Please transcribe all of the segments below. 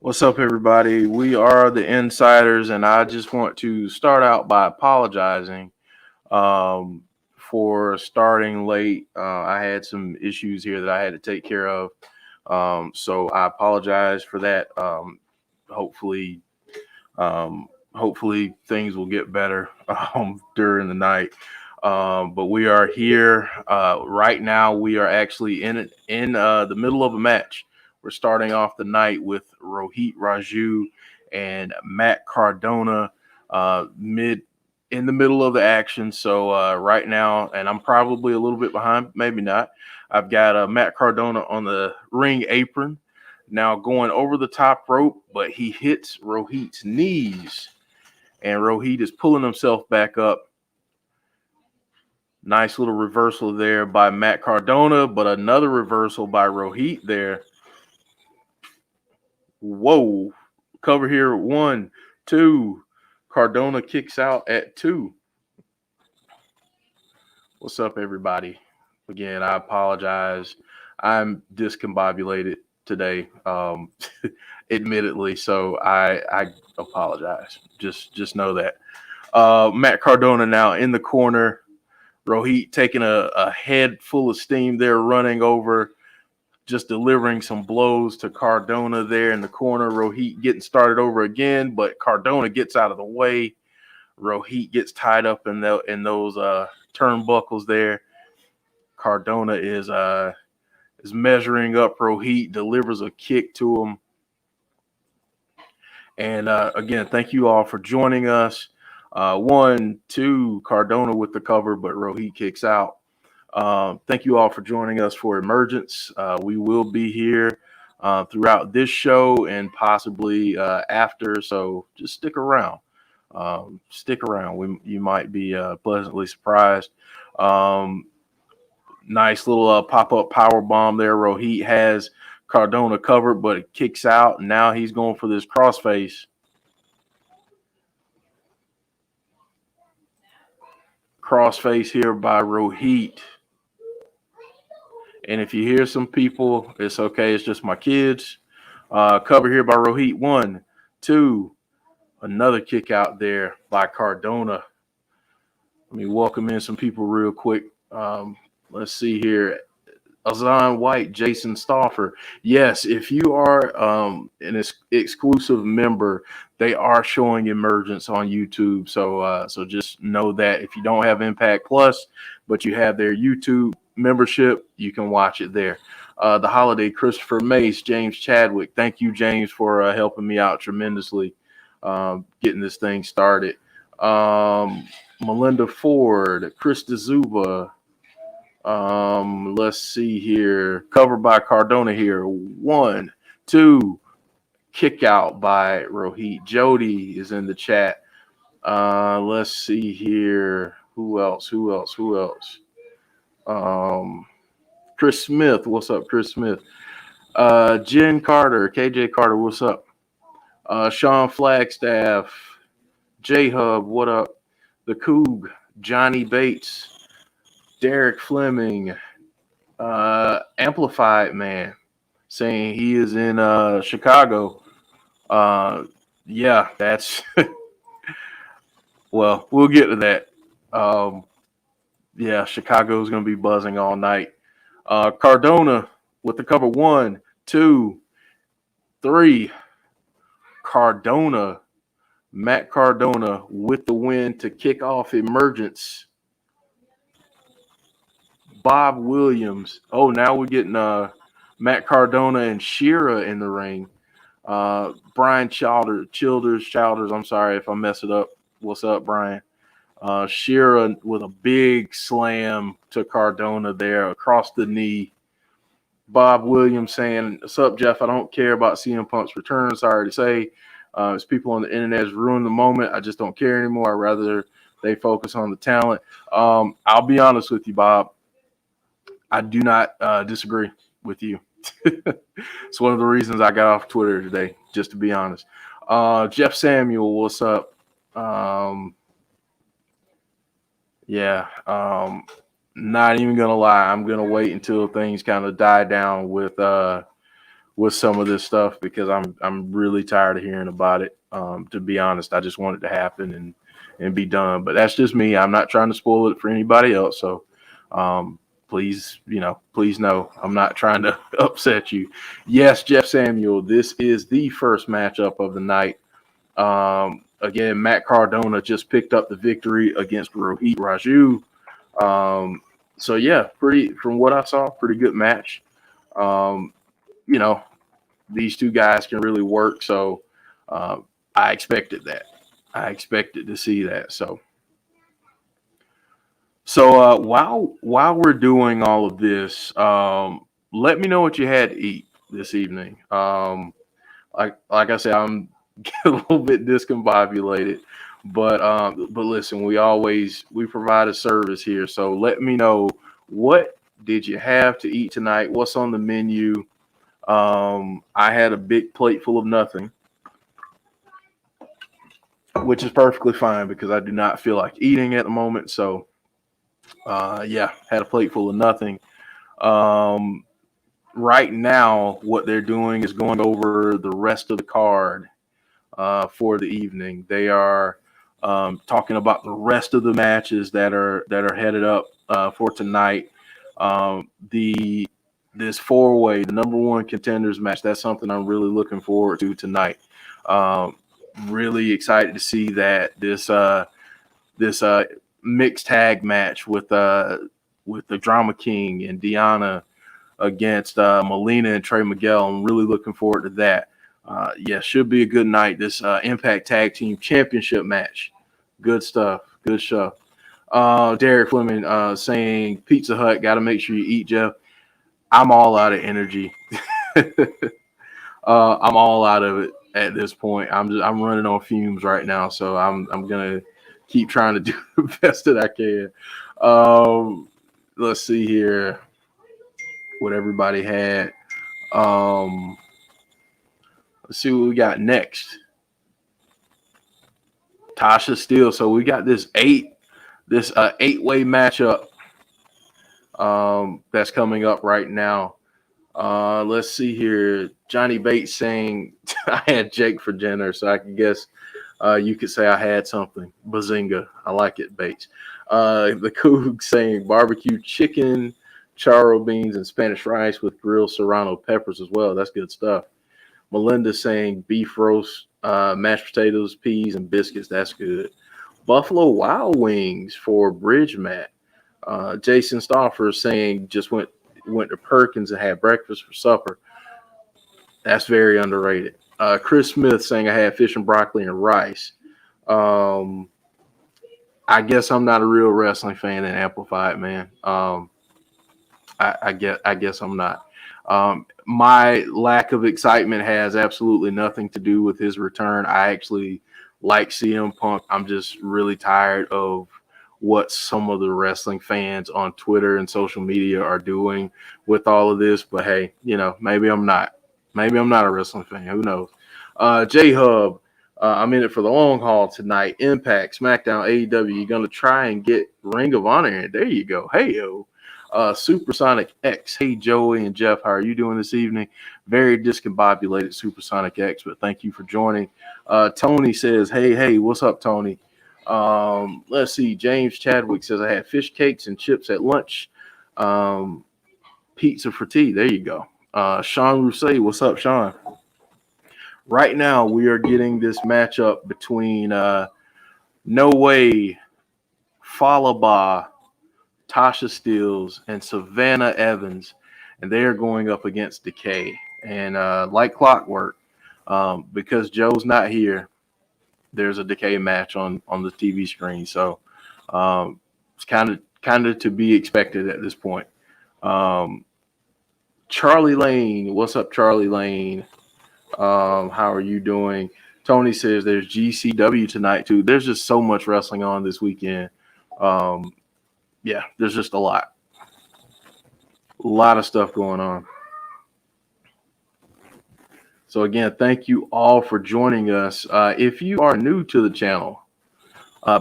What's up, everybody? We are the Insiders, and I just want to start out by apologizing for starting late. I had some issues here that I had to take care of, so I apologize for that. Hopefully, hopefully things will get better during the night. But we are here right now. We are actually in the middle of a match. We're starting off the night with Rohit, Raju, and Mack Cardona in the middle of the action. So right now, and I'm probably a little bit behind, maybe not. I've got Mack Cardona on the ring apron, now going over the top rope, but he hits Rohit's knees, and Rohit is pulling himself back up. Nice little reversal there by Mack Cardona, but another reversal by Rohit there. Whoa. Cover here. 1, 2. Cardona kicks out at 2. What's up, everybody? Again, I apologize. I'm discombobulated today, admittedly, so I apologize. Just know that. Mack Cardona now in the corner. Rohit taking a head full of steam there, running over, just delivering some blows to Cardona there in the corner. Rohit getting started over again, but Cardona gets out of the way. Rohit gets tied up in those turnbuckles there. Cardona is measuring up Rohit, delivers a kick to him. And again, thank you all for joining us. 1, 2, Cardona with the cover, but Rohit kicks out. Thank you all for joining us for Emergence. We will be here throughout this show and possibly after, so just stick around. You might be pleasantly surprised. Nice little pop-up power bomb there. Rohit has Cardona covered, but it kicks out. And now he's going for this crossface. Crossface here by Rohit. And if you hear some people, it's okay. It's just my kids. Cover here by Rohit. 1, 2. Another kick out there by Cardona. Let me welcome in some people real quick. Let's see here. Azan White, Jason Stauffer. Yes, if you are an exclusive member, they are showing Emergence on YouTube. So just know that if you don't have Impact Plus, but you have their YouTube membership, you can watch it there. The Holiday, Christopher Mace, James Chadwick. Thank you, James, for helping me out tremendously getting this thing started. Melinda Ford, Chris DeZuba. Let's see here. Covered by Cardona here. 1, 2. Kick out by Rohit. Jody is in the chat. Let's see here. Who else? Chris Smith. What's up, Chris Smith? Jen Carter. KJ Carter. What's up? Sean Flagstaff. J-Hub. What up? The Coog. Johnny Bates. Derek Fleming, Amplified Man, saying he is in Chicago. Yeah, that's well, we'll get to that. Yeah, Chicago's going to be buzzing all night. Cardona with the cover. 1, 2, 3. Cardona, Mack Cardona with the win to kick off Emergence. Bob Williams. Oh, now we're getting Mack Cardona and Shira in the ring. Brian Childers. I'm sorry if I mess it up. What's up, Brian? Shira with a big slam to Cardona there across the knee. Bob Williams saying, "What's up, Jeff? I don't care about CM Punk's return. Sorry to say. As people on the internet has ruined the moment. I just don't care anymore. I'd rather they focus on the talent." I'll be honest with you, Bob. I do not disagree with you. It's one of the reasons I got off Twitter today, just to be honest. Jeff Samuel, what's up? Not even gonna lie, I'm gonna wait until things kind of die down with with some of this stuff because I'm really tired of hearing about it. To be honest, I just want it to happen and be done. But that's just me. I'm not trying to spoil it for anybody else. So please know I'm not trying to upset you. Yes, Jeff Samuel, this is the first matchup of the night. Again, Mack Cardona just picked up the victory against Rohit Raju. So yeah, from what I saw, pretty good match. These two guys can really work. So I expected that. I expected to see that. So while we're doing all of this, let me know what you had to eat this evening. Like I said, I'm a little bit discombobulated, but listen, we provide a service here. So let me know, what did you have to eat tonight? What's on the menu? I had a big plate full of nothing, which is perfectly fine because I do not feel like eating at the moment. So had a plate full of nothing. Right now, what they're doing is going over the rest of the card for the evening. They are talking about the rest of the matches that are headed up for tonight. This four-way, the number one contenders match, that's something I'm really looking forward to tonight. Really excited to see that this mixed tag match with the Drama King and Deonna against Melina and Trey Miguel. I'm really looking forward to that. Should be a good night. This Impact Tag Team Championship match. Good stuff. Good stuff. Derek Fleming saying Pizza Hut, got to make sure you eat, Jeff. I'm all out of energy. I'm all out of it at this point. I'm running on fumes right now, so I'm gonna keep trying to do the best that I can. Let's see here what everybody had. Let's see what we got next. Tasha Steelz. So we got this eight-way matchup that's coming up right now. Let's see here. Johnny Bates saying I had Jake for dinner, so I can guess you could say I had something. Bazinga. I like it, Bates. The Coog saying barbecue chicken, charro beans, and Spanish rice with grilled serrano peppers as well. That's good stuff. Melinda saying beef roast, mashed potatoes, peas, and biscuits. That's good. Buffalo Wild Wings for Bridge Mat. Jason Stauffer saying just went to Perkins and had breakfast for supper. That's very underrated. Chris Smith saying I had fish and broccoli and rice. I guess I'm not a real wrestling fan and Amplified, man. I guess I'm not. My lack of excitement has absolutely nothing to do with his return. I actually like CM Punk. I'm just really tired of what some of the wrestling fans on Twitter and social media are doing with all of this. But hey, maybe I'm not. Maybe I'm not a wrestling fan. Who knows? J-Hub, I'm in it for the long haul tonight. Impact, Smackdown, AEW. You're going to try and get Ring of Honor in. There you go. Hey, yo. Supersonic X. Hey, Joey and Jeff, how are you doing this evening? Very discombobulated, Supersonic X, but thank you for joining. Tony says, hey, what's up, Tony? Let's see. James Chadwick says, I had fish cakes and chips at lunch. Pizza for tea. There you go. Sean Rousset, what's up, Sean? Right now, we are getting this matchup between No Way, Fallah, Bahh, Tasha Steelz, and Savannah Evans, and they are going up against Decay. And like clockwork, because Joe's not here, there's a Decay match on the TV screen. So it's kind of to be expected at this point. Charlie Lane, what's up, Charlie Lane? How are you doing? Tony says there's GCW tonight too. There's just so much wrestling on this weekend. There's just a lot of stuff going on. So again, thank you all for joining us. If you are new to the channel,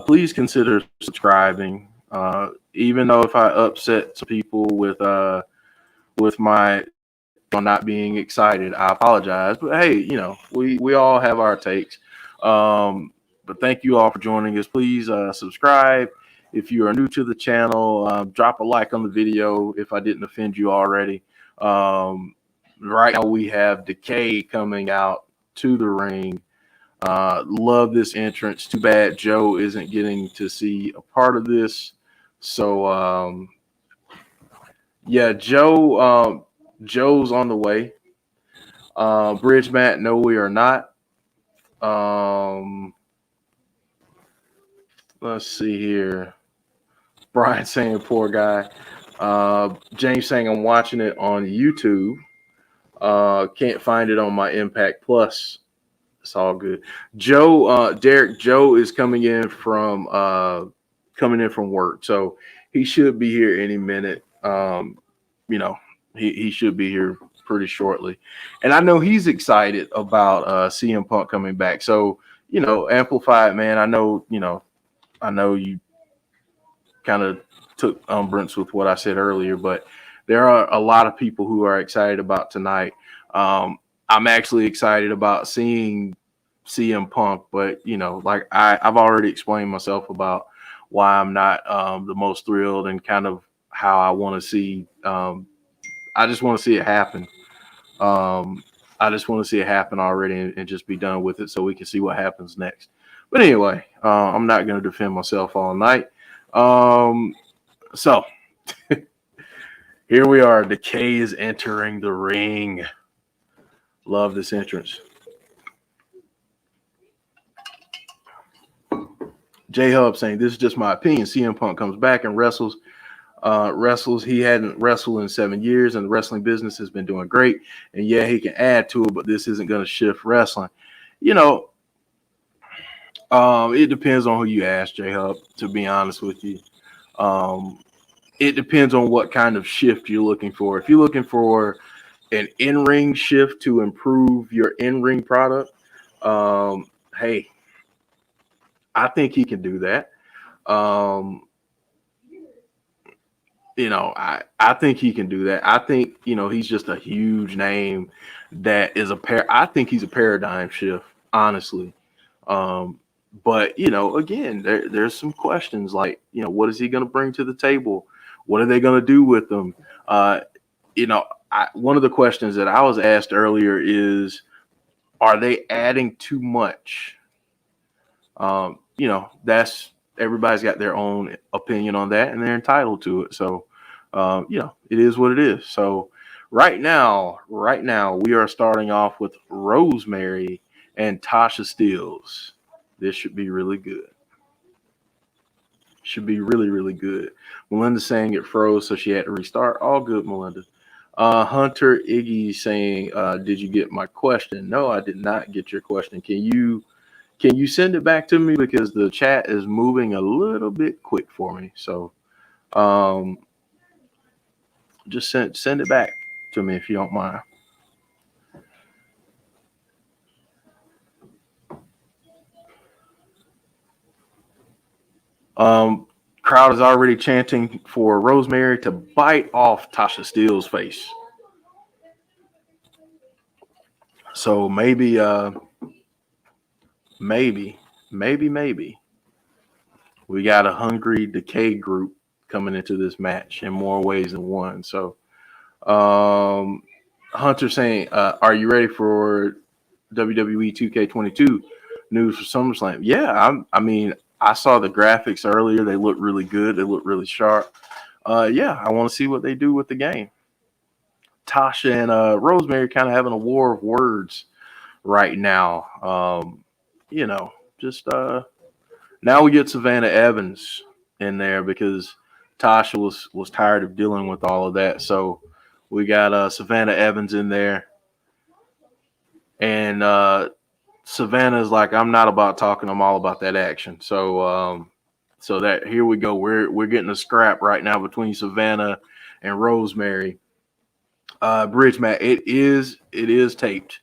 please consider subscribing. Even though if I upset some people with my on not being excited. I apologize, but hey, you know, we all have our takes. But thank you all for joining us. Please subscribe if you are new to the channel. Drop a like on the video if I didn't offend you already. Right now we have Decay coming out to the ring. Love this entrance. Too bad Joe isn't getting to see a part of this. So yeah, Joe's on the way. Bridge Matt, no, we are not. Let's see here. Brian saying poor guy. James saying I'm watching it on YouTube. Can't find it on my Impact Plus. It's all good. Derek Joe is coming in from work, so he should be here any minute. You know, he should be here pretty shortly, and I know he's excited about CM Punk coming back. So you know, Amplified man, I know you kind of took umbrance with what I said earlier, but there are a lot of people who are excited about tonight. I'm actually excited about seeing CM Punk, but you know, like I've already explained myself about why I'm not the most thrilled and kind of how I want to see. I just want to see it happen. I just want to see it happen already and just be done with it so we can see what happens next. But anyway, I'm not going to defend myself all night. So here we are. Decay is entering the ring. Love this entrance. J Hub saying this is just my opinion. CM Punk comes back and wrestles. He hadn't wrestled in 7 years, and the wrestling business has been doing great. And yeah, he can add to it, but this isn't going to shift wrestling. You know, it depends on who you ask, J Hub. To be honest with you, it depends on what kind of shift you're looking for. If you're looking for an in-ring shift to improve your in-ring product, hey, I think he can do that. You know, I think he can do that. I think, you know, he's just a huge name that is I think he's a paradigm shift, honestly. But, you know, again, there's some questions like, you know, what is he going to bring to the table? What are they going to do with them? You know, one of the questions that I was asked earlier is, are they adding too much? You know, everybody's got their own opinion on that and they're entitled to it. So, you know, it is what it is. So right now, we are starting off with Rosemary and Tasha Steelz. This should be really good. Should be really, really good. Melinda saying it froze, so she had to restart. All good, Melinda. Hunter Iggy saying, did you get my question? No, I did not get your question. Can you send it back to me, because the chat is moving a little bit quick for me. So just send it back to me if you don't mind. Crowd is already chanting for Rosemary to bite off Tasha Steelz' face. So maybe we got a hungry Decay group coming into this match in more ways than one. So Hunter saying, are you ready for WWE 2K22 news for SummerSlam? Yeah, I mean, I saw the graphics earlier. They look really good. They look really sharp. Yeah, I want to see what they do with the game. Tasha and Rosemary kind of having a war of words right now. You know, just now we get Savannah Evans in there because Tasha was tired of dealing with all of that. So we got Savannah Evans in there. And Savannah's like, I'm not about talking, I'm all about that action. So so that here we go. We're getting a scrap right now between Savannah and Rosemary. Bridge Matt, it is taped.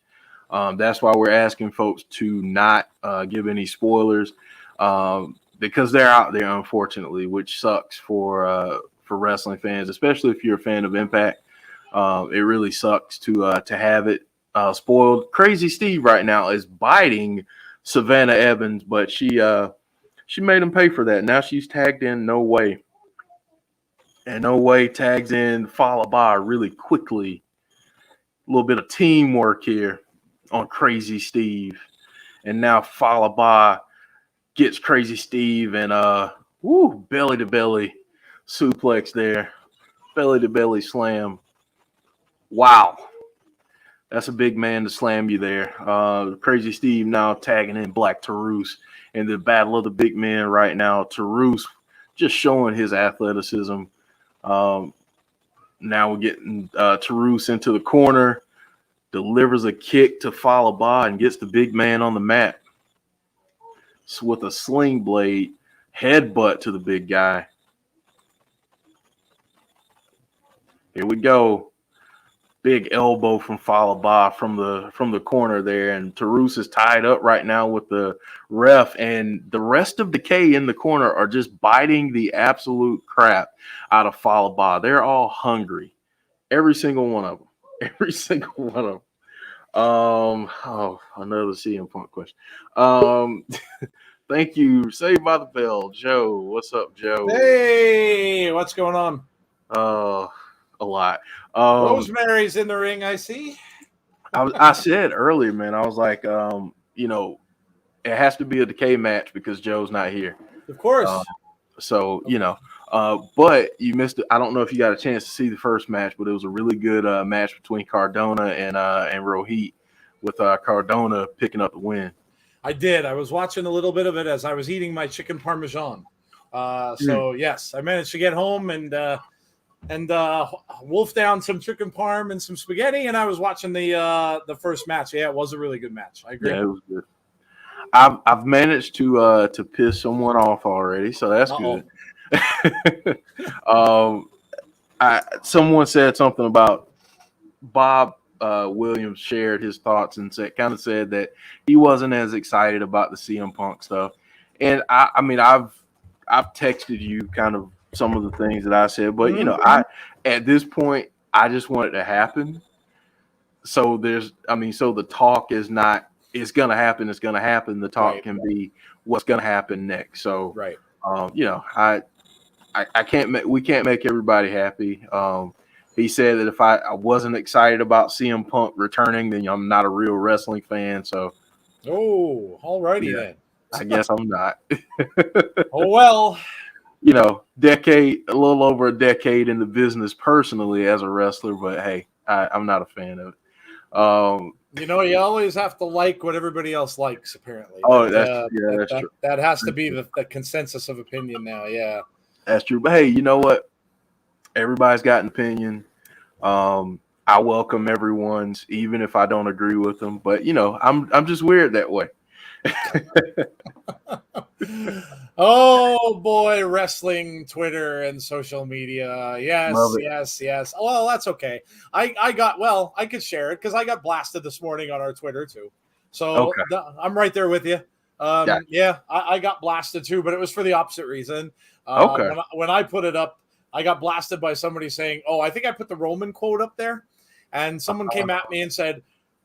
That's why we're asking folks to not give any spoilers, because they're out there, unfortunately, which sucks for wrestling fans, especially if you're a fan of Impact. It really sucks to have it spoiled. Crazy Steve right now is biting Savannah Evans, but she made him pay for that. Now she's tagged in No Way. And No Way tags in Fallah Bahh really quickly. A little bit of teamwork here on Crazy Steve. And now Fallah Bahh gets Crazy Steve and belly to belly suplex there. Belly to belly slam. Wow. That's a big man to slam you there. Crazy Steve now tagging in Black Taurus in the battle of the big men right now. Taurus just showing his athleticism. Now we're getting Taurus into the corner, delivers a kick to Fallah Bahh and gets the big man on the mat. So with a sling blade, headbutt to the big guy. Here we go. Big elbow from Fallah Bahh from the corner there, and Taurus is tied up right now with the ref, and the rest of Decay in the corner are just biting the absolute crap out of Fallah Bahh. They're all hungry, every single one of them, every single one of them. Another CM Punk question. Thank you. Saved by the Bell, Joe. What's up, Joe? Hey, what's going on? A lot. Rosemary's in the ring, I see. I said earlier, man, I was like, it has to be a Decay match because Joe's not here. Of course. But you missed it. I don't know if you got a chance to see the first match, but it was a really good match between Cardona and Rohit, with Cardona picking up the win. I did. I was watching a little bit of it as I was eating my chicken parmesan. So yes, I managed to get home and wolf down some chicken parm and some spaghetti, and I was watching the first match. Yeah, it was a really good match. I agree. Yeah, it was good. I've managed to piss someone off already, so that's good. Someone said something about Bob Williams shared his thoughts and said that he wasn't as excited about the CM Punk stuff. And I've texted you kind of some of the things that I said, but at this point I just want it to happen. So the talk is not it's gonna happen. The talk can be what's gonna happen next. So we can't make everybody happy. He said that if I wasn't excited about CM Punk returning, then I'm not a real wrestling fan. So, alrighty then. I guess I'm not. Oh well. A little over a decade in the business personally as a wrestler, but hey, I'm not a fan of it. You always have to like what everybody else likes, apparently. That's true. That has to be the consensus of opinion now. Yeah. That's true. But hey, you know what? Everybody's got an opinion. I welcome everyone's, even if I don't agree with them. But I'm just weird that way. Oh boy, wrestling, Twitter, and social media. Yes. Well, that's okay. I could share it because I got blasted this morning on our Twitter too. So I'm right there with you. I got blasted too, but it was for the opposite reason. When I put it up, I got blasted by somebody saying, I think I put the Roman quote up there, and someone came at me and said,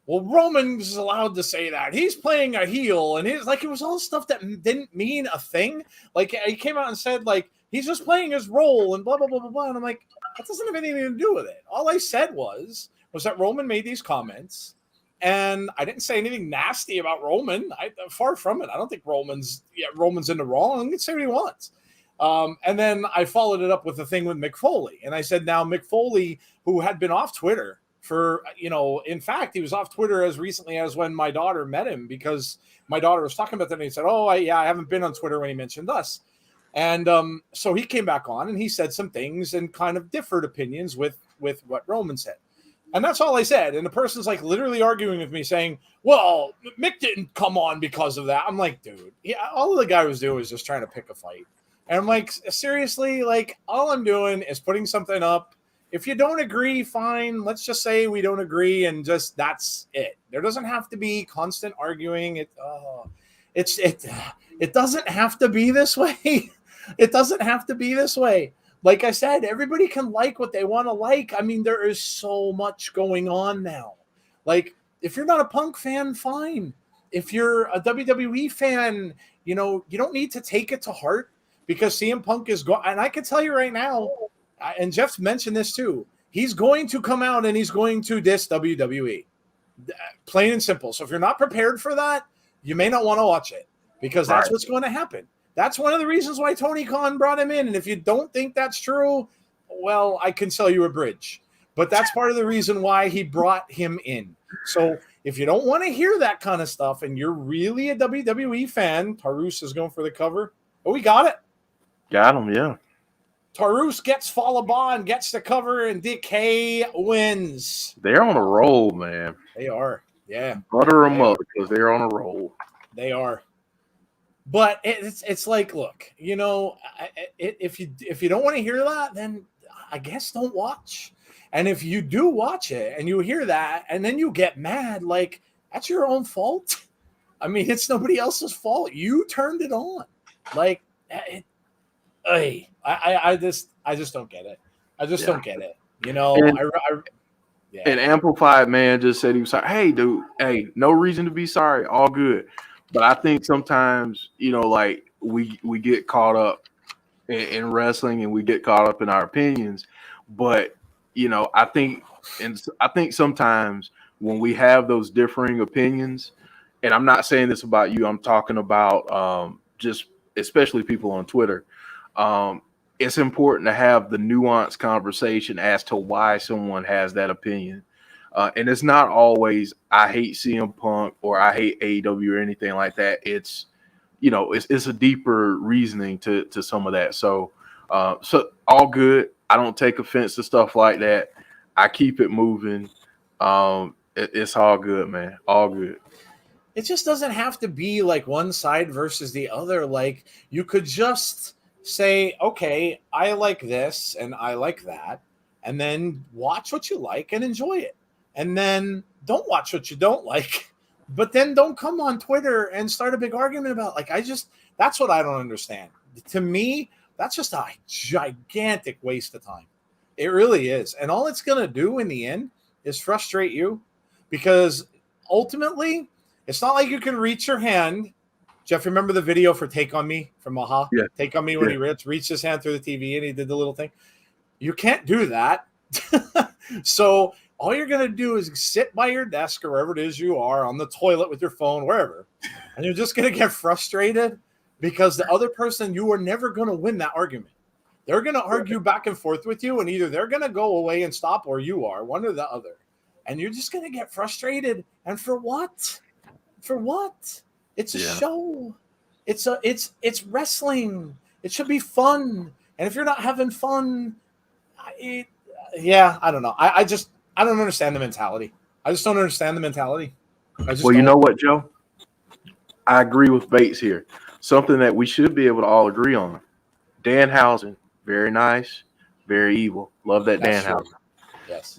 well, Roman's allowed to say that. He's playing a heel, and it was all stuff that didn't mean a thing. Like, he came out and said, like, he's just playing his role and blah, blah, blah, blah, blah. And I'm like, that doesn't have anything to do with it. All I said was that Roman made these comments, and I didn't say anything nasty about Roman. Far from it. I don't think Roman's in the wrong. He can say what he wants. And then I followed it up with the thing with Mick Foley. And I said, now Mick Foley, who had been off Twitter for, in fact, he was off Twitter as recently as when my daughter met him, because my daughter was talking about that. And he said, I haven't been on Twitter when he mentioned us. And so he came back on and he said some things and kind of differed opinions with what Roman said. And that's all I said. And the person's like literally arguing with me saying, well, Mick didn't come on because of that. I'm like, dude, all the guy was doing was just trying to pick a fight. And I'm like, seriously, like, all I'm doing is putting something up. If you don't agree, fine. Let's just say we don't agree, and just that's it. There doesn't have to be constant arguing. It doesn't have to be this way. It doesn't have to be this way. like I said, everybody can like what they want to like. I mean, there is so much going on now. Like, if you're not a Punk fan, fine. If you're a WWE fan, you don't need to take it to heart because CM Punk is going. And I can tell you right now, and Jeff's mentioned this too, he's going to come out and he's going to diss WWE. Plain and simple. So if you're not prepared for that, you may not want to watch it because that's what's going to happen. That's one of the reasons why Tony Khan brought him in. And if you don't think that's true, well, I can sell you a bridge. But that's part of the reason why he brought him in. So if you don't want to hear that kind of stuff and you're really a WWE fan, Tarus is going for the cover. Oh, we got it. Got him, yeah. Tarus gets Fallah Bahh and gets the cover, and Decay wins. They're on a roll, man. They are, yeah. Butter them up because they're on a roll. They are. But it's like, look, if you don't want to hear that, then I guess don't watch. And if you do watch it and you hear that and then you get mad, like, that's your own fault. I mean, it's nobody else's fault. You turned it on. Like, I just don't get it. I just don't get it. And Amplified Man just said he was sorry. Hey, dude. Hey, no reason to be sorry. All good. But I think sometimes, like we get caught up in wrestling and we get caught up in our opinions. But I think sometimes when we have those differing opinions, and I'm not saying this about you, I'm talking about just especially people on Twitter. It's important to have the nuanced conversation as to why someone has that opinion. And it's not always I hate CM Punk or I hate AEW or anything like that. It's it's a deeper reasoning to some of that. So all good. I don't take offense to stuff like that. I keep it moving. It's all good, man. All good. It just doesn't have to be like one side versus the other. Like, you could just say, okay, I like this and I like that, and then watch what you like and enjoy it. And then don't watch what you don't like, but then don't come on Twitter and start a big argument about that's what I don't understand. To me, that's just a gigantic waste of time. It really is. And all it's going to do in the end is frustrate you because ultimately it's not like you can reach your hand. Jeff, remember the video for Take On Me from Bahh? Yeah. Take On Me when he reached his hand through the TV and he did the little thing. You can't do that. So all you're going to do is sit by your desk or wherever it is you are, on the toilet with your phone, wherever, and you're just going to get frustrated because the other person, you are never going to win that argument. They're going to argue back and forth with you, and either they're going to go away and stop or you are, one or the other. And you're just going to get frustrated. And for what? For what? It's a show. It's wrestling. It should be fun. And if you're not having fun, I don't know. I don't understand the mentality. I just don't understand the mentality. You know what, Joe? I agree with Bates here. Something that we should be able to all agree on. Danhausen, very nice, very evil. Love that Danhausen. Yes.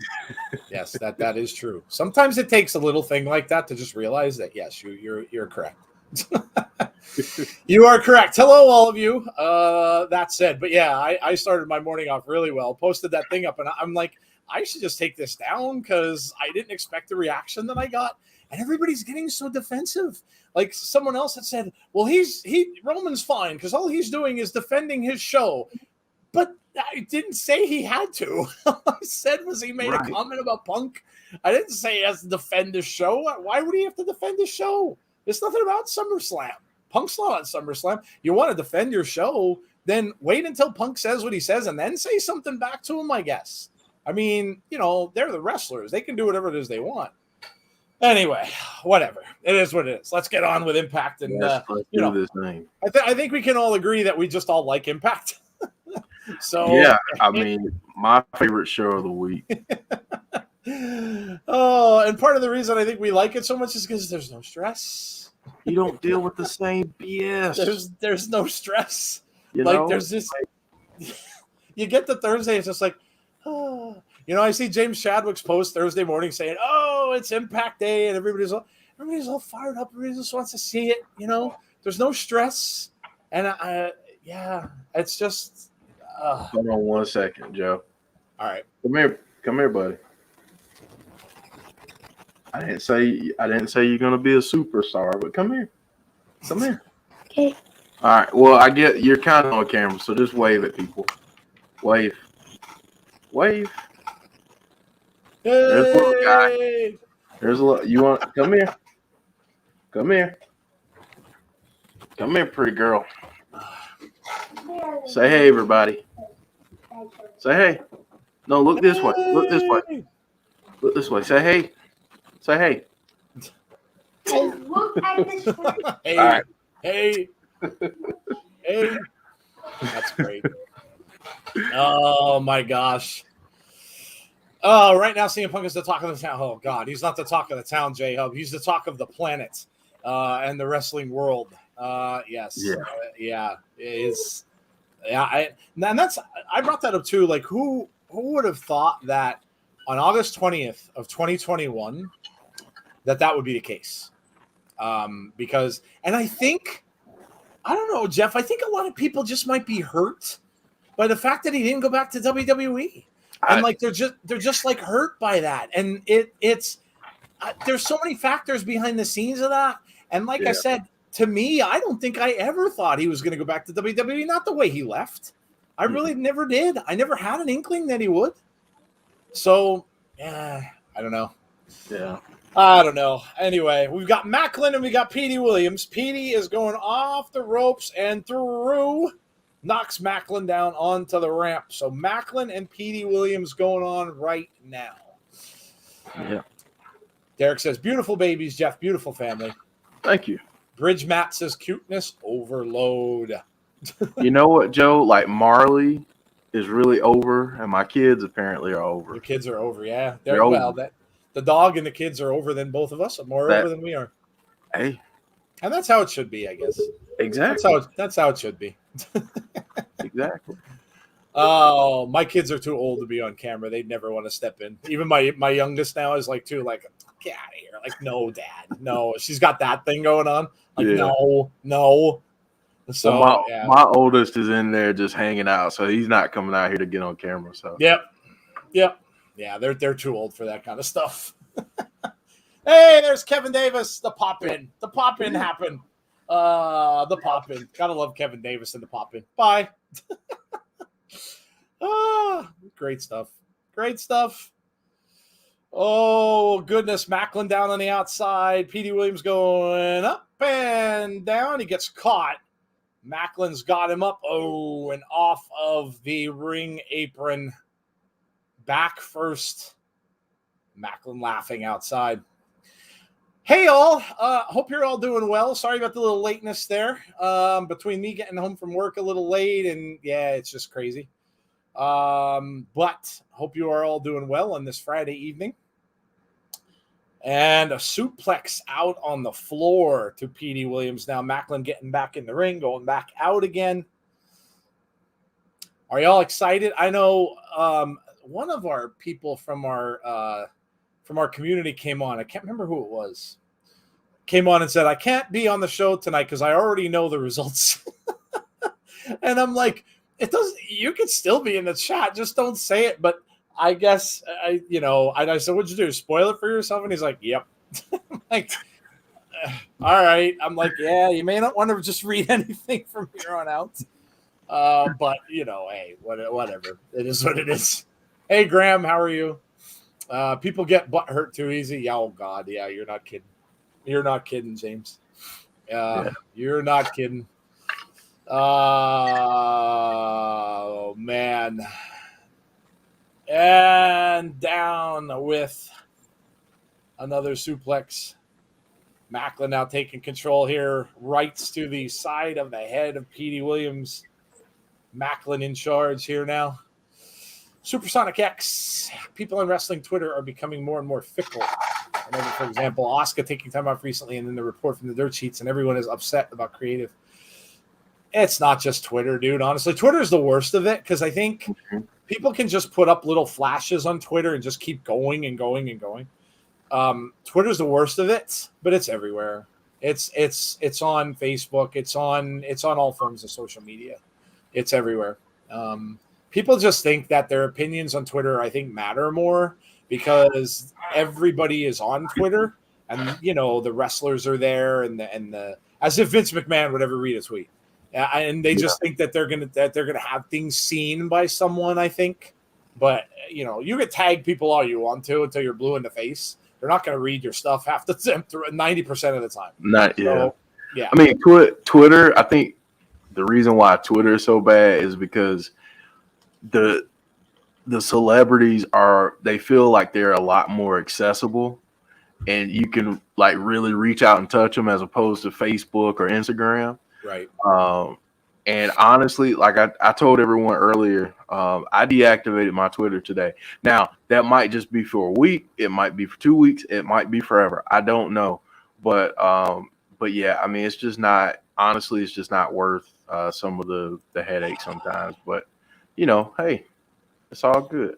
Yes, that is true. Sometimes it takes a little thing like that to just realize that, yes, you're correct. You are correct. Hello, all of you. That said, but yeah, I started my morning off really well. Posted that thing up, and I'm like, I should just take this down because I didn't expect the reaction that I got, and everybody's getting so defensive. Like someone else had said, well, Roman's fine because all he's doing is defending his show, but I didn't say he had to. All I said was he made a comment about Punk. I didn't say he has to defend his show. Why would he have to defend his show? There's nothing about SummerSlam. Punk's not on SummerSlam. You want to defend your show, then wait until Punk says what he says and then say something back to him, I guess. I mean, they're the wrestlers. They can do whatever it is they want. Anyway, whatever. It is what it is. Let's get on with Impact. And, let's do this thing. I think we can all agree that we just all like Impact. So yeah, I mean, my favorite show of the week. Oh, and part of the reason I think we like it so much is because there's no stress. You don't deal with the same BS. There's no stress. There's just you get to Thursday, it's just like, oh. I see James Chadwick's post Thursday morning saying, "Oh, it's Impact Day," and everybody's all fired up. Everybody just wants to see it. There's no stress, and it's just Hold on 1 second, Joe. All right. Come here, buddy. I didn't say you're gonna be a superstar, but come here. Okay. All right. Well, I get you're kind of on camera, so just wave at people. Wave. Wave. Hey! There's a little guy. There's a little. You want? Come here. Come here. Come here, pretty girl. Say hey, everybody. Say hey. No, look this way. Look this way. Look this way. Say hey. Say hey. Hey, look at this. Hey. All right. Hey. Hey. That's great. Oh my gosh. Oh, right now CM Punk is the talk of the town. Oh God, he's not the talk of the town, J-Hub. He's the talk of the planet and the wrestling world. Yes. Yeah. It is. Yeah. I brought that up too. Like who would have thought that on August 20th of 2021 that would be the case? Because I don't know, Jeff. I think a lot of people just might be hurt by the fact that he didn't go back to WWE, and like they're just like hurt by that. And it's there's so many factors behind the scenes of that. And like I said, to me, I don't think I ever thought he was going to go back to WWE. Not the way he left. I really never did. I never had an inkling that he would. So I don't know. Yeah. I don't know. Anyway, we've got Macklin and we got Petey Williams. Petey is going off the ropes and through, knocks Macklin down onto the ramp. So Macklin and Petey Williams going on right now. Yeah. Derek says, beautiful babies, Jeff. Beautiful family. Thank you. Bridge Matt says, cuteness overload. You know what, Joe? Like Marley is really over, and my kids apparently are over. Your kids are over, yeah. They're over. Well, the dog and the kids are over than both of us, more over than we are. Hey. And that's how it should be, I guess. Exactly. That's how it should be. Exactly. Oh, my kids are too old to be on camera. They'd never want to step in. Even my youngest now is like, get out of here. Like, no, Dad. No. She's got that thing going on. Like, no. So my oldest is in there just hanging out, so he's not coming out here to get on camera. So Yep. Yeah, they're too old for that kind of stuff. Hey, there's Kevin Davis. The pop-in. The pop-in happened. The pop-in. Gotta love Kevin Davis and the pop-in. Bye. Great stuff. Great stuff. Oh, goodness. Macklin down on the outside. Petey Williams going up and down. He gets caught. Macklin's got him up. Oh, and off of the ring apron. Back first. Macklin laughing outside. Hey, all. Hope you're all doing well. Sorry about the little lateness there. Between me getting home from work a little late and, it's just crazy. But hope you are all doing well on this Friday evening. And a suplex out on the floor to Petey Williams. Now Macklin getting back in the ring, going back out again. Are y'all excited? I know one of our people from our community came on. I can't remember who it was. Came on and said, I can't be on the show tonight because I already know the results. And I'm like, you could still be in the chat. Just don't say it. But I guess, I said, what'd you do? Spoil it for yourself? And he's like, yep. I'm like, all right. I'm like, yeah, you may not want to just read anything from here on out. But, hey, whatever. It is what it is. Hey, Graham, how are you? People get butt hurt too easy. Yeah, oh, God. Yeah, you're not kidding. You're not kidding, James. You're not kidding. Oh, man. And down with another suplex. Macklin now taking control here. Rights to the side of the head of Petey Williams. Macklin in charge here now. Supersonic X. People on wrestling Twitter are becoming more and more fickle. I know, for example, Asuka taking time off recently, and then the report from the dirt sheets, and everyone is upset about creative. It's not just Twitter, dude. Honestly, Twitter is the worst of it because I think people can just put up little flashes on Twitter and just keep going and going and going. Twitter's the worst of it, but it's everywhere. It's on Facebook. It's on all forms of social media. It's everywhere. people just think that their opinions on Twitter, I think, matter more because everybody is on Twitter, and the wrestlers are there, and the as if Vince McMahon would ever read a tweet, and they just think that they're gonna have things seen by someone. I think, but you can tag people all you want to until you're blue in the face. They're not gonna read your stuff half the time, 90% of the time. Yeah. I mean, Twitter. I think the reason why Twitter is so bad is because the celebrities they feel like they're a lot more accessible, and you can like really reach out and touch them as opposed to Facebook or Instagram. Right. And honestly, like I told everyone earlier, I deactivated my Twitter today. Now that might just be for a week. It might be for 2 weeks. It might be forever. I don't know. But yeah, I mean, it's just not, honestly, it's just not worth some of the headache sometimes. But hey, it's all good.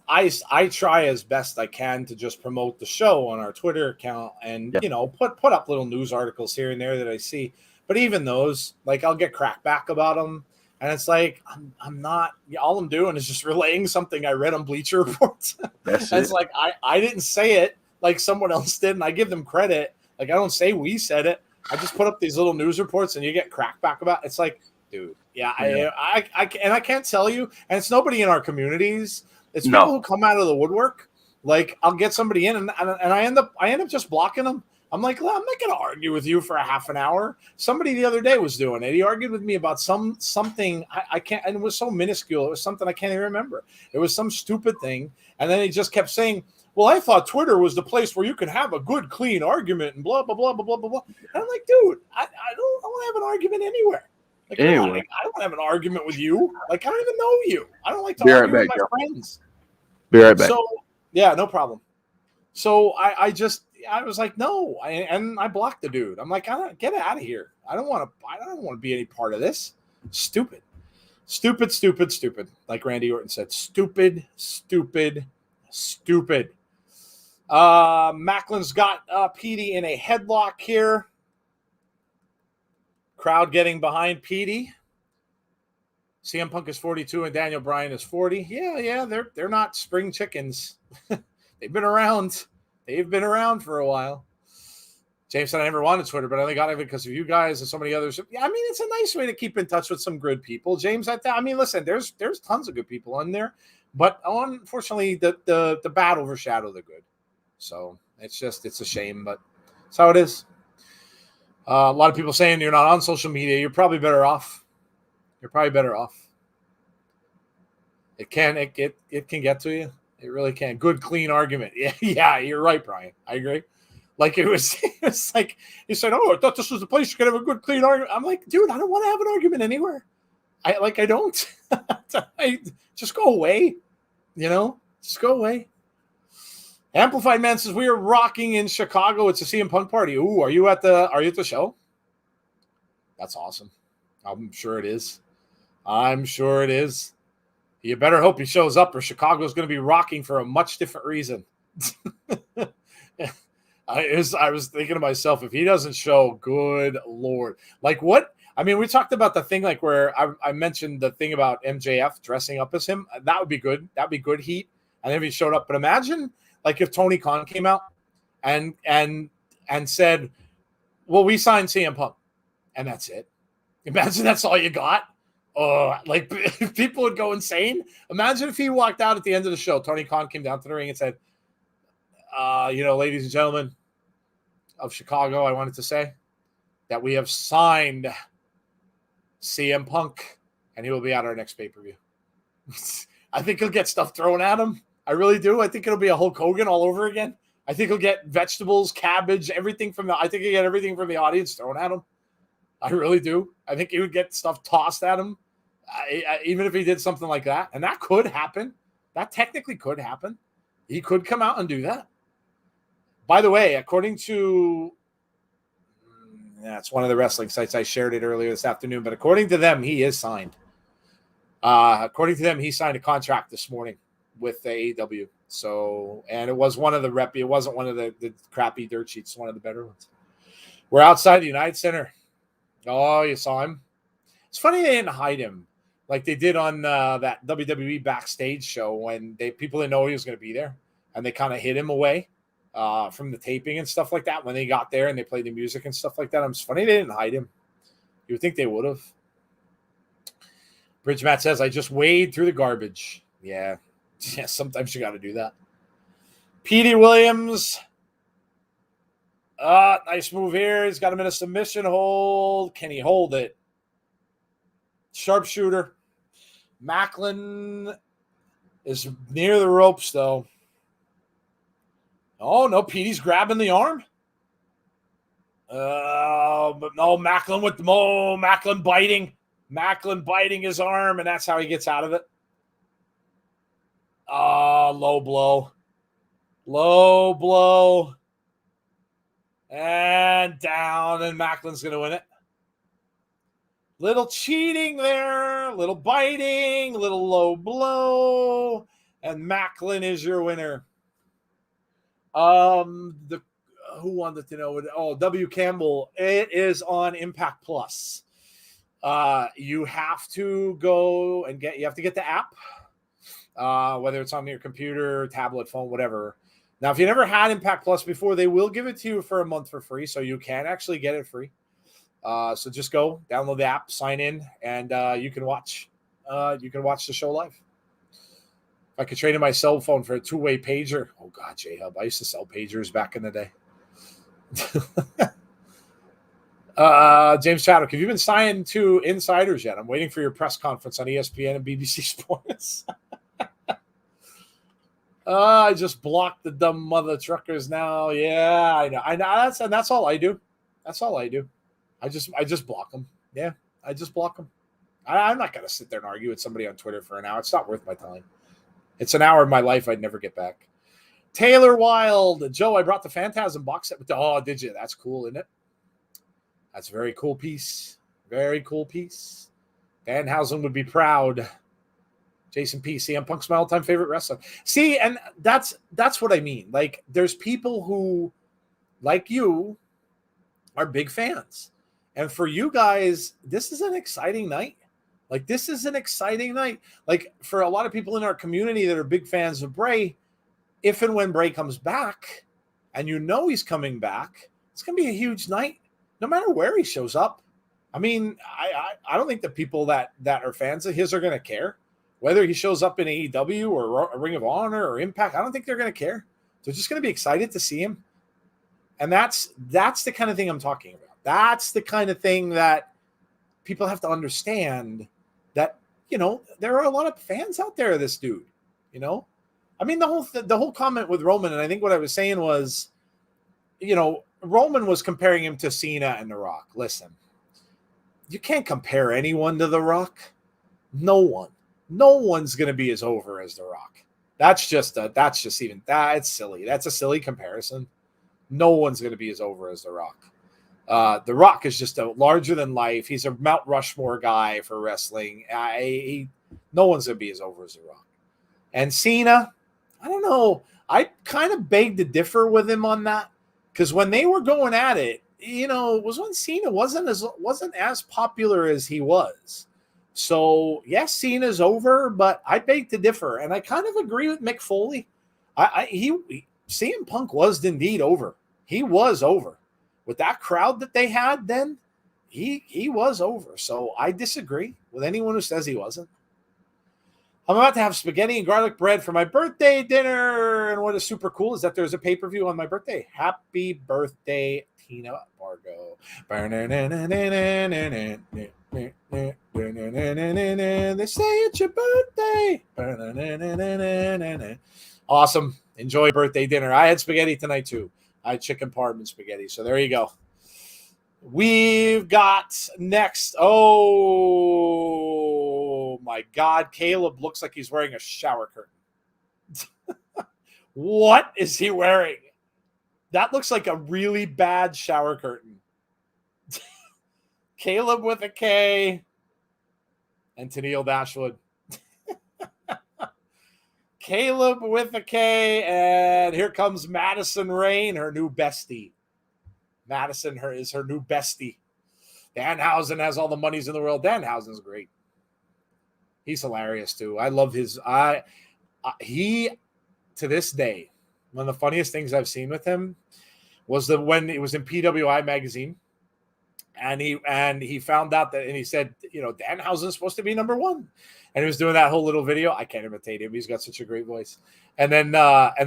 I try as best I can to just promote the show on our Twitter account and put up little news articles here and there that I see. But even those, like, I'll get crackback about them, and it's like I'm not. All I'm doing is just relaying something I read on Bleacher Report. It's like I didn't say it, like someone else did, and I give them credit. Like, I don't say we said it. I just put up these little news reports, and you get crackback about it. It's like, dude, I can't tell you, and it's nobody in our communities. It's people who come out of the woodwork. Like, I'll get somebody in, and I end up just blocking them. I'm like, well, I'm not going to argue with you for a half an hour. Somebody the other day was doing it. He argued with me about something I can't, and it was so minuscule. It was something I can't even remember. It was some stupid thing, and then he just kept saying, well, I thought Twitter was the place where you can have a good, clean argument and blah, blah, blah, blah, blah, blah, blah. And I'm like, dude, I don't want to have an argument anywhere. Like, anyway. I don't have an argument with you. Like, I don't even know you. I don't like to argue with my friends. Be right back. So, yeah, no problem. So I was like, no, and I blocked the dude. I'm like, get out of here. I don't want to be any part of this. Stupid. Like Randy Orton said, stupid. Macklin's got Petey in a headlock here. Crowd getting behind Petey. CM Punk is 42 and Daniel Bryan is 40. Yeah, they're not spring chickens. They've been around. They've been around for a while. James said, I never wanted Twitter, but I only got it because of you guys and so many others. Yeah, I mean, it's a nice way to keep in touch with some good people. James, I mean, listen, there's tons of good people on there, but unfortunately, the bad overshadow the good. So it's a shame, but that's how it is. A lot of people saying you're not on social media. You're probably better off. It can get to you. It really can. Good, clean argument. Yeah, you're right, Brian. I agree. Like, it's like he said, oh, I thought this was the place you could have a good, clean argument. I'm like, dude, I don't want to have an argument anywhere. I don't. Just go away. Just go away. Amplified Man says, we are rocking in Chicago. It's a CM Punk party. Ooh, are you at the show? That's awesome. I'm sure it is. You better hope he shows up, or Chicago's going to be rocking for a much different reason. I was thinking to myself, if he doesn't show, good Lord. Like, what? I mean, we talked about the thing, like, where I mentioned the thing about MJF dressing up as him. That would be good. That would be good heat. And if he showed up. But imagine, like, if Tony Khan came out and said, well, we signed CM Punk, and that's it. Imagine that's all you got. Like, people would go insane. Imagine if he walked out at the end of the show. Tony Khan came down to the ring and said, ladies and gentlemen of Chicago, I wanted to say that we have signed CM Punk, and he will be at our next pay-per-view. I think he'll get stuff thrown at him. I really do. I think it'll be a Hulk Hogan all over again. I think he'll get vegetables, cabbage, everything I think he'll get everything from the audience thrown at him. I really do. I think he would get stuff tossed at him, even if he did something like that. And that could happen. That technically could happen. He could come out and do that. By the way, according to it's one of the wrestling sites, I shared it earlier this afternoon, but according to them, he is signed. According to them, he signed a contract this morning with the AEW. So, and it was one of the it wasn't one of the crappy dirt sheets, one of the better ones. We're outside the United Center. Oh, you saw him? It's funny they didn't hide him. like they did on that WWE backstage show when people didn't know he was going to be there, and they kind of hid him away from the taping and stuff like that when they got there and they played the music and stuff like that. It's funny they didn't hide him. You would think they would have. Bridge Matt says, I just wade through the garbage. Yeah. Yeah, sometimes you got to do that. Petey Williams. Nice move here. He's got him in a submission hold. Can he hold it? Sharpshooter. Macklin is near the ropes, though. Oh, no. Petey's grabbing the arm. But no, Macklin with Macklin biting. Macklin biting his arm, and that's how he gets out of it. Low blow. Low blow. And down, and Macklin's going to win it. Little cheating there, little biting, little low blow, and Macklin is your winner. Who wanted to know? W. Campbell. It is on Impact Plus. You have to go and you have to get the app, whether it's on your computer, tablet, phone, whatever. Now, if you never had Impact Plus before, they will give it to you for a month for free, so you can actually get it free. So just go download the app, sign in, and you can watch. You can watch the show live. If I could trade in my cell phone for a two-way pager, oh God, J-Hub, I used to sell pagers back in the day. James Chadwick, have you been signed to Insiders yet? I'm waiting for your press conference on ESPN and BBC Sports. I just blocked the dumb mother truckers now. Yeah, I know. That's all I do. That's all I do. I just block them. Yeah, I just block them. I'm not going to sit there and argue with somebody on Twitter for an hour. It's not worth my time. It's an hour of my life I'd never get back. Taylor Wilde. Joe, I brought the Phantasm box set. Oh, did you? That's cool, isn't it? That's a very cool piece. Very cool piece. Danhausen would be proud. Jason P. CM Punk's my all-time favorite wrestler. See, and that's what I mean. Like, there's people who, like you, are big fans. And for you guys, this is an exciting night. Like, this is an exciting night. Like, for a lot of people in our community that are big fans of Bray, if and when Bray comes back, and you know he's coming back, it's going to be a huge night, no matter where he shows up. I mean, I don't think the people that are fans of his are going to care. Whether he shows up in AEW or Ring of Honor or Impact, I don't think they're going to care. They're just going to be excited to see him. And that's the kind of thing I'm talking about. That's the kind of thing that people have to understand, that, you know, there are a lot of fans out there of this dude, you know? I mean, the whole comment with Roman, and I think what I was saying was, you know, Roman was comparing him to Cena and The Rock. Listen, you can't compare anyone to The Rock. No one. No one's going to be as over as The Rock. That's silly. That's a silly comparison. No one's going to be as over as The Rock. The Rock is just a larger than life. He's a Mount Rushmore guy for wrestling. No one's going to be as over as The Rock. And Cena, I don't know. I kind of beg to differ with him on that, because when they were going at it, you know, it was when Cena wasn't as popular as he was. So, yes, Cena's over, but I beg to differ. And I kind of agree with Mick Foley. CM Punk was indeed over. He was over. With that crowd that they had then, he was over. So I disagree with anyone who says he wasn't. I'm about to have spaghetti and garlic bread for my birthday dinner. And what is super cool is that there's a pay-per-view on my birthday. Happy birthday, Tina Bargo. They say it's your birthday. Awesome. Enjoy your birthday dinner. I had spaghetti tonight too. I had chicken parm and spaghetti. So there you go. We've got next. Oh my God. Caleb looks like he's wearing a shower curtain. What is he wearing? That looks like a really bad shower curtain. Caleb with a K and Tennille Dashwood. Caleb with a K, and here comes Madison Rayne, her new bestie. Madison is her new bestie. Danhausen has all the monies in the world. Danhausen's great. He's hilarious too. I love his. He to this day, one of the funniest things I've seen with him was when it was in PWI magazine, and he found out that, and he said, Danhausen's supposed to be number 1, and he was doing that whole little video. I can't imitate him; he's got such a great voice. And then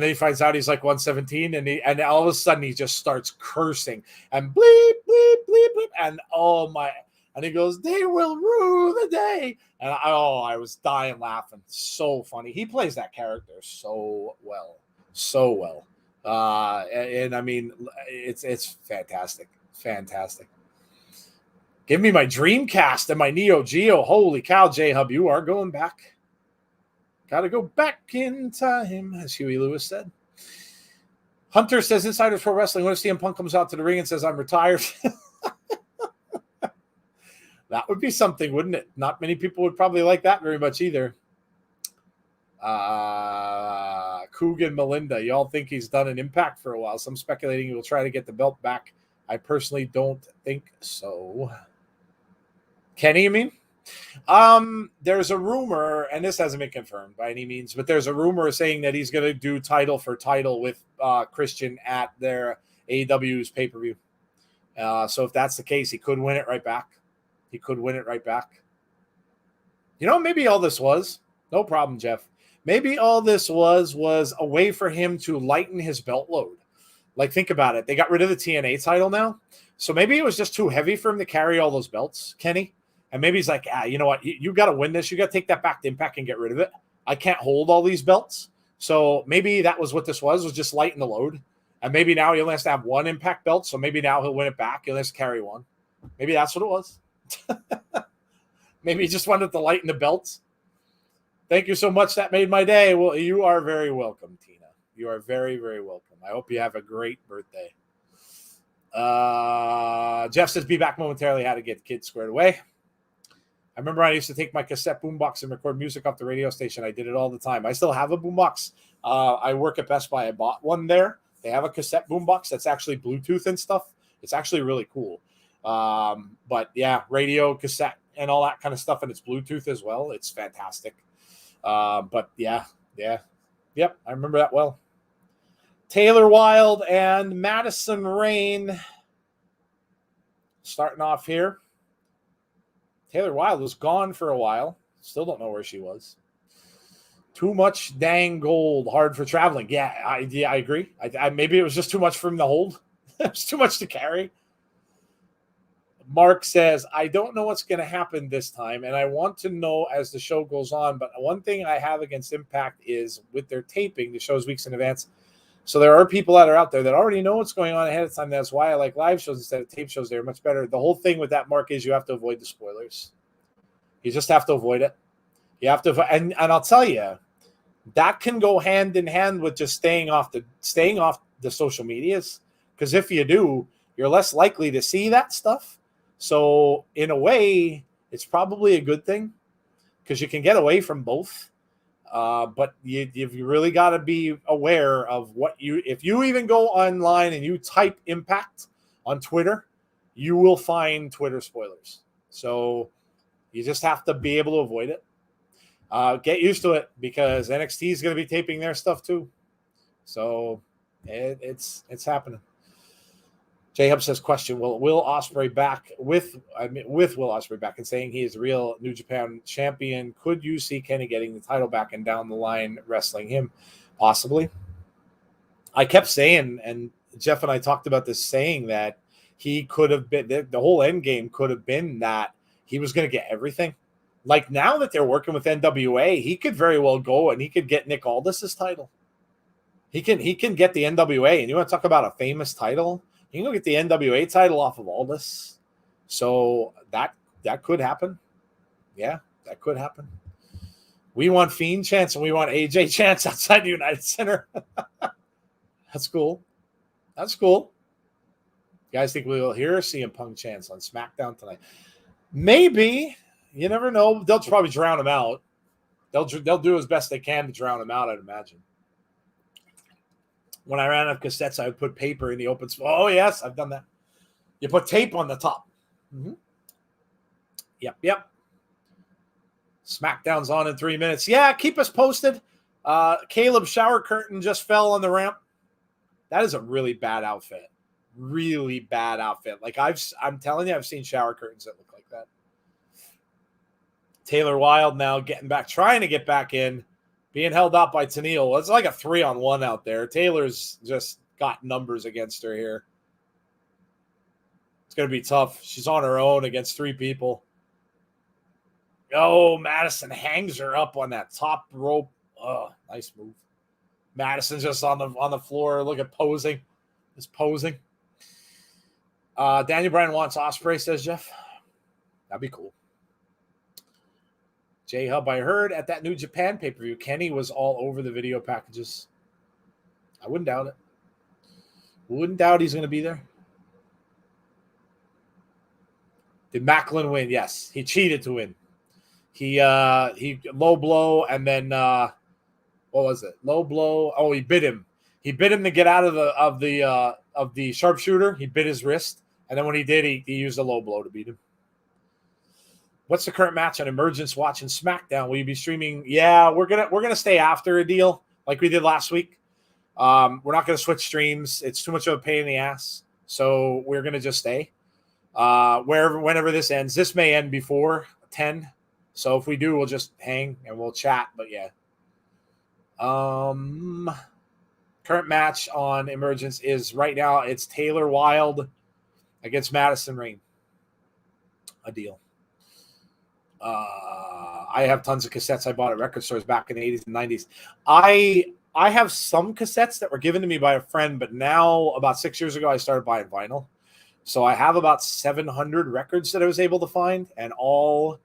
he finds out he's like 117, and all of a sudden he just starts cursing and bleep bleep bleep bleep, and oh my. And he goes, they will rue the day. And I was dying laughing. So funny. He plays that character so well. So well. And I mean, it's fantastic. Fantastic. Give me my Dreamcast and my Neo Geo. Holy cow, J-Hub, you are going back. Got to go back in time, as Huey Lewis said. Hunter says, Insiders Pro Wrestling, what if CM Punk comes out to the ring and says, I'm retired? That would be something, wouldn't it? Not many people would probably like that very much either. Coogan Melinda, y'all think he's done an Impact for a while. Some speculating he will try to get the belt back. I personally don't think so. Kenny, you mean? There's a rumor, and this hasn't been confirmed by any means, but there's a rumor saying that he's going to do title for title with Christian at their AEW's pay-per-view. So if that's the case, he could win it right back. Maybe all this was, no problem, Jeff. Maybe all this was a way for him to lighten his belt load. Like, think about it. They got rid of the TNA title now. So maybe it was just too heavy for him to carry all those belts, Kenny. And maybe he's like, you know what? You got to win this. You got to take that back to Impact and get rid of it. I can't hold all these belts. So maybe that was what this was just lighten the load. And maybe now he only has to have 1 Impact belt. So maybe now he'll win it back. He'll just carry 1. Maybe that's what it was. Maybe he just wanted to lighten the belts. Thank you so much. That made my day. Well, you are very welcome, Tina. You are very, very welcome. I hope you have a great birthday. Jeff says, be back momentarily. How to get kids squared away. I remember I used to take my cassette boombox and record music off the radio station. I did it all the time. I still have a boombox. I work at Best Buy. I bought one there. They have a cassette boombox that's actually Bluetooth and stuff. It's actually really cool. But yeah, radio, cassette, and all that kind of stuff, and it's Bluetooth as well. It's fantastic. But yeah. Yep, I remember that well. Taylor Wilde and Madison Rayne starting off here. Taylor Wilde was gone for a while. Still don't know where she was. Too much dang gold, hard for traveling. Yeah, I agree. Maybe it was just too much for him to hold. It's too much to carry. Mark says, I don't know what's going to happen this time, and I want to know as the show goes on. But one thing I have against Impact is with their taping, the show's weeks in advance. So there are people that are out there that already know what's going on ahead of time. That's why I like live shows instead of tape shows. They're much better. The whole thing with that, Mark, is you have to avoid the spoilers. You just have to avoid it. You have to, and I'll tell you, that can go hand in hand with just staying off the social medias. Because if you do, you're less likely to see that stuff. So in a way, it's probably a good thing because you can get away from both. But you've really got to be aware of if you even go online and you type Impact on Twitter, you will find Twitter spoilers. So you just have to be able to avoid it. Get used to it because NXT is going to be taping their stuff too. So it's happening. J-Hub says, question, Will Ospreay back with Will Ospreay back and saying he is a real New Japan champion? Could you see Kenny getting the title back and down the line wrestling him? Possibly. I kept saying, and Jeff and I talked about this, saying that he could have been, the whole end game could have been that he was going to get everything. Like now that they're working with NWA, he could very well go and he could get Nick Aldis's title. He can get the NWA, and you want to talk about a famous title? You can go get the NWA title off of Aldis. So that could happen. Yeah, that could happen. We want Fiend chance and we want AJ chance outside the United Center. That's cool. That's cool. You guys think we will hear CM Punk chance on SmackDown tonight? Maybe. You never know. They'll probably drown him out. They'll do as best they can to drown him out, I'd imagine. When I ran out of cassettes, I would put paper in the open spot. Oh, yes, I've done that. You put tape on the top. Mm-hmm. Yep. Smackdown's on in 3 minutes. Yeah, keep us posted. Caleb's shower curtain just fell on the ramp. That is a really bad outfit. Really bad outfit. Like I'm telling you, I've seen shower curtains that look like that. Taylor Wilde now trying to get back in, being held up by Tenille. It's like a 3-on-1 out there. Taylor's just got numbers against her here. It's going to be tough. She's on her own against 3 people. Oh, Madison hangs her up on that top rope. Oh, nice move. Madison's just on the floor. Look at posing. Just posing. Daniel Bryan wants Ospreay, says Jeff. That'd be cool. J-Hub, I heard at that New Japan pay-per-view, Kenny was all over the video packages. I wouldn't doubt it. Wouldn't doubt he's going to be there. Did Macklin win? Yes. He cheated to win. He low blow and then what was it? Low blow. Oh, he bit him. He bit him to get out of the sharpshooter. He bit his wrist, and then when he did, he used a low blow to beat him. What's the current match on Emergence watching SmackDown? Will you be streaming? Yeah, we're gonna stay after a deal like we did last week. We're not gonna switch streams. It's too much of a pain in the ass. So we're gonna just stay. Whenever this ends. This may end before 10. So if we do, we'll just hang and we'll chat. But yeah. Current match on Emergence is right now it's Taylor Wilde against Madison Rayne. A deal. I have tons of cassettes I bought at record stores back in the 80s and 90s. I have some cassettes that were given to me by a friend, but now about 6 years ago I started buying vinyl. So I have about 700 records that I was able to find, and all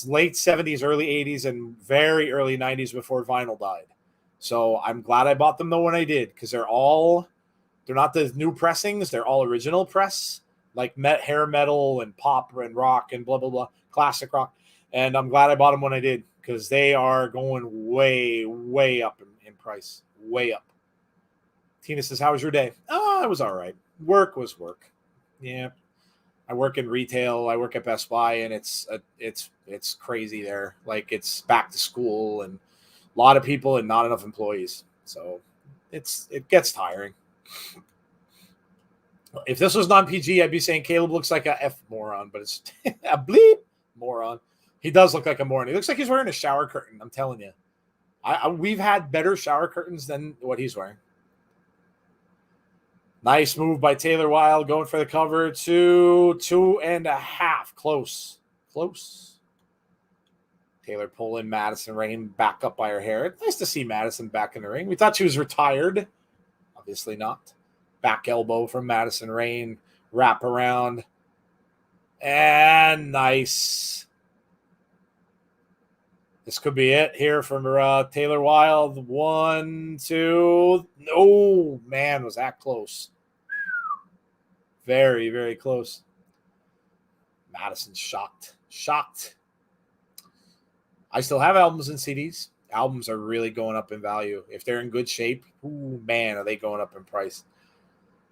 late 70s, early 80s, and very early 90s before vinyl died. So I'm glad I bought them though when I did, because they're not the new pressings, they're all original press, like hair metal and pop and rock and blah blah blah, classic rock. And I'm glad I bought them when I did, because they are going way, way up in price, way up. Tina says, "How was your day?" Oh, it was all right. Work was work. Yeah, I work in retail. I work at Best Buy, and it's crazy there. Like, it's back to school and a lot of people and not enough employees. So it gets tiring. If this was non-PG, I'd be saying Caleb looks like a F moron, but it's a bleep moron. He does look like a moron. He looks like he's wearing a shower curtain. I'm telling you. We've had better shower curtains than what he's wearing. Nice move by Taylor Wilde, going for the cover to 2.5. Close. Taylor pulling Madison Rayne back up by her hair. Nice to see Madison back in the ring. We thought she was retired. Obviously not. Back elbow from Madison Rayne. Wrap around. And nice. This could be it here from Taylor Wilde. 1, 2. Oh, man, was that close. Very, very close. Madison's shocked. I still have albums and CDs. Albums are really going up in value. If they're in good shape, ooh, man, are they going up in price.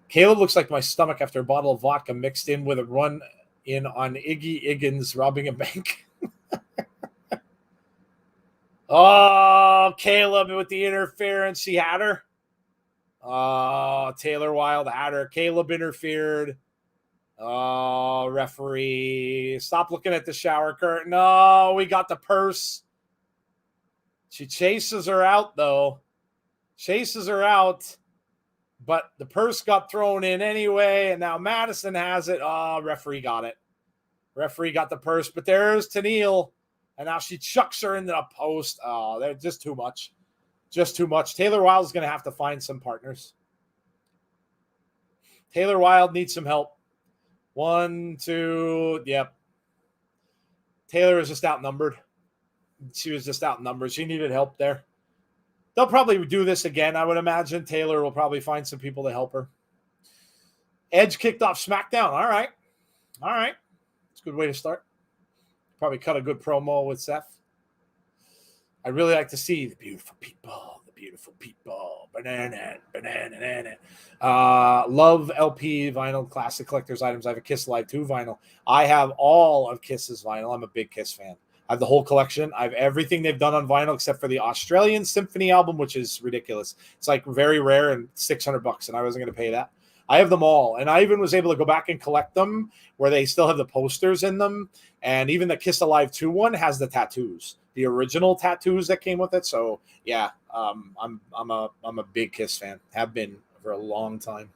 Caleb looks like my stomach after a bottle of vodka mixed in with a run in on Iggy Iggins robbing a bank. Oh, Caleb with the interference. He had her. Oh, Taylor Wilde had her. Caleb interfered. Oh, referee. Stop looking at the shower curtain. Oh, we got the purse. She chases her out, though. But the purse got thrown in anyway, and now Madison has it. Oh, referee got it. Referee got the purse, but there's Tenille. And now she chucks her into the post. Oh, they're just too much. Taylor Wilde's going to have to find some partners. Taylor Wilde needs some help. 1, 2, yep. Taylor is just outnumbered. She was just outnumbered. She needed help there. They'll probably do this again, I would imagine. Taylor will probably find some people to help her. Edge kicked off SmackDown. All right. It's a good way to start. Probably cut a good promo with Seth. I really like to see the beautiful people. Banana. Love LP vinyl classic collector's items. I have a Kiss Live 2 vinyl. I have all of Kiss's vinyl. I'm a big Kiss fan. I have the whole collection. I have everything they've done on vinyl except for the Australian Symphony album, which is ridiculous. It's like very rare and $600, and I wasn't going to pay that. I have them all, and I even was able to go back and collect them where they still have the posters in them, and even the Kiss Alive 2 one has the tattoos, the original tattoos that came with it. So yeah, I'm a big Kiss fan. Have been for a long time.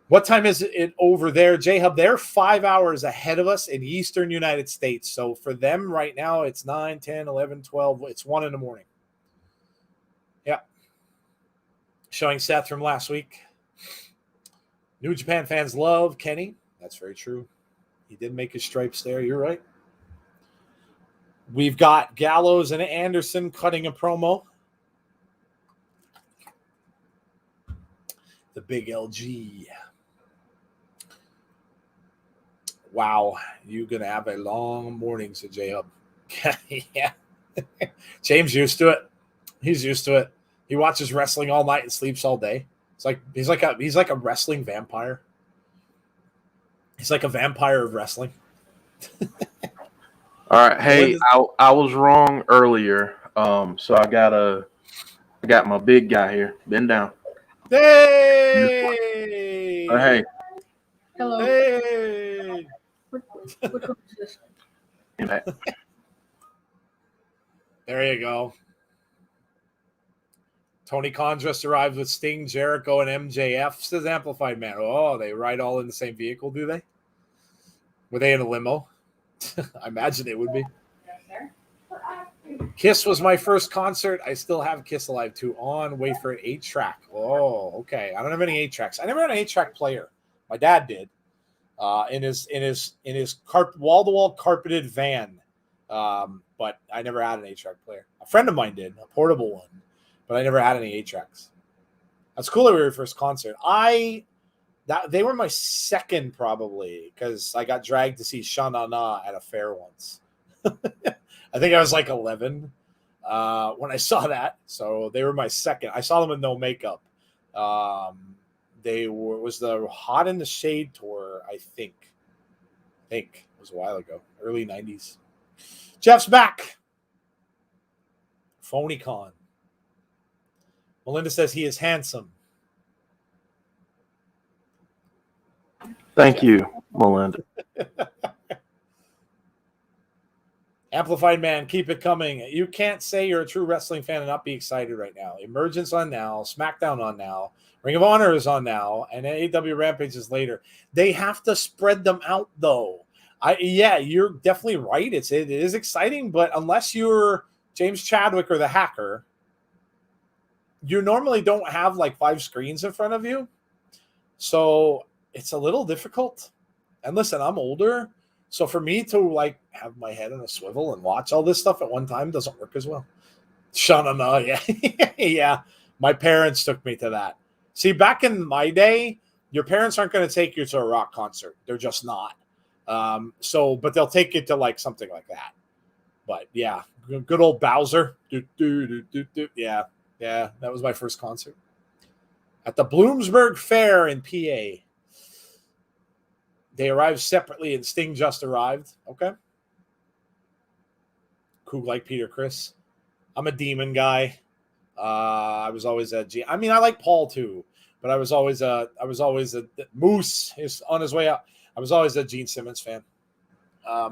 What time is it over there, J-Hub? They're 5 hours ahead of us in Eastern United States. So for them right now, it's 9, 10, 11, 12. It's 1 in the morning. Yeah. Showing Seth from last week. New Japan fans love Kenny. That's very true. He did make his stripes there. You're right. We've got Gallows and Anderson cutting a promo. The big LG. Wow, you're going to have a long morning, said J-Hub. Yeah. James used to it. He's used to it. He watches wrestling all night and sleeps all day. It's like he's like a wrestling vampire. He's like a vampire of wrestling. All right. Hey, I was wrong earlier. So I got my big guy here. Bend down. Hey! Hey. Hello. Hey! What one is this? There you go. Tony Khan just arrived with Sting, Jericho, and MJF, says Amplified Man. Oh, they ride all in the same vehicle, do they? Were they in a limo? I imagine they would be. Yes, sir. Kiss was my first concert. I still have Kiss Alive 2 on. Wait for an 8-track. Oh, okay. I don't have any 8-tracks. I never had an 8-track player. My dad did. In his wall-to-wall carpeted van. But I never had an 8-track player. A friend of mine did, a portable one, but I never had any 8-tracks. That's cool that we were your first concert. They were my second probably because I got dragged to see Sha Na Na at a fair once. I think I was like 11 when I saw that. So they were my second. I saw them with no makeup. Was the Hot in the Shade tour, I think. It was a while ago, early 90s. Jeff's back. Phony Con. Melinda says he is handsome. Thank you, Melinda. Amplified Man, keep it coming. You can't say you're a true wrestling fan and not be excited right now. Emergence on now, Smackdown on now, Ring of Honor is on now, and AEW Rampage is later. They have to spread them out, though. You're definitely right. It is exciting, but unless you're James Chadwick or the Hacker, you normally don't have like 5 screens in front of you. So it's a little difficult. And listen, I'm older. So for me to like have my head on a swivel and watch all this stuff at one time doesn't work as well. Sha Na Na, yeah. Yeah. My parents took me to that. See, back in my day, your parents aren't going to take you to a rock concert. They're just not. But they'll take you to like something like that. But yeah, good old Bowser. Yeah, that was my first concert. At the Bloomsburg Fair in PA. They arrived separately and Sting just arrived. Okay. Cool like Peter Chris. I'm a Demon guy. I was always I like Paul too, but I was always a Moose is on his way out. I was always a Gene Simmons fan. I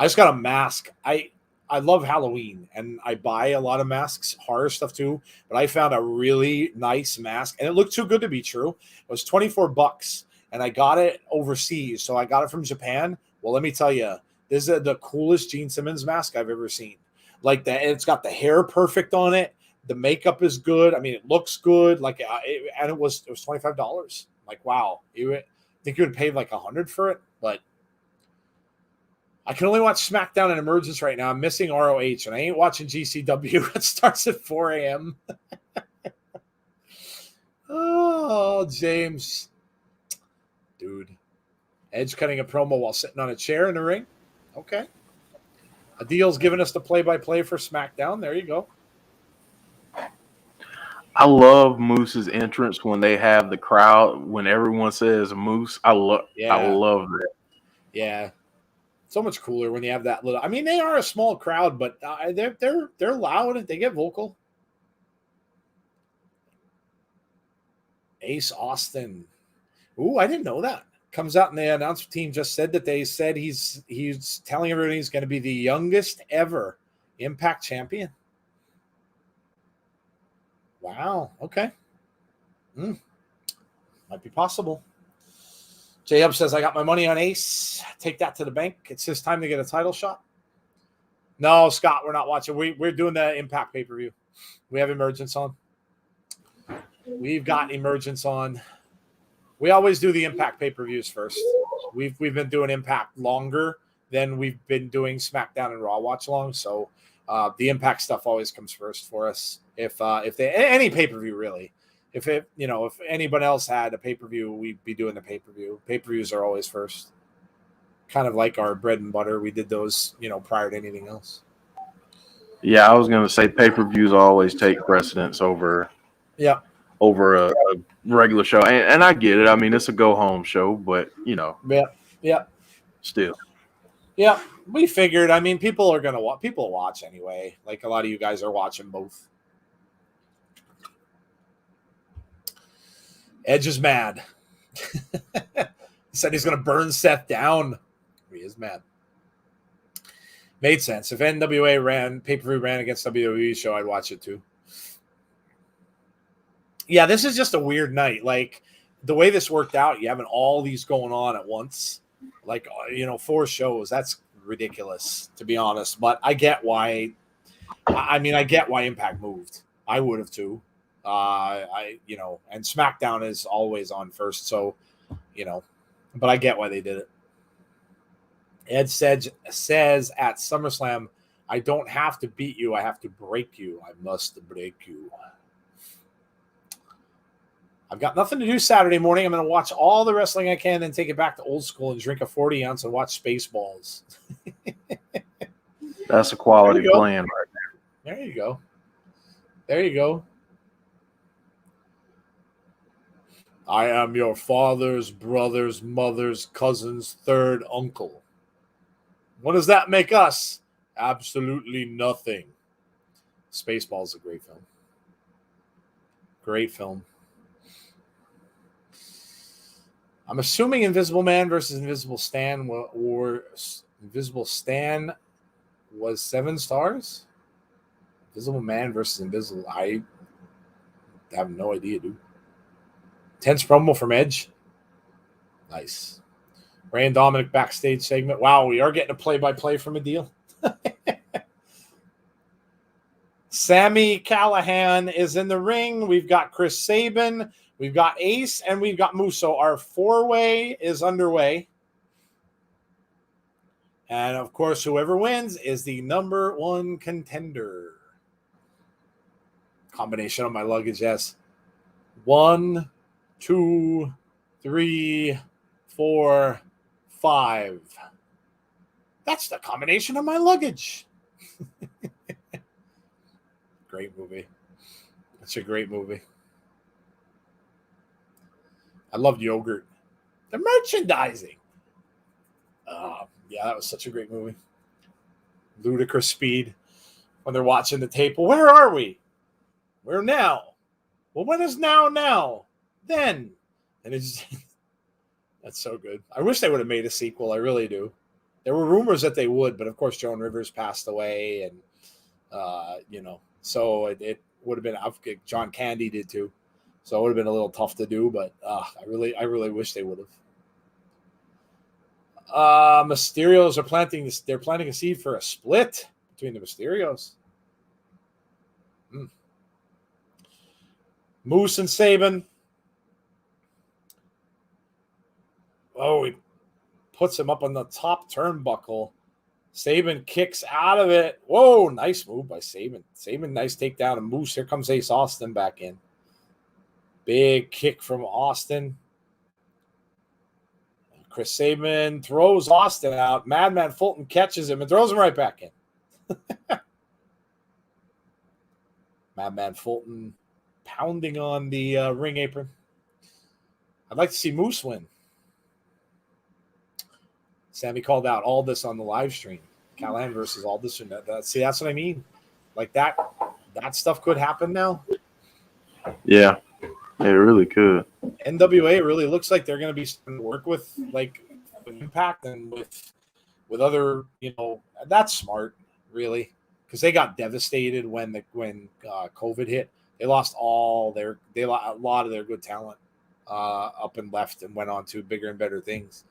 just got a mask. I love Halloween and I buy a lot of masks, horror stuff too, but I found a really nice mask and it looked too good to be true. It was $24 and I got it overseas. So I got it from Japan. Well, let me tell you, this is the coolest Gene Simmons mask I've ever seen. Like that, it's got the hair perfect on it. The makeup is good. I mean, it looks good. Like, and it was $25. Like, wow. I think you would pay like $100 for it, but I can only watch SmackDown and Emergence right now. I'm missing ROH, and I ain't watching GCW. It starts at 4 a.m. Oh, James. Dude. Edge cutting a promo while sitting on a chair in the ring. Okay. Adil's giving us the play-by-play for SmackDown. There you go. I love Moose's entrance when they have the crowd, when everyone says Moose. I love that. Yeah. So much cooler when you have that little. I mean, they are a small crowd, but they're loud. They get vocal. Ace Austin. Ooh, I didn't know that. Comes out and the announcement team just said that they said he's telling everybody he's going to be the youngest ever Impact champion. Wow. Okay. Might be possible. J-Hub says, I got my money on Ace. Take that to the bank. It's his time to get a title shot. No, Scott, we're not watching. We're doing the Impact pay-per-view. We have Emergence on. We've got Emergence on. We always do the Impact pay-per-views first. We've been doing Impact longer than we've been doing SmackDown and Raw watch long. So the Impact stuff always comes first for us. If they any pay-per-view really. If anyone else had a pay-per-view, we'd be doing the pay-per-view. Pay-per-views are always first. Kind of like our bread and butter. We did those, prior to anything else. Yeah, I was going to say pay-per-views always take precedence over a regular show. And I get it. I mean, it's a go-home show, but, Yeah. Still. Yeah, we figured. I mean, people are going to watch. People watch anyway. Like a lot of you guys are watching both. Edge is mad. He said he's going to burn Seth down. He is mad. Made sense. If NWA pay-per-view ran against WWE show, I'd watch it too. Yeah, this is just a weird night. Like the way this worked out, you having all these going on at once. Like 4 shows. That's ridiculous, to be honest. But I get why. I get why Impact moved. I would have too. And SmackDown is always on first, so but I get why they did it. Ed says at SummerSlam, I don't have to beat you, I have to break you. I must break you. I've got nothing to do Saturday morning. I'm going to watch all the wrestling I can, then take it back to old school and drink a 40-ounce and watch Spaceballs. That's a quality plan right there. There you go. There you go. I am your father's brother's mother's cousin's third uncle. What does that make us? Absolutely nothing. Spaceballs is a great film. Great film. I'm assuming Invisible Man versus Invisible Stan or Invisible Stan was 7 stars. Invisible Man versus Invisible. I have no idea, dude. Tense promo from Edge. Nice. Ray and Dominic backstage segment. Wow, we are getting a play-by-play from a deal. Sami Callihan is in the ring. We've got Chris Sabin. We've got Ace, and we've got Moose. So our 4-way is underway. And, of course, whoever wins is the number 1 contender. Combination of my luggage, yes. 1, 2, 3, 4, 5. That's the combination of my luggage. Great movie. It's a great movie. I loved Yogurt. The merchandising. Yeah, that was such a great movie. Ludicrous speed. When they're watching the tape. Well, where are we? Where now? Well, when is now? Then. And it's that's so good. I wish they would have made a sequel. I really do. There were rumors that they would, but of course Joan Rivers passed away, and so it would have been. John Candy did too, so it would have been a little tough to do. But I really wish they would have. Mysterios are planting this. They're planting a seed for a split between the Mysterios. Moose and Sabin. Oh, he puts him up on the top turnbuckle. Sabin kicks out of it. Whoa, nice move by Sabin. Sabin, nice takedown of Moose. Here comes Ace Austin back in. Big kick from Austin. Chris Sabin throws Austin out. Madman Fulton catches him and throws him right back in. Madman Fulton pounding on the ring apron. I'd like to see Moose win. Sami called out Aldis on the live stream. Callihan versus Aldis. See, that's what I mean. Like that stuff could happen now. Yeah, it really could. NWA really looks like they're going to be starting to work with like Impact and with other, that's smart, really, because they got devastated when COVID hit. They lost a lot of their good talent up and left and went on to bigger and better things.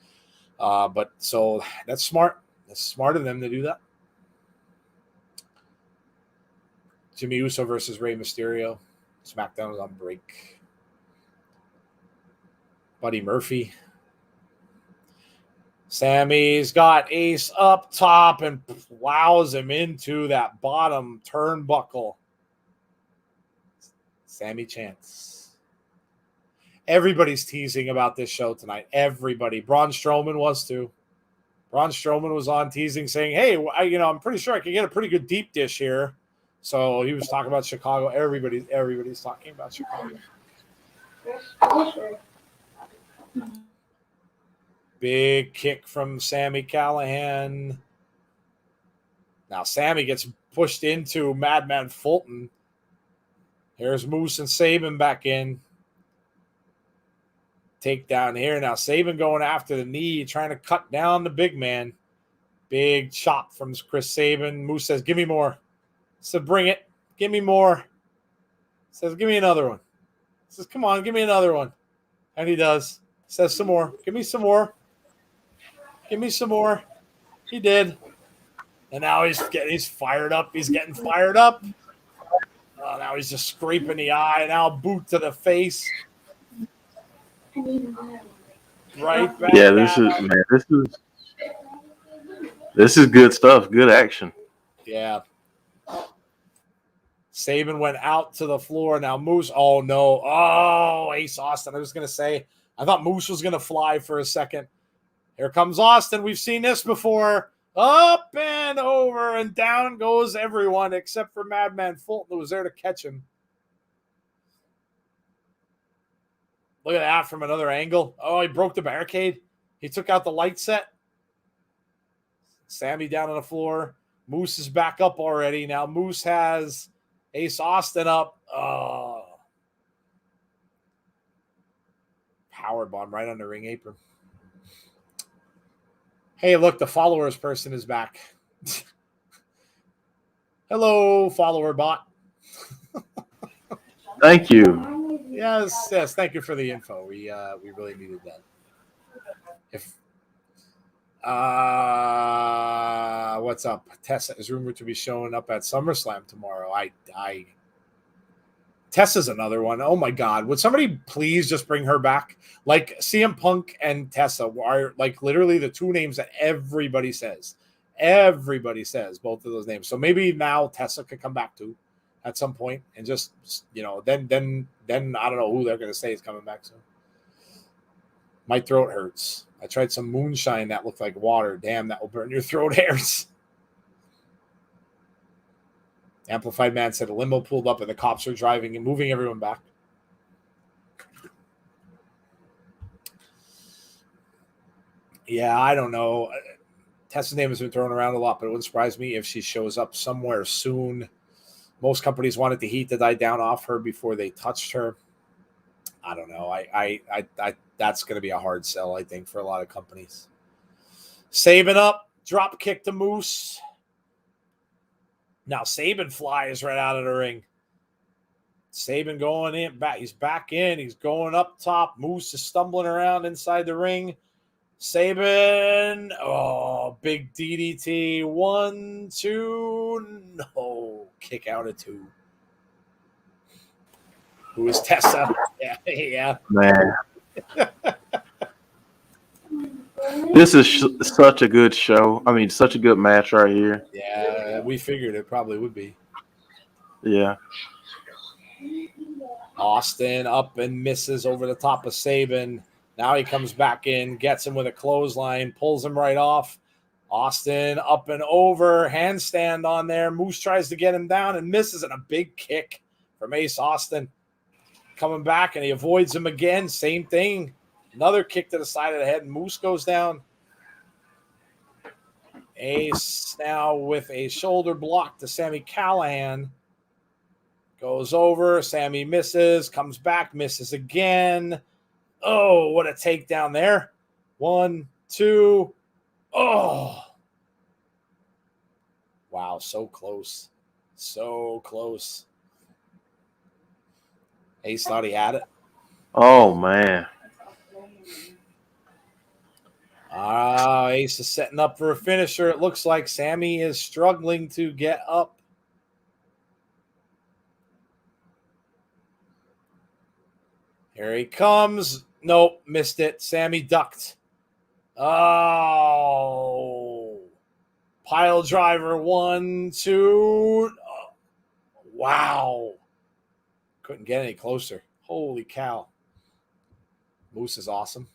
But so that's smart. That's smart of them to do that. Jimmy Uso versus Rey Mysterio. Smackdown is on break. Buddy Murphy. Sami's got Ace up top and plows him into that bottom turnbuckle. Sami chants. Everybody's teasing about this show tonight. Everybody. Braun Strowman was too. Braun Strowman was on teasing, saying, "Hey, I'm pretty sure I can get a pretty good deep dish here." So he was talking about Chicago. Everybody's talking about Chicago. Big kick from Sami Callihan. Now Sami gets pushed into Madman Fulton. Here's Moose and Sabin back in. Takedown here. Now Sabin going after the knee, trying to cut down the big man. Big chop from Chris Sabin. Moose says, "Give me more." Says, "Bring it. Give me more." Says, "Give me another one." Says, "Come on, give me another one." And he does. Says, "Some more. Give me some more. Give me some more." He did. And now he's fired up. He's getting fired up. Now he's just scraping the eye. Now boot to the face. Right back. Yeah, this is good stuff. Good action. Yeah. Sabin went out to the floor. Now Moose. Oh no. Oh, Ace Austin. I was gonna say, I thought Moose was gonna fly for a second. Here comes Austin. We've seen this before. Up and over and down goes everyone except for Madman Fulton, who was there to catch him. Look at that from another angle. Oh, he broke the barricade. He took out the light set. Sami down on the floor. Moose is back up already. Now Moose has Ace Austin up. Oh. Powerbomb right on the ring apron. Hey, look, the followers person is back. Hello, follower bot. Thank you. Yes, thank you for the info. We really needed that. What's up? Tessa is rumored to be showing up at SummerSlam tomorrow. Tessa's another one. Oh my God. Would somebody please just bring her back? Like CM Punk and Tessa are like literally the two names that everybody says. Everybody says both of those names. So maybe now Tessa could come back too at some point and just, then I don't know who they're going to say is coming back soon. My throat hurts. I tried some moonshine that looked like water. Damn, that will burn your throat hairs. Amplified Man said a limo pulled up and the cops are driving and moving everyone back. Yeah, I don't know. Tessa's name has been thrown around a lot, but it wouldn't surprise me if she shows up somewhere soon. Most companies wanted the heat to die down off her before they touched her. I don't know. I that's going to be a hard sell, I think, for a lot of companies. Sabin up, drop kick to Moose. Now Sabin flies right out of the ring. Sabin going in, back. He's back in. He's going up top. Moose is stumbling around inside the ring. Sabin, big DDT. 1, 2, no. Kick out of 2. Who is Tessa? Yeah. Man. This is such a good show. I mean, such a good match right here. Yeah, we figured it probably would be. Yeah. Austin up and misses over the top of Sabin. Now he comes back in, gets him with a clothesline, pulls him right off. Austin up and over, handstand on there. Moose tries to get him down and misses, and a big kick from Ace Austin. Coming back, and he avoids him again. Same thing. Another kick to the side of the head, and Moose goes down. Ace now with a shoulder block to Sami Callihan. Goes over. Sami misses. Comes back. Misses again. Oh, what a takedown there. 1, 2. Oh. Wow, so close. So close. Ace thought he had it. Oh, man. Ace is setting up for a finisher. It looks like Sami is struggling to get up. Here he comes. Nope, missed it. Sami ducked. Oh. Pile driver. 1, 2. Oh. Wow. Couldn't get any closer. Holy cow. Moose is awesome.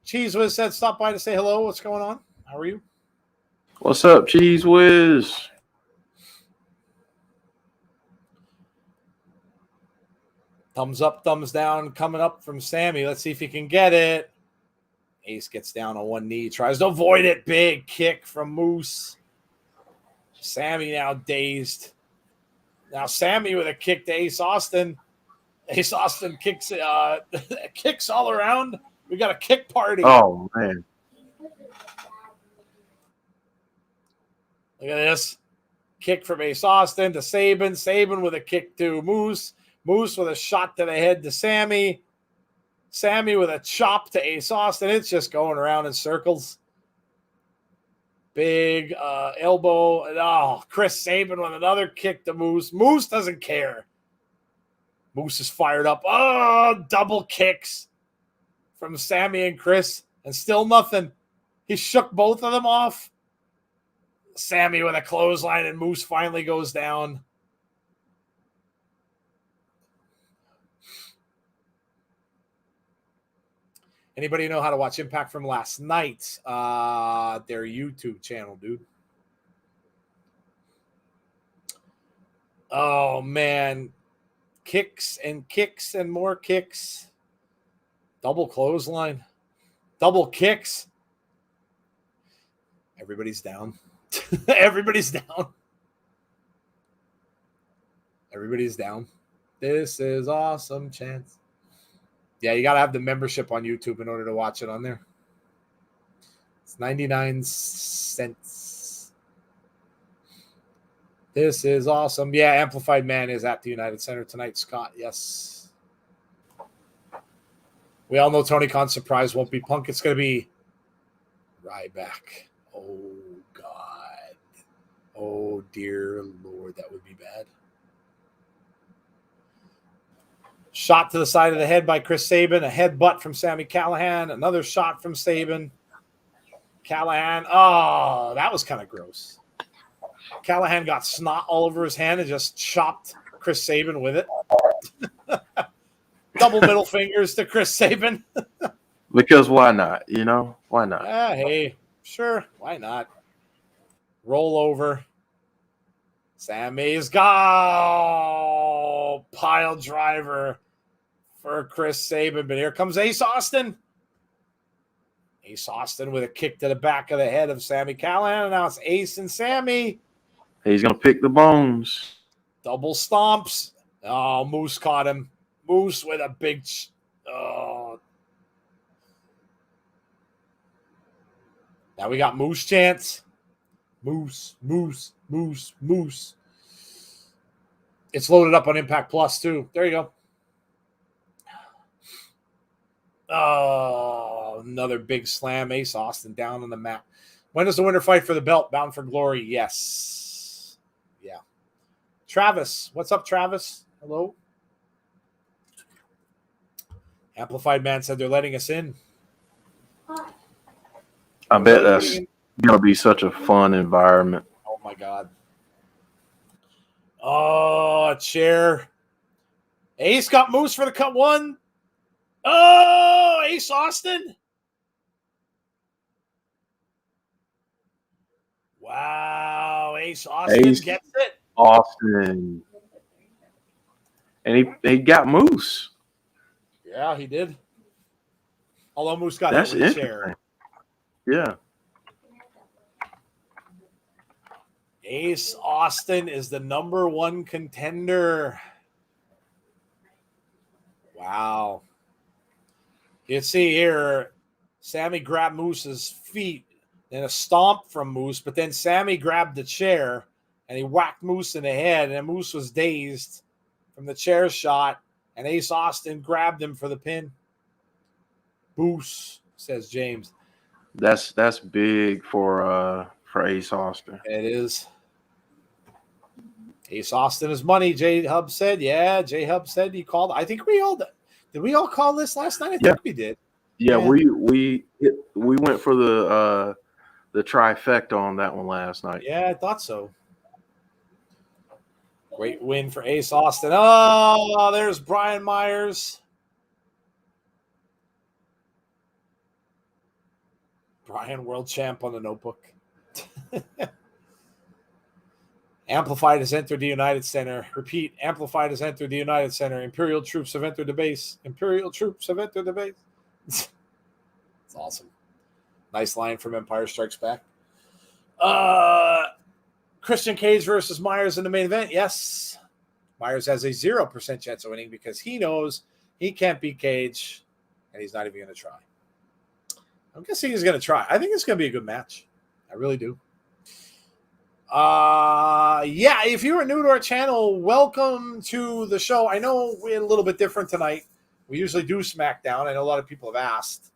Cheese Whiz said, stop by to say hello. What's going on? How are you? What's up, Cheese Whiz? Thumbs up, thumbs down, coming up from Sami. Let's see if he can get it. Ace gets down on one knee, tries to avoid it. Big kick from Moose. Sami now dazed. Now Sami with a kick to Ace Austin. Ace Austin kicks kicks all around. We got a kick party. Oh, man. Look at this. Kick from Ace Austin to Sabin. Sabin with a kick to Moose. Moose with a shot to the head to Sami. Sami with a chop to Ace Austin. It's just going around in circles. Big elbow. Oh, Chris Sabin with another kick to Moose. Moose doesn't care. Moose is fired up. Oh, double kicks from Sami and Chris. And still nothing. He shook both of them off. Sami with a clothesline, and Moose finally goes down. Anybody know how to watch Impact from last night? Their YouTube channel, dude. Oh, man. Kicks and kicks and more kicks. Double clothesline. Double kicks. Everybody's down. Everybody's down. Everybody's down. This is awesome chance. Yeah, you got to have the membership on YouTube in order to watch it on there. It's 99 cents. This is awesome. Yeah, Amplified Man is at the United Center tonight, Scott. Yes. We all know Tony Khan's surprise won't be Punk. It's going to be Ryback. Oh, God. Oh, dear Lord, that would be bad. Shot to the side of the head by Chris Sabin. A headbutt from Sami Callihan. Another shot from Sabin. Callihan. Oh, that was kind of gross. Callihan got snot all over his hand and just chopped Chris Sabin with it. Double middle fingers to Chris Sabin. Because why not? You know, why not? Hey, sure. Why not? Roll over. Sami's got pile driver for Chris Sabin. But here comes Ace Austin. Ace Austin with a kick to the back of the head of Sami Callihan. And now it's Ace and Sami. He's going to pick the bones. Double stomps. Oh, Moose caught him. Moose with a big... Now we got Moose chants. Moose, Moose, Moose, Moose. It's loaded up on Impact Plus, too. There you go. Oh, another big slam. Ace Austin down on the mat. When does the winner fight for the belt? Bound for Glory? Yes. Yeah. Travis. What's up, Travis? Hello? Amplified Man said they're letting us in. I bet that's going to be such a fun environment. Oh, my God. Oh, a chair. Ace got Moose for the cut one. Oh, Ace Austin. Wow, Ace Austin gets it. Austin. And he got Moose. Yeah, he did. Although Moose got That's hit with a interesting. chair. Yeah. Ace Austin is the number 1 contender. Wow. You see here, Sami grabbed Moose's feet and a stomp from Moose, but then Sami grabbed the chair and he whacked Moose in the head, and Moose was dazed from the chair shot, and Ace Austin grabbed him for the pin. Boos, says James. That's big for Ace Austin. It is. Ace Austin is money, J Hub said. Yeah, J Hub said he called. I think we all did. We all call this last night? I think we did. Yeah, we went for the trifecta on that one last night. Yeah, I thought so. Great win for Ace Austin. Oh, there's Brian Myers. Brian, world champ on the notebook. Amplified has entered the United Center. Repeat, Amplified has entered the United Center. Imperial troops have entered the base. Imperial troops have entered the base. It's awesome. Nice line from Empire Strikes Back. Christian Cage versus Myers in the main event. Yes. Myers has a 0% chance of winning because he knows he can't beat Cage, and he's not even going to try. I'm guessing he's going to try. I think it's going to be a good match. I really do. Yeah, if you are new to our channel, welcome to the show. I know we're a little bit different tonight. We usually do SmackDown. I know a lot of people have asked.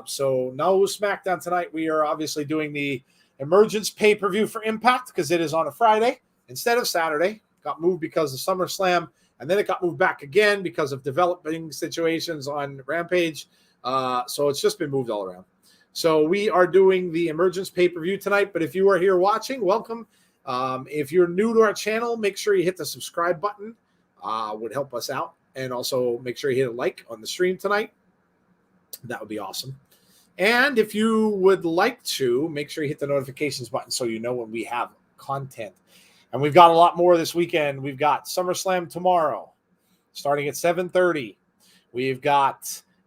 So no SmackDown tonight. We are obviously doing the Emergence pay-per-view for Impact because it is on a Friday instead of Saturday. Got moved because of SummerSlam, and then it got moved back again because of developing situations on Rampage. So it's just been moved all around. So we are doing the Emergence pay-per-view tonight, but if you are here watching, welcome. If you're new to our channel, make sure you hit the subscribe button. Would help us out. And also make sure you hit a like on the stream tonight. That would be awesome. And if you would like to, make sure you hit the notifications button so you know when we have content. And we've got a lot more this weekend. We've got SummerSlam tomorrow, starting at 7:30. We've got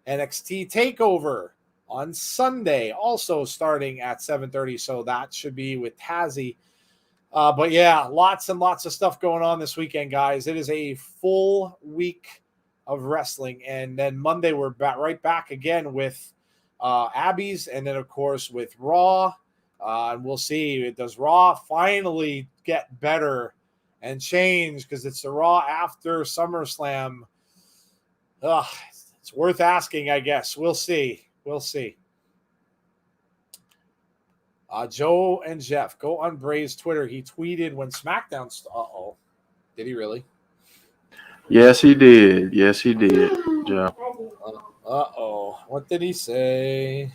NXT TakeOver on Sunday, also starting at 7:30. So that should be with Tazzy. But yeah, lots and lots of stuff going on this weekend, guys. It is a full week of wrestling. And then Monday, we're right back again with Abby's, and then, of course, with Raw. And we'll see, does Raw finally get better and change? Because it's the Raw after SummerSlam. It's worth asking, I guess. We'll see. We'll see. Joe and Jeff, go on Bray's Twitter. He tweeted when SmackDown. Uh-oh. Did he really? Yes, he did. Yes, he did, Joe. Uh-oh. What did he say?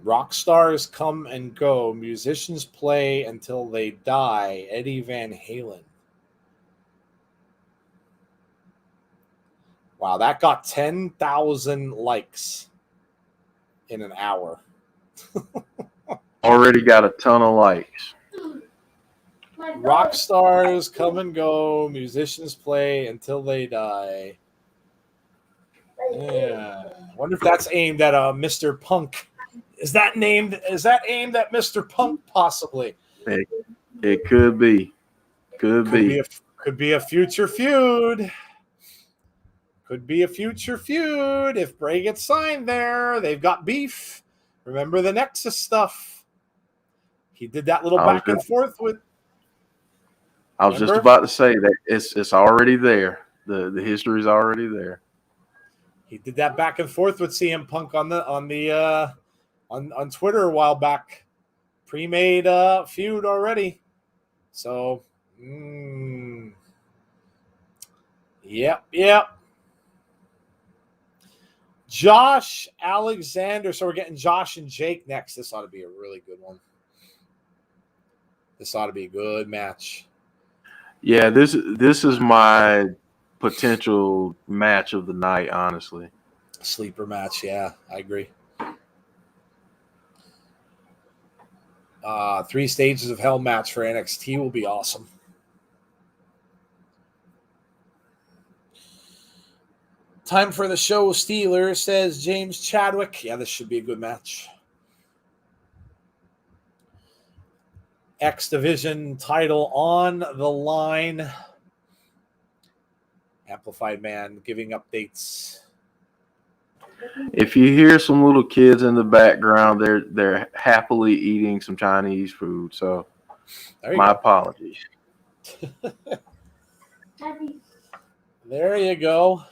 Rock stars come and go. Musicians play until they die. Eddie Van Halen. Wow, that got 10,000 likes in an hour. Already got a ton of likes. Rock stars come and go. Musicians play until they die. Yeah. Wonder if that's aimed at Mr. Punk. Is that aimed at Mr. Punk possibly? It could be. Could be. Could be a future feud. Could be a future feud. If Bray gets signed there, they've got beef. Remember the Nexus stuff. He did that little back and forth with. I was just about to say that it's already there. The history's already there. He did that back and forth with CM Punk on Twitter a while back. Pre-made feud already. So, yep. Josh Alexander. So we're getting Josh and Jake next. This ought to be a really good one. This ought to be a good match. Yeah, this is my potential match of the night, honestly. Sleeper match, yeah, I agree. 3 stages of hell match for NXT will be awesome. Time for the show, Steelers, says James Chadwick. Yeah, this should be a good match. X Division title on the line. Amplified Man giving updates. If you hear some little kids in the background, they're happily eating some Chinese food. So my apologies. There you go.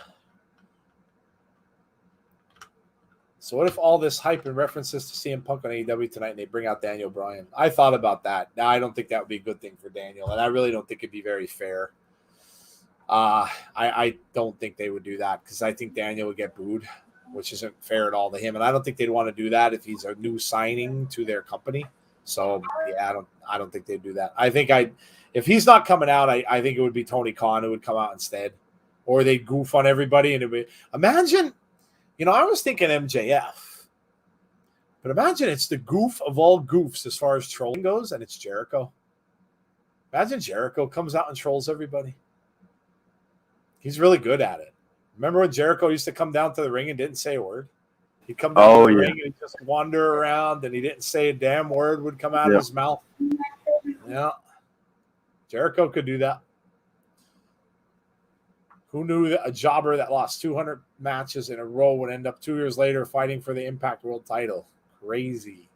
So what if all this hype and references to CM Punk on AEW tonight and they bring out Daniel Bryan? I thought about that. Now, I don't think that would be a good thing for Daniel, and I really don't think it'd be very fair. I don't think they would do that because I think Daniel would get booed, which isn't fair at all to him. And I don't think they'd want to do that if he's a new signing to their company. So, yeah, I don't think they'd do that. I think if he's not coming out, I think it would be Tony Khan who would come out instead. Or they'd goof on everybody. And imagine... I was thinking MJF, but imagine it's the goof of all goofs as far as trolling goes, and it's Jericho. Imagine Jericho comes out and trolls everybody. He's really good at it. Remember when Jericho used to come down to the ring and didn't say a word? He'd come down to the ring and he'd just wander around, and he didn't say a damn word would come out of his mouth. Yeah. Jericho could do that. Who knew that a jobber that lost 200 matches in a row would end up 2 years later fighting for the Impact World title? Crazy.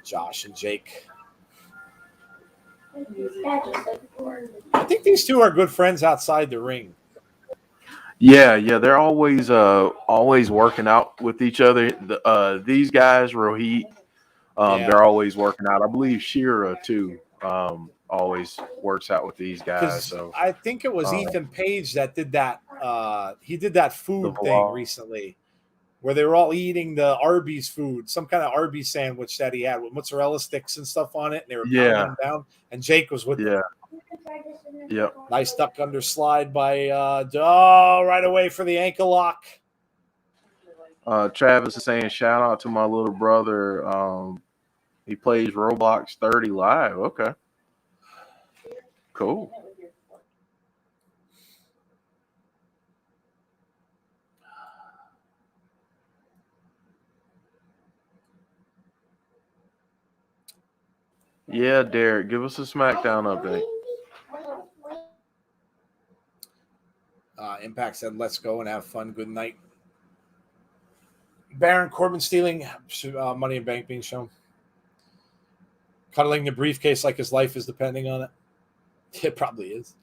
Josh and Jake. I think these two are good friends outside the ring. Yeah, they're always working out with each other. These guys, Rohit, they're always working out. I believe Shira too always works out with these guys. So I think it was Ethan Page that did that. He did that food thing recently, where they were all eating the Arby's food, some kind of Arby's sandwich that he had with mozzarella sticks and stuff on it, and they were pounding them down. And Jake was with them. Yep. Nice duck under slide by right away for the ankle lock. Travis is saying, shout out to my little brother. He plays Roblox 30 live. Okay. Cool. Yeah, Derek, give us a Smackdown update. Impact said, let's go and have fun. Good night. Baron Corbin stealing Money in Bank being shown. Cuddling the briefcase like his life is depending on it. It probably is.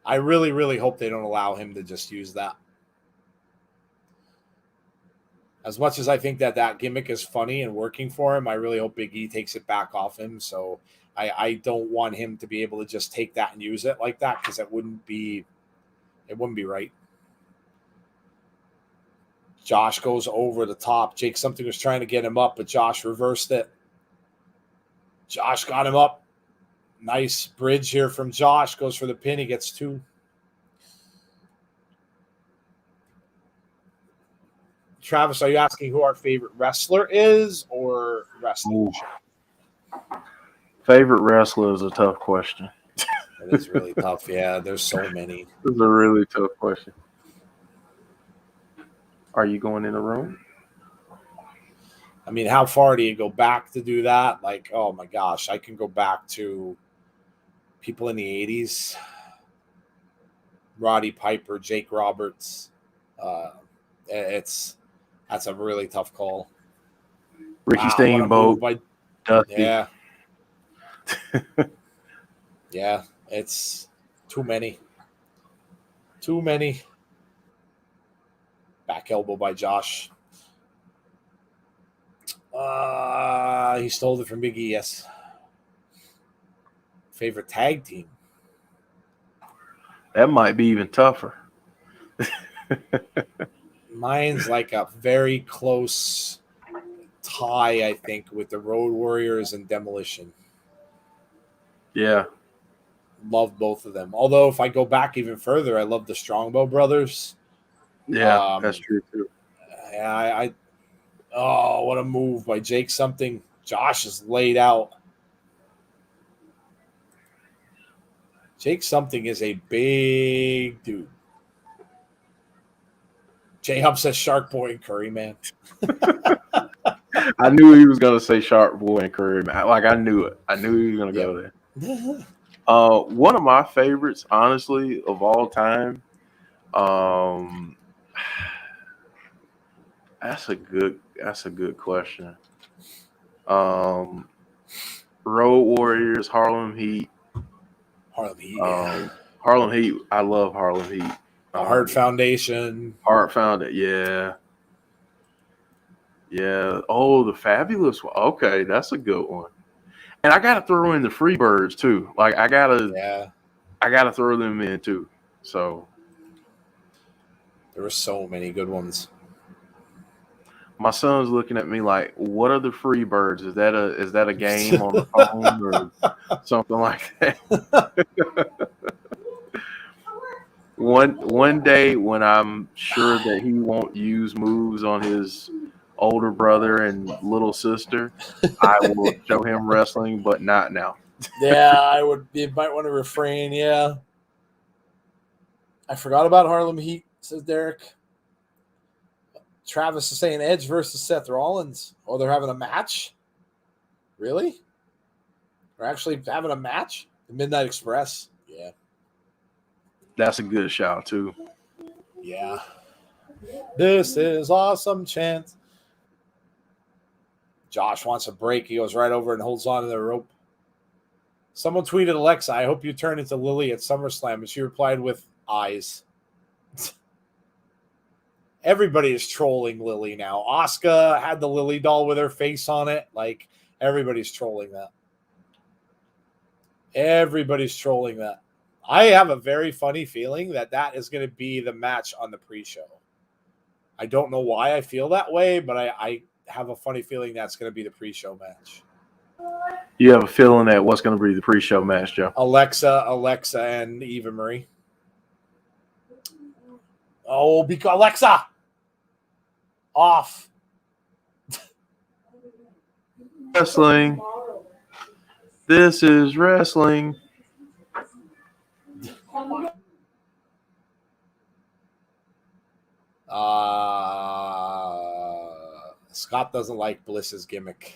I really, really hope they don't allow him to just use that. As much as I think that gimmick is funny and working for him, I really hope Big E takes it back off him. So I don't want him to be able to just take that and use it like that because it wouldn't be right. Josh goes over the top. Jake something was trying to get him up, but Josh reversed it. Josh got him up. Nice bridge here from Josh. Goes for the pin. He gets 2. Travis, are you asking who our favorite wrestler is or wrestler? Favorite wrestler is a tough question. It is really tough. Yeah, there's so many. It's a really tough question. Are you going in the room? I mean, how far do you go back to do that? Like, oh my gosh, I can go back to people in the 80s. Roddy Piper, Jake Roberts. That's a really tough call. Ricky Steamboat. Dusty. Yeah. Yeah, it's too many. Too many. Back elbow by Josh. He stole it from Big E, yes. Favorite tag team? That might be even tougher. Mine's like a very close tie, I think, with the Road Warriors and Demolition. Yeah. Love both of them. Although if I go back even further, I love the Strongbow brothers. Yeah, that's true too. Yeah, oh, what a move by Jake something. Josh is laid out. Jake something is a big dude. J Hub says Shark Boy and Curry Man. I knew he was gonna say Shark Boy and Curry Man. Like I knew it. I knew he was gonna go there. One of my favorites, honestly, of all time. That's a good question. Road Warriors, Harlem Heat. Harlem Heat. Harlem Heat. I love Harlem Heat. Heart Foundation. Heart Foundation. Yeah. Yeah. Oh, the Fabulous one. Okay, that's a good one. And I gotta throw in the Freebirds too. Like I gotta throw them in too. So there were so many good ones. My son's looking at me like, "What are the Freebirds? Is that a game on the phone or something like that?" One day when I'm sure that he won't use moves on his older brother and little sister, I will show him wrestling, but not now. Yeah, you might want to refrain. Yeah, I forgot about Harlem Heat, says Derek. Travis is saying Edge versus Seth Rollins. Oh, they're having a match? Really? They're actually having a match? The Midnight Express? Yeah. That's a good shout, too. Yeah. This is awesome chance. Josh wants a break. He goes right over and holds on to the rope. Someone tweeted Alexa, I hope you turn into Lily at SummerSlam. And she replied with eyes. Everybody is trolling Lily now. Asuka had the Lily doll with her face on it. Like, everybody's trolling that. Everybody's trolling that. I have a very funny feeling that is going to be the match on the pre-show. I don't know why I feel that way, but I have a funny feeling that's going to be the pre-show match. You have a feeling that what's going to be the pre-show match, Joe? Alexa, and Eva Marie. Oh, because Alexa! Off. Wrestling. This is wrestling. Scott doesn't like Bliss's gimmick.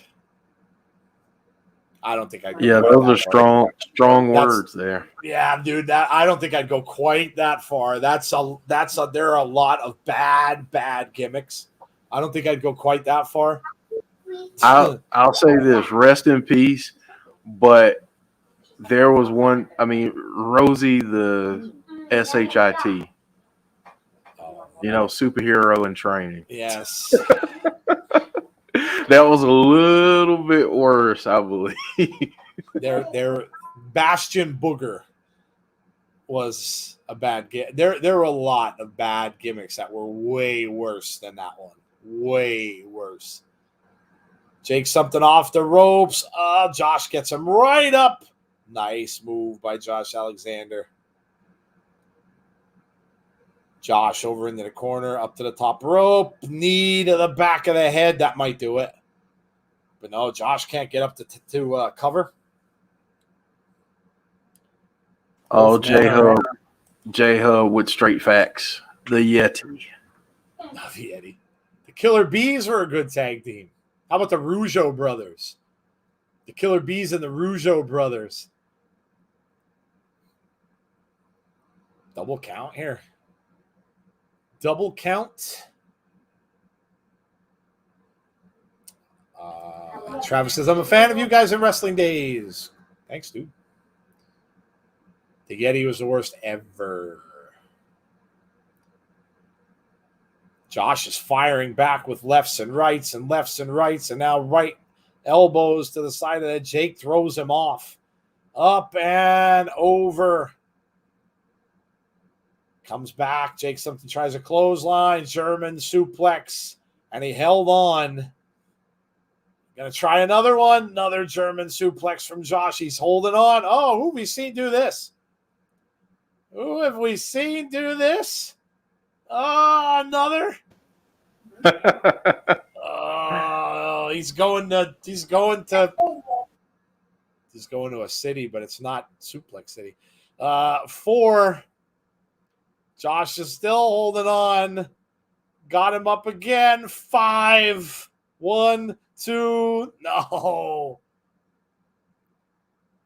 I don't think I. Yeah, those are strong words there. Yeah, dude. I don't think I'd go quite that far. There are a lot of bad gimmicks. I don't think I'd go quite that far. I'll say this: rest in peace. But there was one. I mean, Rosie the SHIT. Superhero in training. Yes. That was a little bit worse, I believe. Their Bastion Booger was a bad gimmick. There were a lot of bad gimmicks that were way worse than that one. Way worse. Jake something off the ropes. Josh gets him right up. Nice move by Josh Alexander. Josh over into the corner, up to the top rope. Knee to the back of the head. That might do it. But no, Josh can't get up to cover. Oh, J-Hub with straight facts. The Yeti. Oh, the Yeti. The Killer Bees were a good tag team. How about the Rougeau brothers? The Killer Bees and the Rougeau brothers. Double count here. Double count. Travis says, I'm a fan of you guys in wrestling days. Thanks, dude. The Yeti was the worst ever. Josh is firing back with lefts and rights, and now right elbows to the side of that. Jake throws him off. Up and over. Comes back. Jake something tries a clothesline. German suplex. And he held on. Gonna try another one. Another German suplex from Josh. He's holding on. Oh, who we seen do this? Who have we seen do this? Oh, another. Oh, he's going to a city, but it's not Suplex City. 4. Josh is still holding on. Got him up again. 5. 1, 2. No.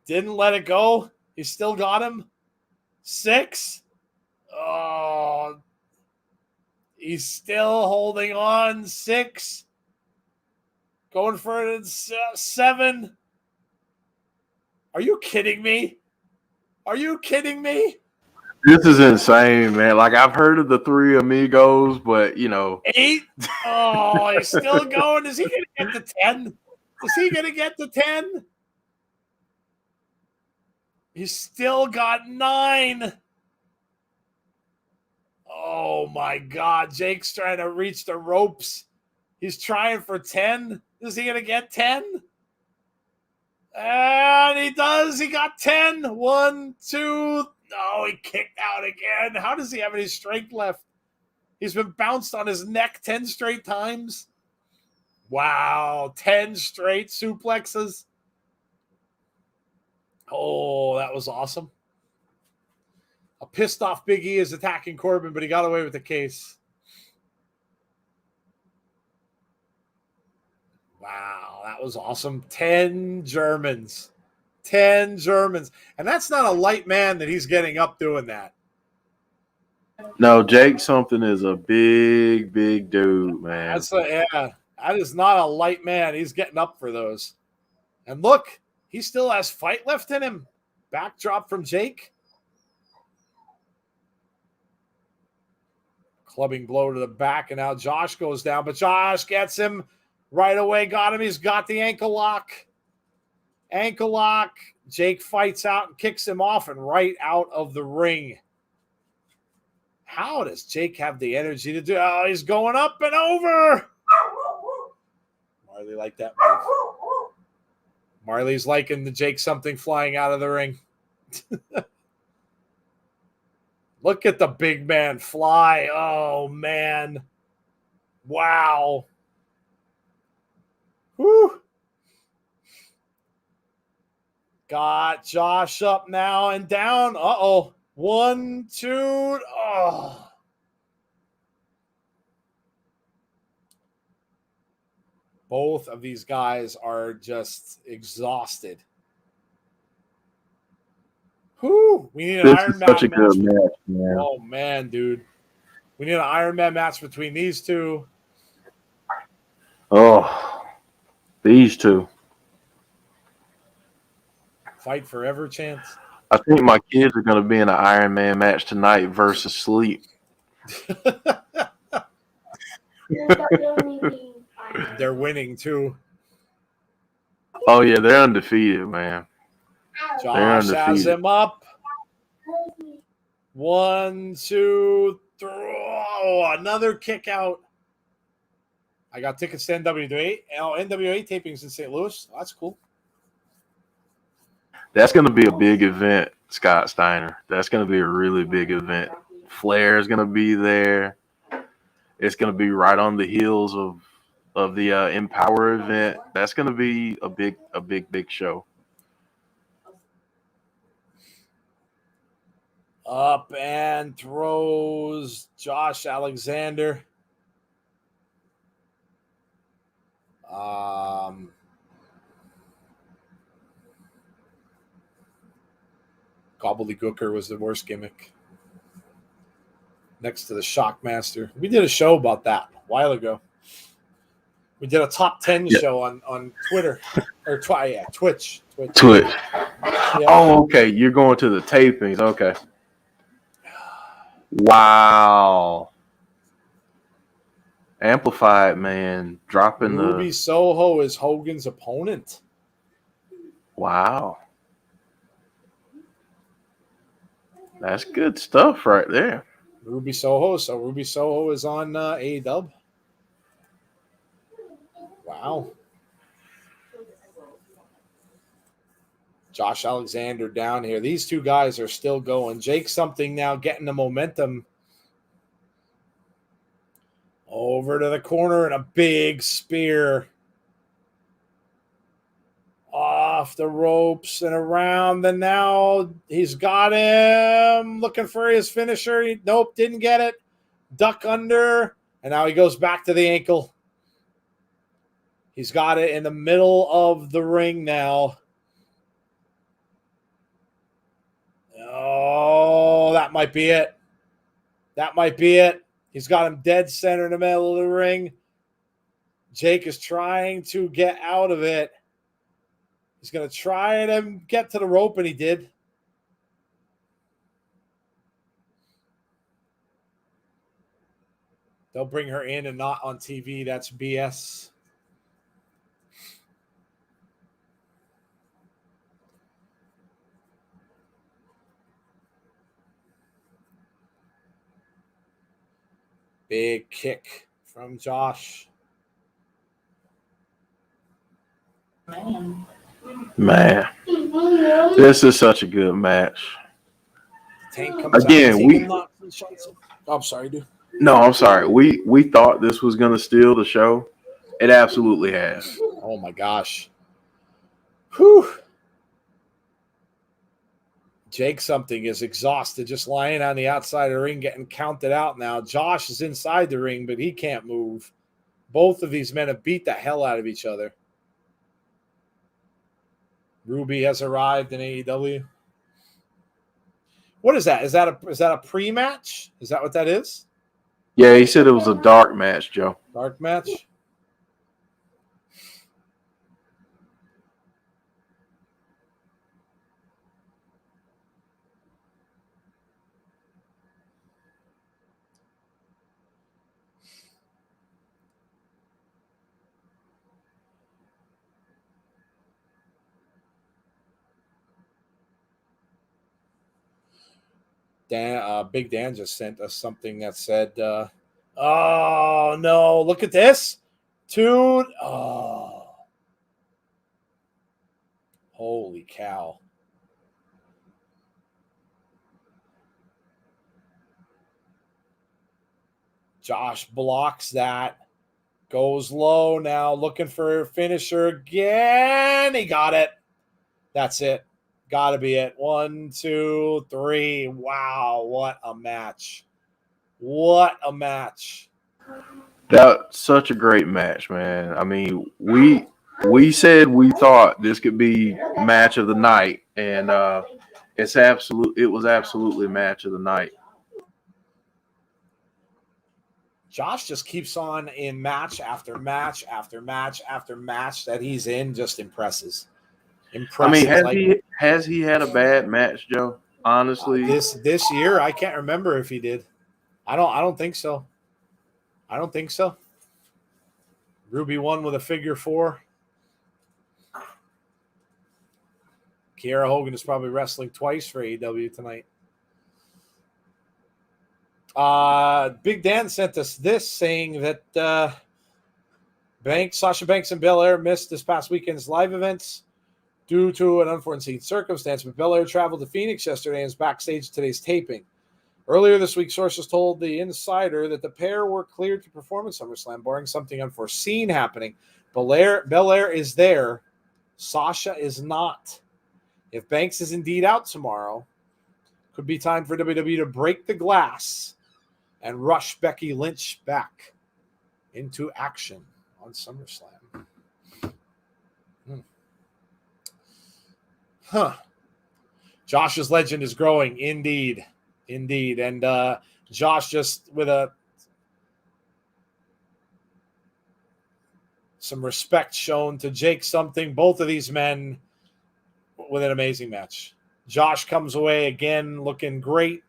Didn't let it go. He still got him. 6. Oh. He's still holding on. 6. Going for it in 7. Are you kidding me? Are you kidding me? This is insane, man. Like, I've heard of the 3 amigos, but, 8. Oh, he's still going. Is he going to get to 10? Is he going to get to 10? He's still got 9. Oh, my God. Jake's trying to reach the ropes. He's trying for 10. Is he going to get 10? And he does. He got 10. 1, 2. No, he kicked out again. How does he have any strength left? He's been bounced on his neck 10 straight times. Wow. 10 straight suplexes. Oh, that was awesome. A pissed off Big E is attacking Corbin, but he got away with the case. Wow, that was awesome. 10 Germans. 10 Germans. And that's not a light man that he's getting up doing that. No, Jake something is a big, big dude, man. That is not a light man. He's getting up for those. And look, he still has fight left in him. Backdrop from Jake. Clubbing blow to the back, and now Josh goes down, but Josh gets him right away. Got him. He's got the ankle lock. Ankle lock. Jake fights out and kicks him off and right out of the ring. How does Jake have the energy to do? Oh, he's going up and over. Marley like that move. Marley's liking the Jake something flying out of the ring. Look at the big man fly. Oh, man. Wow. Whew. Got Josh up now and down. Uh-oh. 1, 2. Oh. Both of these guys are just exhausted. Whew. We need an Iron Man Such a good match, man. Oh, man, dude. We need an Iron Man match between these two. Oh, these two. Fight forever chance. I think my kids are going to be in an Iron Man match tonight versus Sleep. They're winning, too. Oh, yeah, they're undefeated, man. Josh has him up. 1, 2, 3. Oh, another kick out. I got tickets to NWA. NWA tapings in St. Louis. Oh, that's cool. That's going to be a big event, Scott Steiner. That's going to be a really big event. Flair is going to be there. It's going to be right on the heels of the Empower event. That's going to be a big show. Up and throws Josh Alexander. Gobbledygooker was the worst gimmick. Next to the Shockmaster. We did a show about that a while ago. We did a top 10 show on Twitter. Or Twitch. Twitch. Yeah. Oh, okay. You're going to the tapings. Okay. Wow. Amplified, man. Dropping Ruby Soho is Hogan's opponent. Wow. That's good stuff right there. Ruby Soho. So Ruby Soho is on AEW. Wow. Josh Alexander down here. These two guys are still going. Jake something now getting the momentum. Over to the corner and a big spear. Off the ropes and around. And now he's got him. Looking for his finisher. Nope, didn't get it. Duck under. And now he goes back to the ankle. He's got it in the middle of the ring now. Oh, that might be it. That might be it. He's got him dead center in the middle of the ring. Jake is trying to get out of it. He's going to try to get to the rope, and he did. They'll bring her in and not on TV. That's BS. Big kick from Josh. Man, this is such a good match. Tank comes Again, out. I'm sorry, dude. No, I'm sorry. We thought this was going to steal the show. It absolutely has. Oh, my gosh. Whew. Jake something is exhausted, just lying on the outside of the ring, getting counted out now. Josh is inside the ring, but he can't move. Both of these men have beat the hell out of each other. Ruby has arrived in AEW. What is that? Is that a pre-match? Is that what that is? Yeah, he said it was a dark match, Joe. Dark match? Big Dan just sent us something that said, oh, no, look at this. Dude, oh. Holy cow. Josh blocks that. Goes low now, looking for a finisher again. He got it. That's it. Got to be it. 1, 2, 3. Wow, what a match. What a match. That's such a great match, man. I mean, we said we thought this could be match of the night, and it was absolutely match of the night. Josh just keeps on in match after match after match after match that he's in, just impresses. I mean, has he had a bad match, Joe? Honestly, this year, I can't remember if he did. I don't think so. I don't think so. Ruby won with a figure 4. Kiera Hogan is probably wrestling twice for AEW tonight. Big Dan sent us this saying that Sasha Banks and Belair missed this past weekend's live events due to an unforeseen circumstance, but Belair traveled to Phoenix yesterday and is backstage at today's taping. Earlier this week, sources told the Insider that the pair were cleared to perform at SummerSlam, barring something unforeseen happening. Belair is there. Sasha is not. If Banks is indeed out tomorrow, could be time for WWE to break the glass and rush Becky Lynch back into action on SummerSlam. Josh's legend is growing, indeed. And Josh just with some respect shown to Jake something. Both of these men with an amazing match. Josh comes away again looking great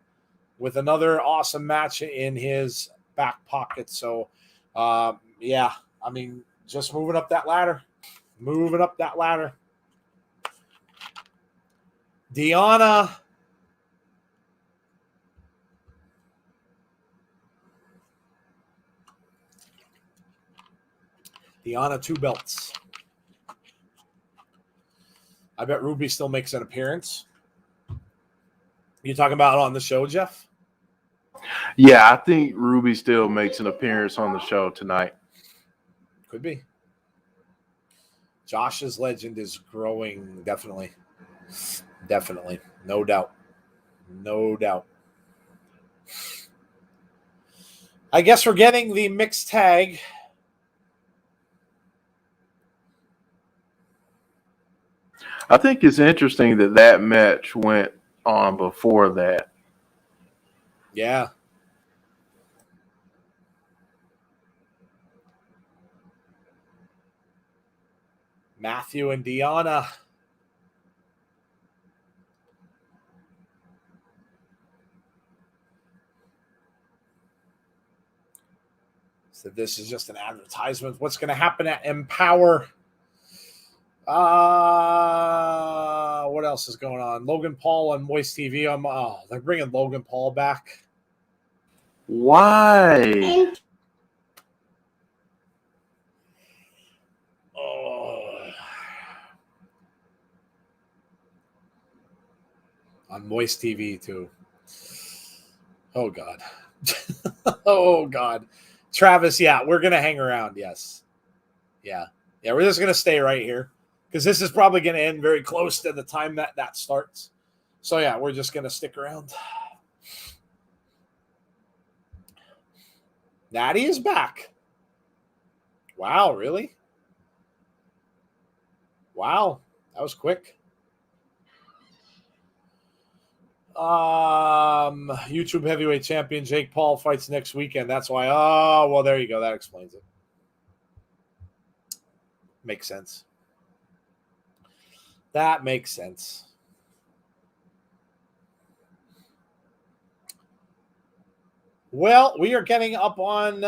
with another awesome match in his back pocket. So, yeah, I mean, just moving up that ladder. Deonna. Deonna 2 belts. I bet Ruby still makes an appearance. You talking about on the show, Jeff? Yeah, I think Ruby still makes an appearance on the show tonight. Could be. Josh's legend is growing, definitely. Definitely. No doubt. No doubt. I guess we're getting the mixed tag. I think it's interesting that match went on before that. Yeah. Matthew and Deonna. So this is just an advertisement. What's going to happen at Empower? What else is going on? Logan Paul on Moist TV. They're bringing Logan Paul back. Why? On Moist TV too. Oh God. Oh God. Travis, yeah, we're gonna hang around. Yes. Yeah. We're just gonna stay right here because this is probably gonna end very close to the time that starts. So yeah, we're just gonna stick around. Natty is back. Wow, really? Wow, that was quick. YouTube heavyweight champion Jake Paul fights next weekend. That's why. Oh, well, there you go. That explains it. Makes sense. That makes sense. Well, we are getting up on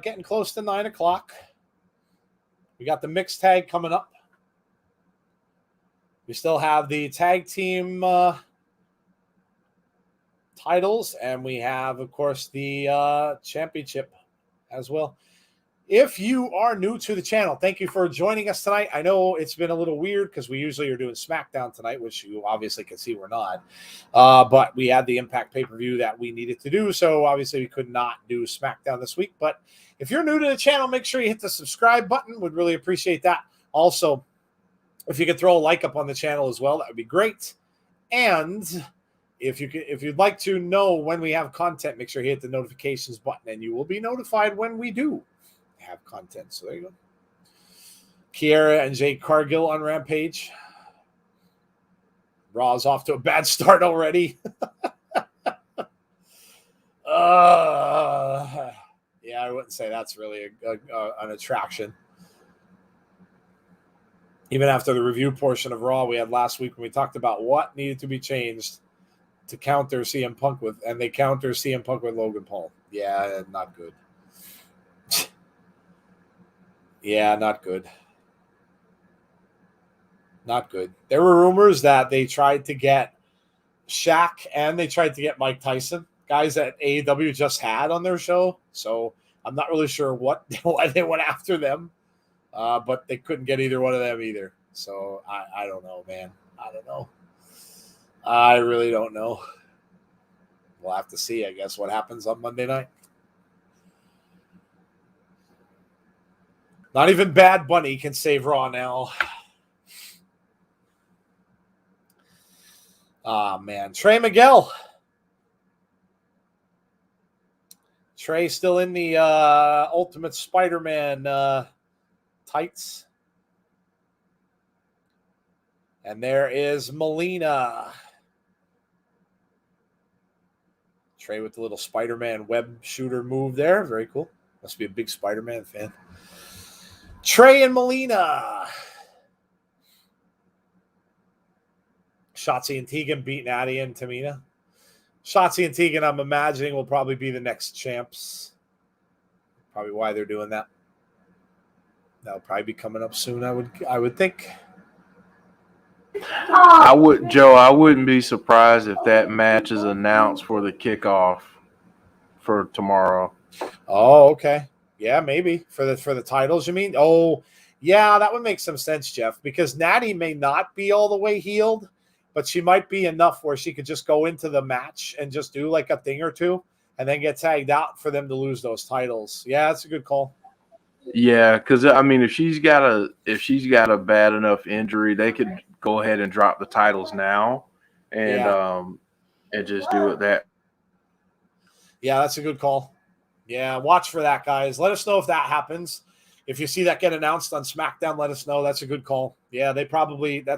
getting close to 9 o'clock. We got the mixed tag coming up. We still have the tag team titles, and we have, of course, the championship as well. If you are new to the channel, thank you for joining us tonight. I know it's been a little weird because we usually are doing Smackdown tonight, which you obviously can see we're not. But we had the Impact pay-per-view that we needed to do, so obviously we could not do Smackdown this week. But if you're new to the channel, make sure you hit the subscribe button. Would really appreciate that. Also, if you could throw a like up on the channel as well, that would be great. And if you'd like to know when we have content, make sure you hit the notifications button, and you will be notified when we do have content. So there you go. Kiera and Jade Cargill on Rampage. Raw's off to a bad start already. Yeah, I wouldn't say that's really an attraction. Even after the review portion of Raw we had last week when we talked about what needed to be changed to counter CM Punk with, and they counter CM Punk with Logan Paul. Yeah, not good. Yeah, not good. Not good. There were rumors that they tried to get Shaq and they tried to get Mike Tyson, guys that AEW just had on their show. So I'm not really sure why they went after them, but they couldn't get either one of them either. So I don't know, man. I don't know. I really don't know. We'll have to see, I guess, what happens on Monday night. Not even Bad Bunny can save Raw now. Ah, man. Trey Miguel. Trey still in the Ultimate Spider-Man tights. And there is Melina. Trey with the little Spider-Man web shooter move there. Very cool. Must be a big Spider-Man fan. Trey and Melina. Shotzi and Tegan beat Natty and Tamina. Shotzi and Tegan, I'm imagining, will probably be the next champs. Probably why they're doing that. That'll probably be coming up soon, I would think. I wouldn't be surprised if that match is announced for the kickoff for tomorrow. Oh, okay. Yeah, maybe for the titles. You mean? Oh, Yeah, that would make some sense, Jeff, because Natty may not be all the way healed, but she might be enough where she could just go into the match and just do like a thing or two and then get tagged out for them to lose those titles. Yeah, that's a good call. Yeah, because I mean, if she's got a bad enough injury, they could go ahead and drop the titles now, and just do it that. Yeah, that's a good call. Yeah, watch for that, guys. Let us know if that happens. If you see that get announced on SmackDown, let us know. That's a good call. Yeah, that's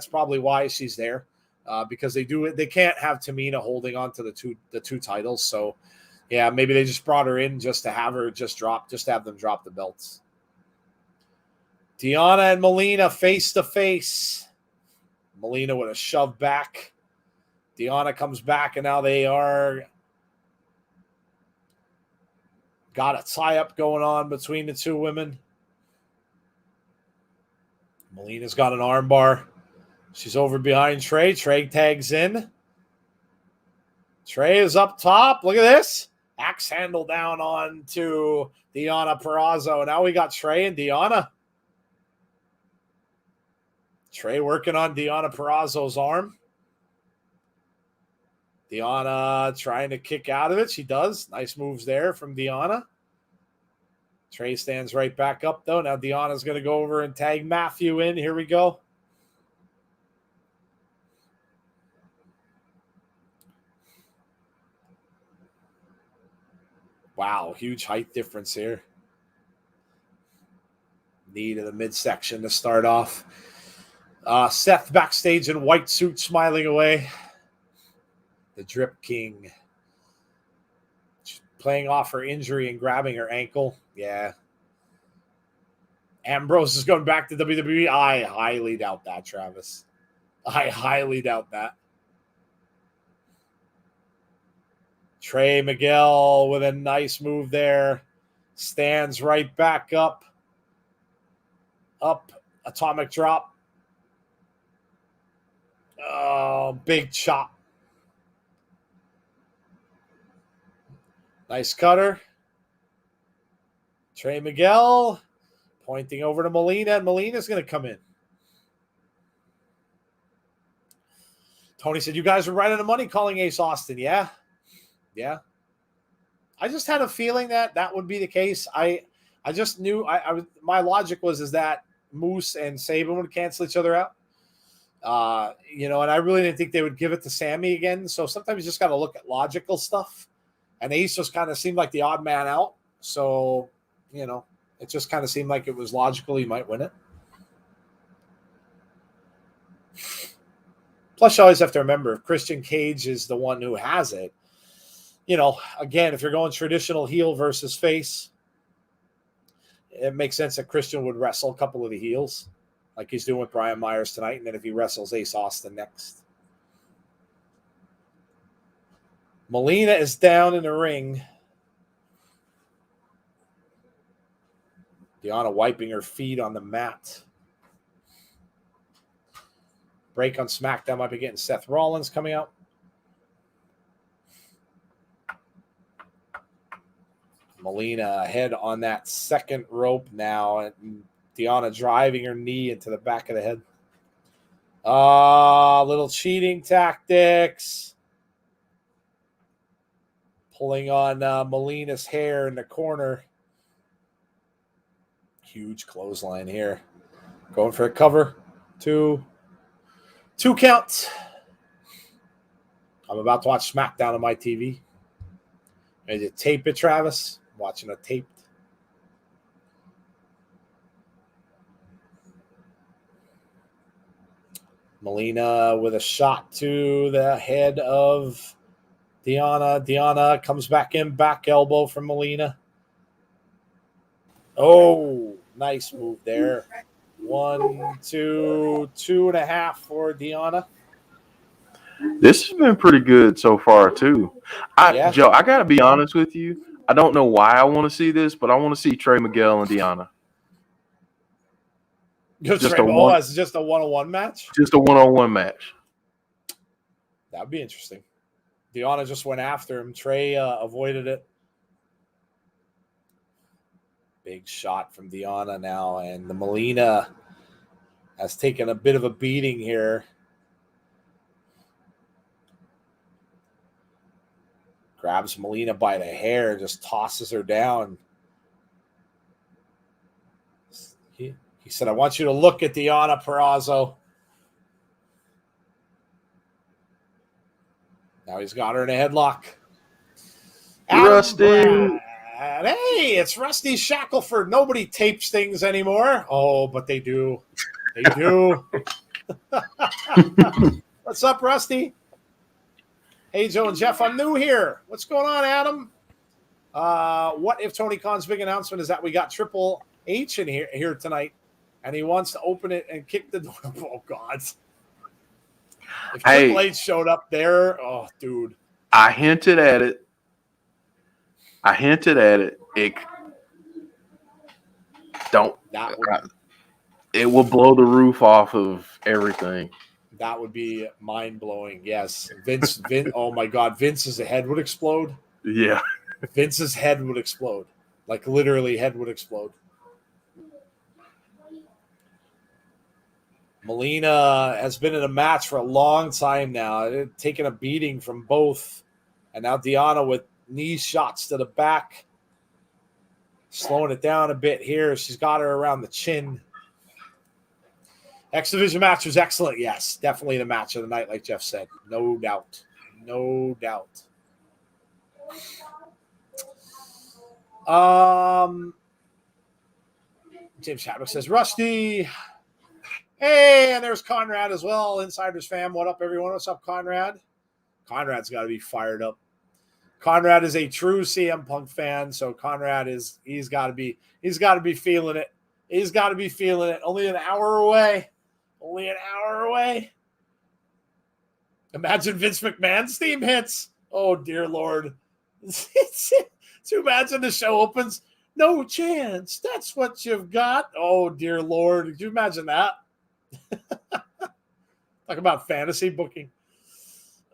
probably why she's there, because they can't have Tamina holding on to the two titles. So, yeah, maybe they just brought her in just to have her just have them drop the belts. Deonna and Melina face to face. Melina with a shove back. Deonna comes back, and now they are got a tie-up going on between the two women. Melina's got an armbar. She's over behind Trey. Trey tags in. Trey is up top. Look at this. Axe handle down on to Deonna Purrazzo. Now we got Trey and Deonna. Trey working on Deonna Purrazzo's arm. Deonna trying to kick out of it. She does. Nice moves there from Deonna. Trey stands right back up, though. Now Deonna's going to go over and tag Matthew in. Here we go. Wow, huge height difference here. Knee to the midsection to start off. Seth backstage in white suit smiling away. The Drip King. She's playing off her injury and grabbing her ankle. Yeah. Ambrose is going back to WWE. I highly doubt that, Travis. I highly doubt that. Trey Miguel with a nice move there. Stands right back up. Up. Atomic drop. Oh, big chop. Nice cutter. Trey Miguel pointing over to Melina, and Melina's going to come in. Tony said, you guys were right on the money calling Ace Austin. Yeah. Yeah. I just had a feeling that would be the case. I just knew my logic was that Moose and Sabin would cancel each other out. And I really didn't think they would give it to Sami again. So sometimes you just got to look at logical stuff. And Ace just kind of seemed like the odd man out. So, it just kind of seemed like it was logical he might win it. Plus, you always have to remember, if Christian Cage is the one who has it, again, if you're going traditional heel versus face, it makes sense that Christian would wrestle a couple of the heels, like he's doing with Brian Myers tonight, and then if he wrestles Ace Austin next. Melina is down in the ring. Deonna wiping her feet on the mat. Break on SmackDown might be getting Seth Rollins coming out. Melina ahead on that second rope now, and Deonna driving her knee into the back of the head. Little cheating tactics. Pulling on Melina's hair in the corner. Huge clothesline here. Going for a cover. Two count. I'm about to watch SmackDown on my TV. Ready to tape it, Travis? I'm watching a taped. Melina with a shot to the head of Deonna. Deonna comes back in. Back elbow from Melina. Oh, nice move there. 1, 2, 2.5 for Deonna. This has been pretty good so far, too. Joe, I got to be honest with you. I don't know why I want to see this, but I want to see Trey Miguel and Deonna. It's just a one-on-one match? Just a one-on-one match. That would be interesting. Deonna just went after him. Trey avoided it. Big shot from Deonna now, and the Melina has taken a bit of a beating here. Grabs Melina by the hair, just tosses her down. He said, I want you to look at Deonna, Purrazzo. Now he's got her in a headlock. Rusty. Hey, it's Rusty Shackelford. Nobody tapes things anymore. Oh, but they do. They do. What's up, Rusty? Hey, Joe and Jeff, I'm new here. What's going on, Adam? What if Tony Khan's big announcement is that we got Triple H in here tonight, and he wants to open it and kick the door? Oh, God. If Triple H showed up there, oh, dude. I hinted at it. It will blow the roof off of everything. That would be mind-blowing. Yes. Vince, oh my God, Vince's head would explode. Yeah. Vince's head would explode. Like literally head would explode. Melina has been in a match for a long time now, taking a beating from both. And now Deonna with knee shots to the back. Slowing it down a bit here. She's got her around the chin. X Division match was excellent. Yes, definitely the match of the night, like Jeff said. No doubt. No doubt. James Chadwick says, Rusty. Hey, and there's Conrad as well. Insiders fam. What up, everyone? What's up, Conrad? Conrad's got to be fired up. Conrad is a true CM Punk fan, so Conrad he's got to be feeling it. He's got to be feeling it. Only an hour away. Imagine Vince McMahon's theme hits. Oh dear Lord. To imagine the show opens. No chance. That's what you've got. Oh dear Lord. Could you imagine that? Talk about fantasy booking.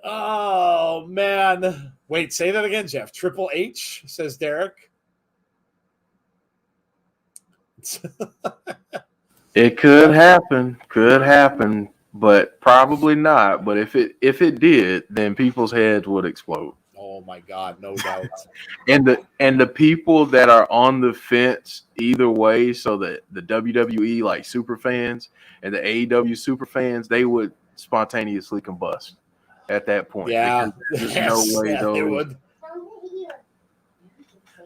Oh, man. Wait, say that again, Jeff. Triple H, says Derek. It could happen, but probably not. But if it did, then people's heads would explode. Oh my God, no doubt. and the people that are on the fence either way, so that the WWE like super fans and the AEW super fans, they would spontaneously combust at that point. Yeah, there's no way they would.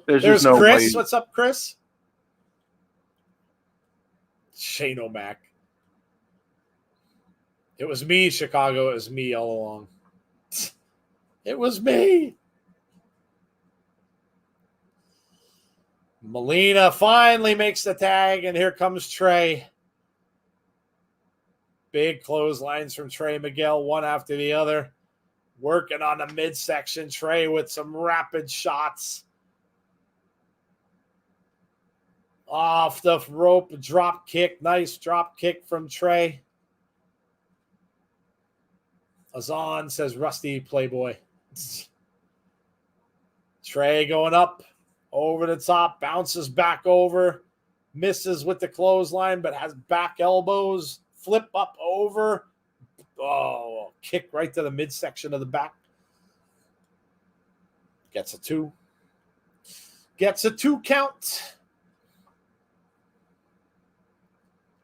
There's There's just no Chris. way. What's up, Chris? Shane O'Mac. It was me, Chicago. It was me all along. It was me. Melina finally makes the tag, and here comes Trey. Big clotheslines from Trey Miguel, one after the other. Working on the midsection. Trey with some rapid shots. Off the rope, drop kick. Nice drop kick from Trey. Azan says, Rusty Playboy. Trey going up over the top, bounces back over, misses with the clothesline, but has back elbows, flip up over. Oh, kick right to the midsection of the back. Gets a 2. Gets a 2 count.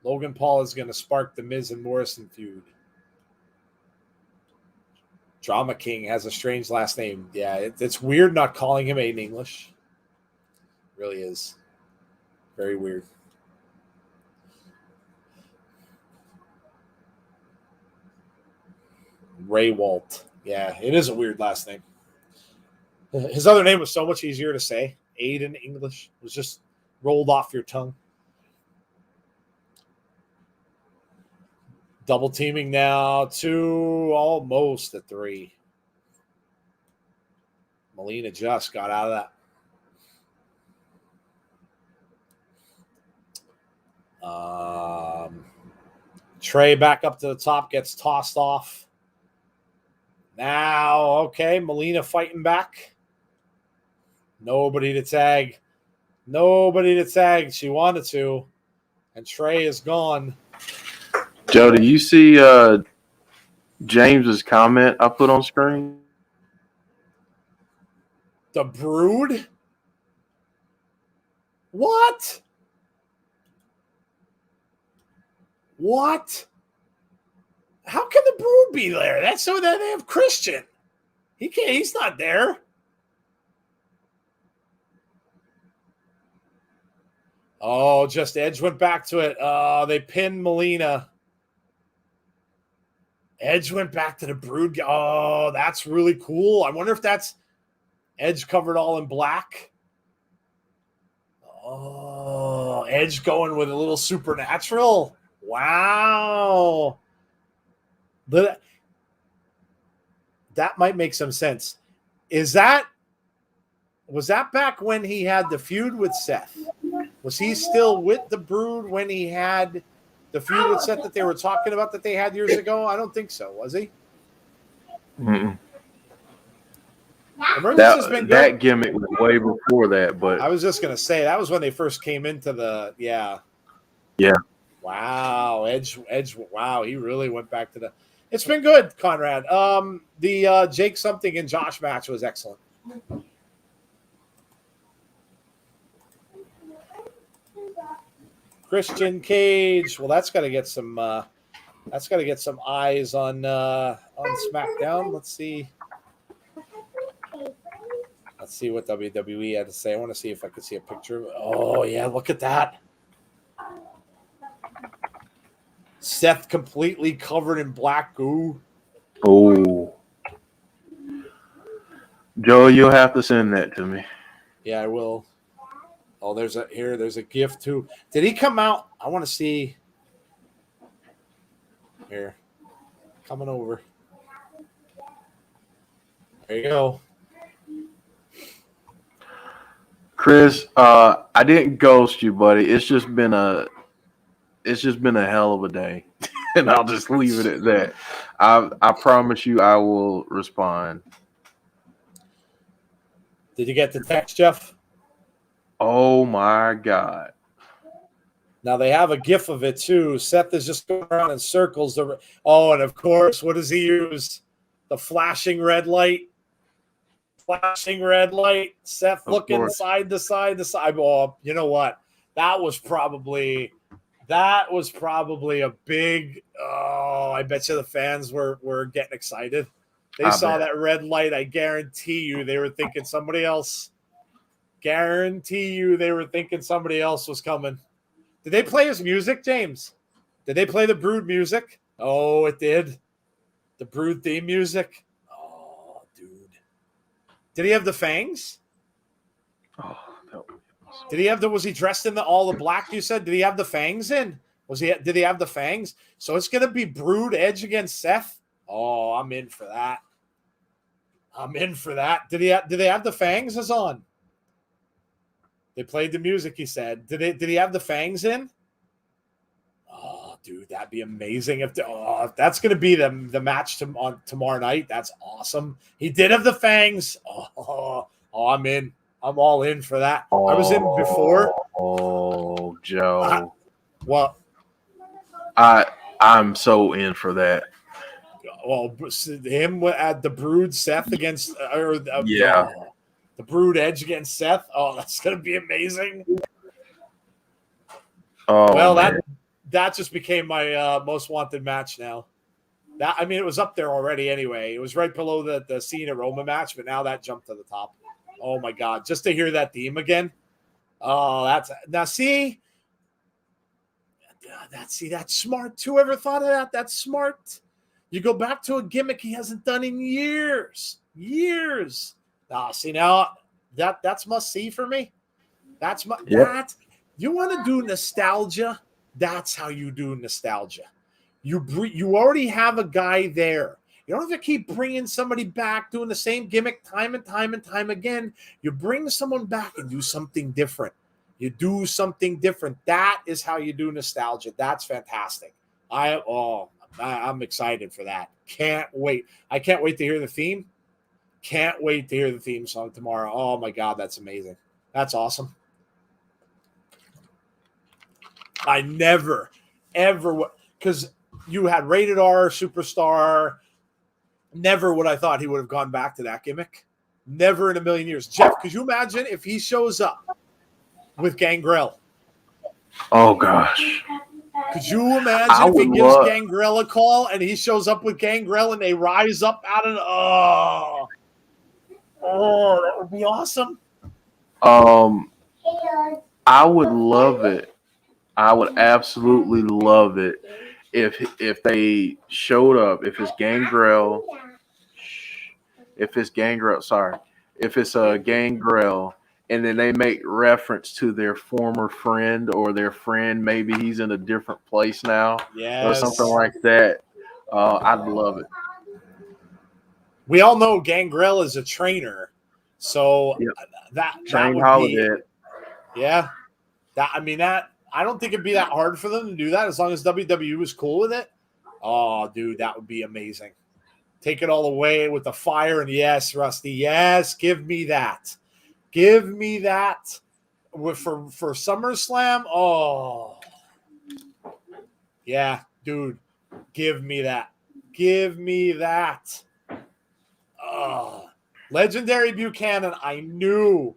Logan Paul is going to spark the Miz and Morrison feud. Drama King has a strange last name. Yeah, it's weird not calling him in English. It really is. Very weird. Rehwoldt. Yeah, it is a weird last name. His other name was so much easier to say. Aid in English. It was just rolled off your tongue. Double teaming now to almost a 3. Melina just got out of that. Trey back up to the top, gets tossed off. Now, okay, Melina fighting back. Nobody to tag. Nobody to tag. She wanted to. And Trey is gone. Joe, do you see James's comment I put on screen? The Brood? What? What? How can the Brood be there? That's so that they have Christian. He can't. He's not there. Oh, just Edge went back to it. They pinned Melina. Edge went back to the Brood. Oh, that's really cool. I wonder if that's Edge covered all in black. Oh, Edge going with a little supernatural. Wow. That might make some sense. Was that back when he had the feud with Seth? Was he still with the Brood when he had the feud with Seth that they were talking about that they had years ago? I don't think so. Was he? Mm-mm. Emergence has been good. That gimmick was way before that, but I was just gonna say that was when they first came into the Yeah. Wow, Edge. Wow, he really went back to the. It's been good, Conrad. The Jake something and Josh match was excellent. Christian Cage. Well, that's got to get some. That's got to get some eyes on SmackDown. Let's see. Let's see what WWE had to say. I want to see if I could see a picture. Oh yeah, look at that. Seth completely covered in black goo. Oh, Joe, you'll have to send that to me. Yeah, I will. Oh, there's a gift too. Did he come out? I want to see. Here. Coming over. There you go. Chris, I didn't ghost you, buddy. It's just been a hell of a day. And I'll just leave it at that. I promise you I will respond. Did you get the text, Jeff? Oh my God. Now they have a gif of it too. Seth is just going around in circles. Oh, and of course, what does he use? The flashing red light. Flashing red light. Seth looking side to side to side. Oh, you know what? That was probably a big. Oh, I bet you the fans were getting excited. They saw that red light. I guarantee you they were thinking somebody else. Guarantee you they were thinking somebody else was coming. Did they play his music, James? Did they play the Brood music? Oh, it did. The Brood theme music. Oh, dude. Did he have the fangs? Oh, no. Did he have the? Was he dressed in all the black? You said. Did he have the fangs in? Did he have the fangs? So it's gonna be Brood Edge against Seth. Oh, I'm in for that. I'm in for that. Did they have the fangs? Is on. They played the music. He said. Did he have the fangs in? Oh, dude, that'd be amazing if that's gonna be the match on tomorrow night. That's awesome. He did have the fangs. Oh, I'm in. I'm all in for that. I was in before. Oh, Joe. What? I'm so in for that. Well, him at the Brood Seth against yeah. The Brood Edge against Seth. Oh, that's gonna be amazing. Oh, well, man. that just became my most wanted match now. It was up there already anyway. It was right below the Cena Roma match, but now that jumped to the top. Oh my God! Just to hear that theme again. Oh, that's smart too. Ever thought of that? That's smart. You go back to a gimmick he hasn't done in years. See now that's must see for me. That you want to do nostalgia. That's how you do nostalgia. You already have a guy there. You don't have to keep bringing somebody back doing the same gimmick time and time and time again. You bring someone back and do something different. You do something different. That is how you do nostalgia. That's fantastic. I'm excited for that. Can't wait. I can't wait to hear the theme. Can't wait to hear the theme song tomorrow. Oh my God, that's amazing. That's awesome. I never, ever, because you had rated R superstar. Never would I thought he would have gone back to that gimmick. Never in a million years. Jeff, could you imagine if he shows up with Gangrel? Oh gosh. Could you imagine if he gives Gangrel a call and he shows up with Gangrel and they rise up out of that would be awesome. I would love it. I would absolutely love it if they showed up. If it's Gangrel, if it's Gangrel, and then they make reference to their former friend or their friend. Maybe he's in a different place now, or something like that. I'd love it. We all know Gangrel is a trainer, so that would be, yeah. I don't think it'd be that hard for them to do that as long as WWE was cool with it. Oh, dude, that would be amazing. Take it all away with the fire, and yes, Rusty, yes, give me that. Give me that for SummerSlam. Oh, yeah, dude, give me that. Give me that. Oh, Legendary Buchanan. I knew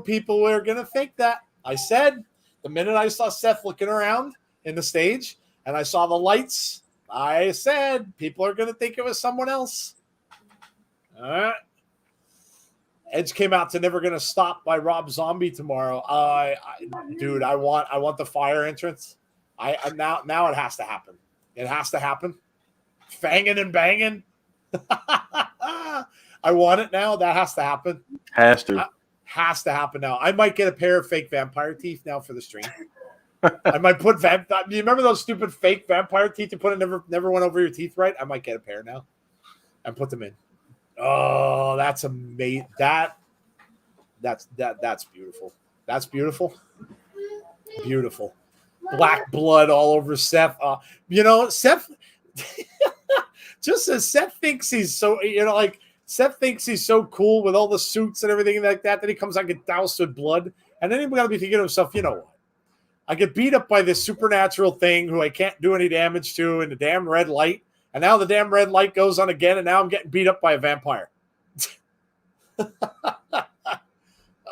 people were going to think that. I said the minute I saw Seth looking around in the stage and I saw the lights, I said people are going to think it was someone else. All right. Edge came out to Never Gonna Stop by Rob Zombie tomorrow. Dude, I want the fire entrance. Now it has to happen. It has to happen. Fanging and banging. I want it now. That has to happen. Has to happen now. I might get a pair of fake vampire teeth now for the stream. I might put do you remember those stupid fake vampire teeth you put in never went over your teeth right? I might get a pair now and put them in. Oh, that's amazing. That's beautiful. That's beautiful. Beautiful. Black blood all over Seth. Seth just as Seth thinks he's so, Seth thinks he's so cool with all the suits and everything like that he comes out and get doused with blood. And then he's got to be thinking to himself, you know what? I get beat up by this supernatural thing who I can't do any damage to in the damn red light. And now the damn red light goes on again, and now I'm getting beat up by a vampire. Oh,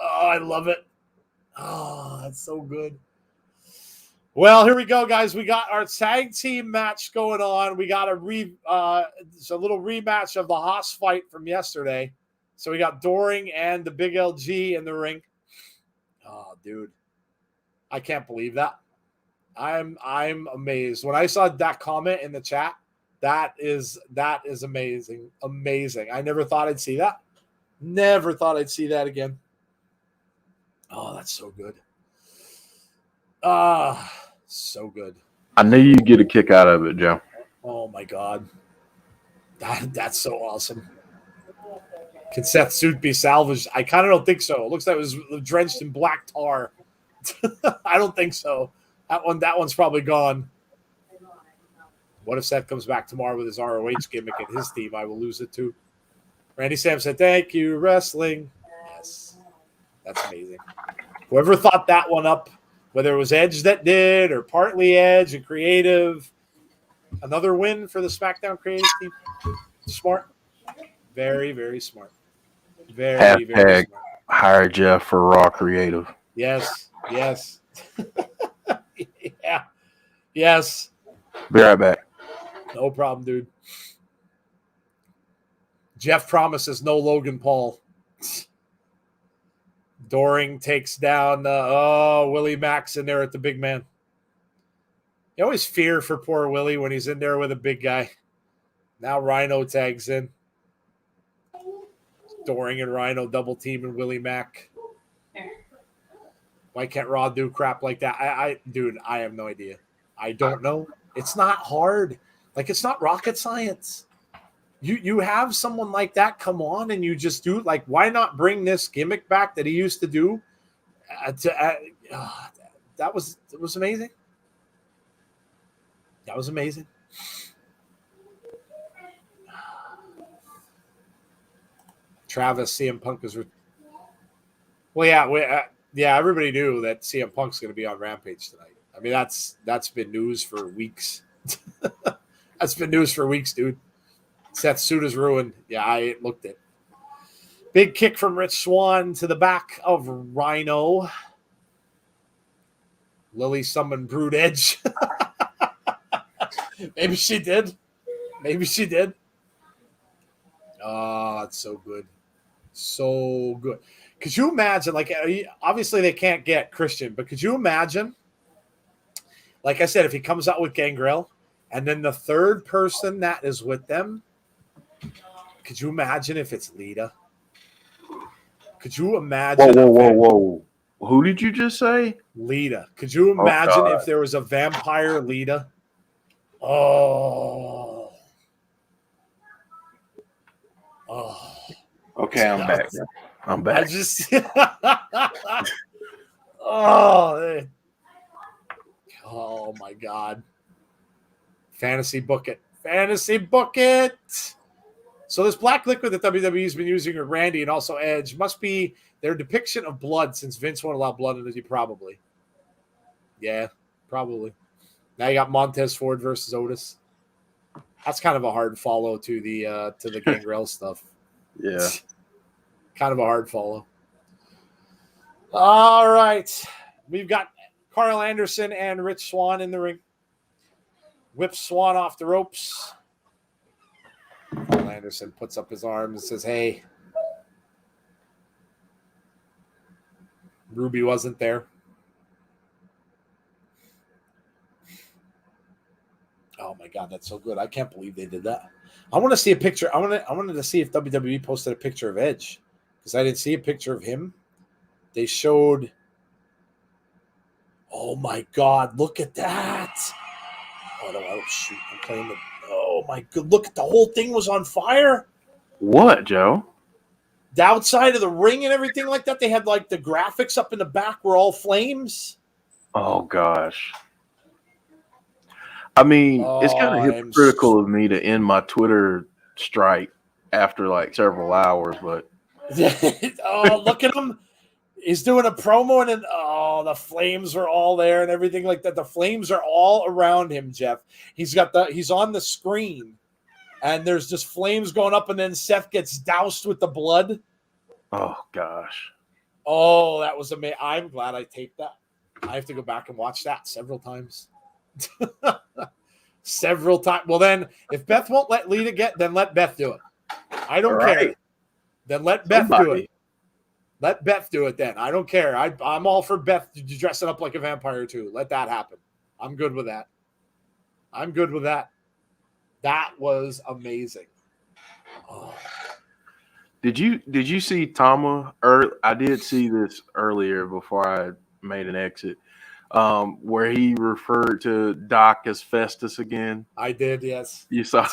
I love it. Oh, that's so good. Well, here we go, guys. We got our tag team match going on. We got a little rematch of the Haas fight from yesterday. So we got Doring and the Big LG in the ring. Oh, dude. I can't believe that. I'm amazed. When I saw that comment in the chat, that is amazing. Amazing. I never thought I'd see that. Never thought I'd see that again. Oh, that's so good. So good. I knew you'd get a kick out of it, Joe. Oh my God. That's so awesome. Can Seth's suit be salvaged? I kind of don't think so. It looks like it was drenched in black tar. I don't think so. That one's probably gone. What if Seth comes back tomorrow with his ROH gimmick and his team? I will lose it too. Randy Sam said, "Thank you, wrestling." Yes. That's amazing. Whoever thought that one up, whether it was Edge that did or partly Edge and creative, another win for the SmackDown creative team. Smart. Very, very smart. Very, very smart. Hire Jeff for Raw Creative. Yes. Yeah. Yes. Be right back. No problem, dude. Jeff promises no Logan Paul. Doring takes down Willie Mack's in there at the big man. You always fear for poor Willie when he's in there with a big guy. Now Rhino tags in. Doring and Rhino double teaming Willie Mack. Why can't Raw do crap like that? Dude, I have no idea. I don't know. It's not hard. It's not rocket science. You have someone like that come on and you just do why not bring this gimmick back that he used to do? It was amazing. That was amazing. Travis, CM Punk is. Well, yeah, everybody knew that CM Punk's going to be on Rampage tonight. I mean, that's been news for weeks. That's been news for weeks, dude. Seth Suda's ruined. Yeah, I looked it. Big kick from Rich Swann to the back of Rhino. Lily summoned Brood Edge. Maybe she did. Maybe she did. Oh, it's so good. So good. Could you imagine, like, obviously they can't get Christian, but could you imagine, like I said, if he comes out with Gangrel, and then the third person that is with them, could you imagine if it's Lita? Could you imagine? Whoa. Who did you just say? Lita. Could you imagine if there was a vampire Lita? Oh. Okay, I'm back. I'm back. I just oh my God. Fantasy book it. Fantasy book it. So this black liquid that WWE's been using with Randy and also Edge must be their depiction of blood, since Vince won't allow blood in it. Probably. Yeah, probably. Now you got Montez Ford versus Otis. That's kind of a hard follow to the Gangrel stuff. Yeah. Kind of a hard follow. All right. We've got Carl Anderson and Rich Swann in the ring. Whips Swann off the ropes. Carl Anderson puts up his arm and says, hey. Ruby wasn't there. Oh my God, that's so good. I can't believe they did that. I want to see a picture. I wanted to see if WWE posted a picture of Edge, because I didn't see a picture of him. They showed. Oh my God, look at that. Oh no, oh shoot. I'm playing the. Oh my God, look at the whole thing was on fire. What, Joe? The outside of the ring and everything like that. They had like the graphics up in the back were all flames. Oh gosh. I mean, it's kind of hypocritical of me to end my Twitter strike after like several hours, but oh, look at him. He's doing a promo, and then the flames are all there and everything like that. The flames are all around him, Jeff. He's on the screen, and there's just flames going up, and then Seth gets doused with the blood. Oh gosh. Oh, that was amazing. I'm glad I taped that. I have to go back and watch that several times. Several times. Well, then, if Beth won't let Lita get, then let Beth do it. I don't care. Then let Beth do it. Let Beth do it then. I don't care. I'm all for Beth dressing up like a vampire too. Let that happen. I'm good with that. That was amazing. Oh. Did you see Tama? I did see this earlier before I made an exit. Where he referred to Doc as Festus again. I did, yes. You saw.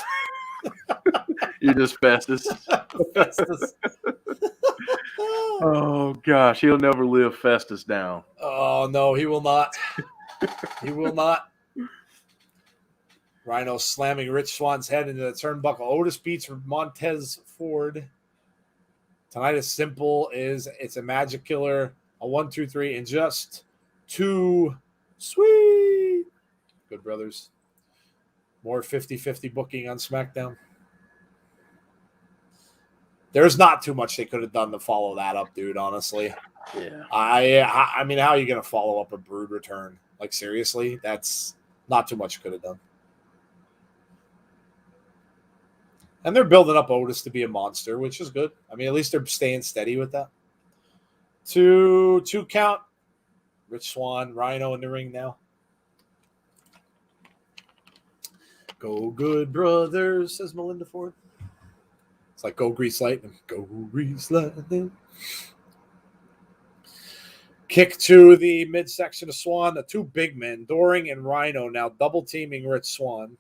You're just Festus. Festus. Oh gosh, he'll never live Festus down. Oh no, he will not. He will not. Rhino slamming Rich Swann's head into the turnbuckle. Otis beats Montez Ford. Tonight is simple. It's a magic killer. A 1, 2, 3, and just 2. Sweet. Good brothers. More 50-50 booking on SmackDown. There's not too much they could have done to follow that up, dude, honestly. Yeah. I mean, how are you going to follow up a Brood return? Like, seriously? That's not too much you could have done. And they're building up Otis to be a monster, which is good. I mean, at least they're staying steady with that. 2 count. Rich Swann, Rhino in the ring now. Go good, brothers, says Melinda Ford. It's like go grease lightning. Go grease lightning. Kick to the midsection of Swann. The 2 big men, Doring and Rhino, now double teaming Rich Swann.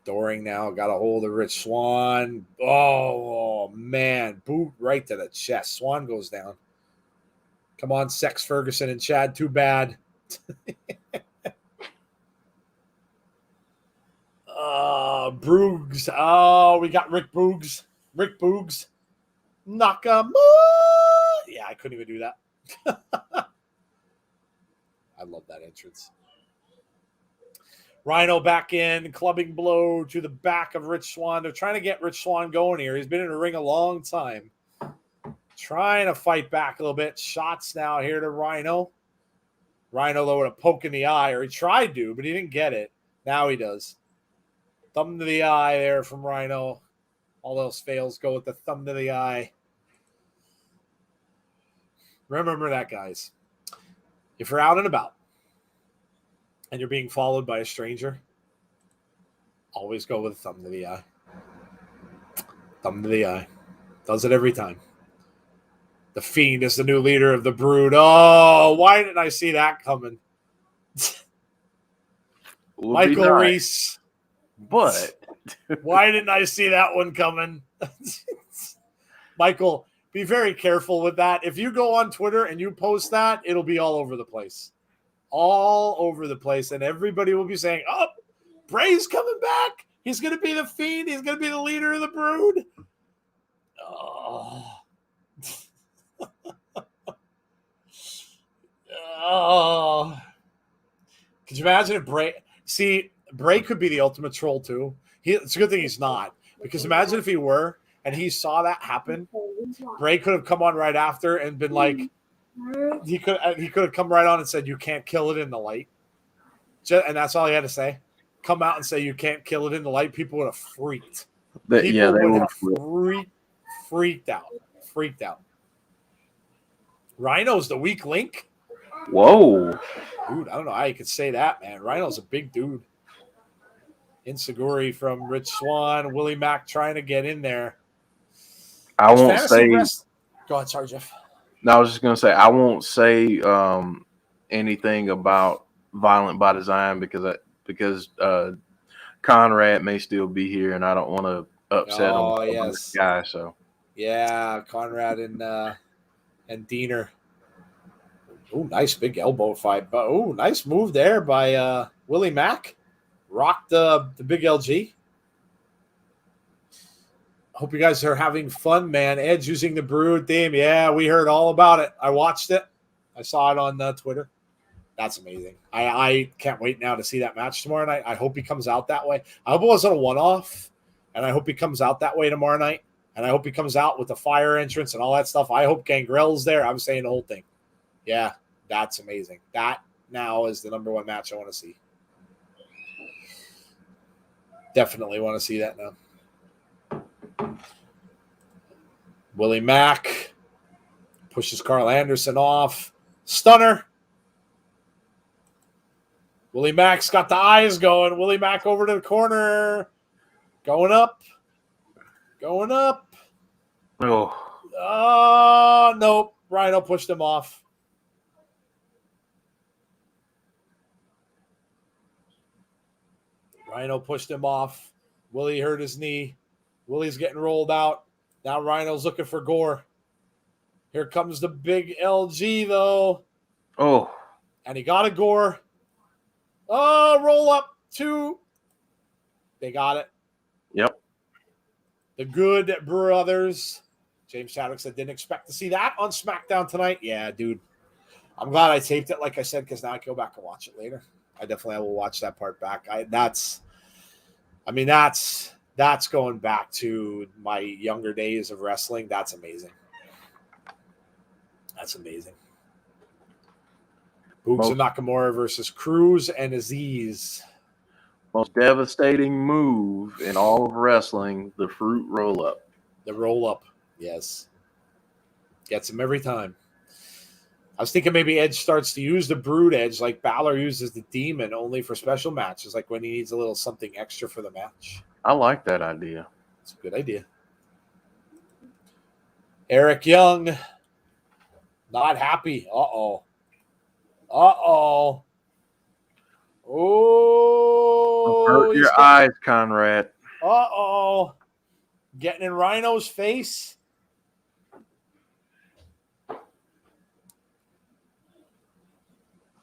Doring now got a hold of Rich Swann. Oh, man. Boot right to the chest. Swann goes down. Come on, Sex Ferguson and Chad. Too bad. Broogs. Oh, we got Rick Boogs. Nakamura. Yeah, I couldn't even do that. I love that entrance. Rhino back in, clubbing blow to the back of Rich Swann. They're trying to get Rich Swann going here. He's been in the ring a long time. Trying to fight back a little bit. Shots now here to Rhino. Rhino, though, with a poke in the eye, or he tried to, but he didn't get it. Now he does. Thumb to the eye there from Rhino. All else fails, go with the thumb to the eye. Remember that, guys. If you're out and about and you're being followed by a stranger, always go with a thumb to the eye. Thumb to the eye. Does it every time. The Fiend is the new leader of the Brood. Oh, why didn't I see that coming? Michael Reese. But why didn't I see that one coming? Michael, be very careful with that. If you go on Twitter and you post that, it'll be all over the place. All over the place. And everybody will be saying, oh, Bray's coming back. He's going to be the Fiend. He's going to be the leader of the Brood. Oh. Oh. Could you imagine if Bray... See, Bray could be the ultimate troll, too. It's a good thing he's not. Because imagine if he were, and he saw that happen, Bray could have come on right after and been like... He could have come right on and said, you can't kill it in the light. And that's all he had to say. Come out and say, you can't kill it in the light. People would have freaked. They would have freaked out. Freaked out. Rhino's the weak link? Whoa. Dude, I don't know how you could say that, man. Rhino's a big dude. Inseguri from Rich Swann. Willie Mack trying to get in there. I won't say... Go ahead, sorry, Jeff. No, I was just going to say, I won't say anything about Violent by Design because Conrad may still be here, and I don't want to upset him. Yes. This guy, so. Yeah, Conrad and Diener. Oh, nice big elbow fight. But oh, nice move there by Willie Mack. Rocked the big LG. Hope you guys are having fun, man. Edge using the Brood theme. Yeah, we heard all about it. I watched it. I saw it on Twitter. That's amazing. I can't wait now to see that match tomorrow night. I hope he comes out that way. I hope it wasn't a one-off, and I hope he comes out that way tomorrow night. And I hope he comes out with the fire entrance and all that stuff. I hope Gangrel's there. I'm saying the whole thing. Yeah, that's amazing. That now is the number one match I want to see. Definitely want to see that now. Willie Mack pushes Carl Anderson off. Stunner. Willie Mack's got the eyes going. Willie Mack over to the corner. Going up. Going up. Oh, nope. Rhino pushed him off. Rhino pushed him off. Willie hurt his knee. Willie's getting rolled out. Now Rhino's looking for gore. Here comes the big LG, though. Oh. And he got a gore. Oh, roll up. 2. They got it. Yep. The Good Brothers. James Chadwick said, didn't expect to see that on SmackDown tonight. Yeah, dude. I'm glad I taped it, like I said, because now I can go back and watch it later. I definitely will watch that part back. That's going back to my younger days of wrestling. That's amazing. That's amazing. Boogs and Nakamura versus Cruz and Aziz. Most devastating move in all of wrestling, the fruit roll-up. The roll-up, yes. Gets him every time. I was thinking maybe Edge starts to use the Brood Edge like Balor uses the Demon only for special matches, like when he needs a little something extra for the match. I like that idea. It's a good idea. Eric Young, not happy. Uh-oh. Uh-oh. Oh. Hurt your eyes, Conrad. Uh-oh. Getting in Rhino's face.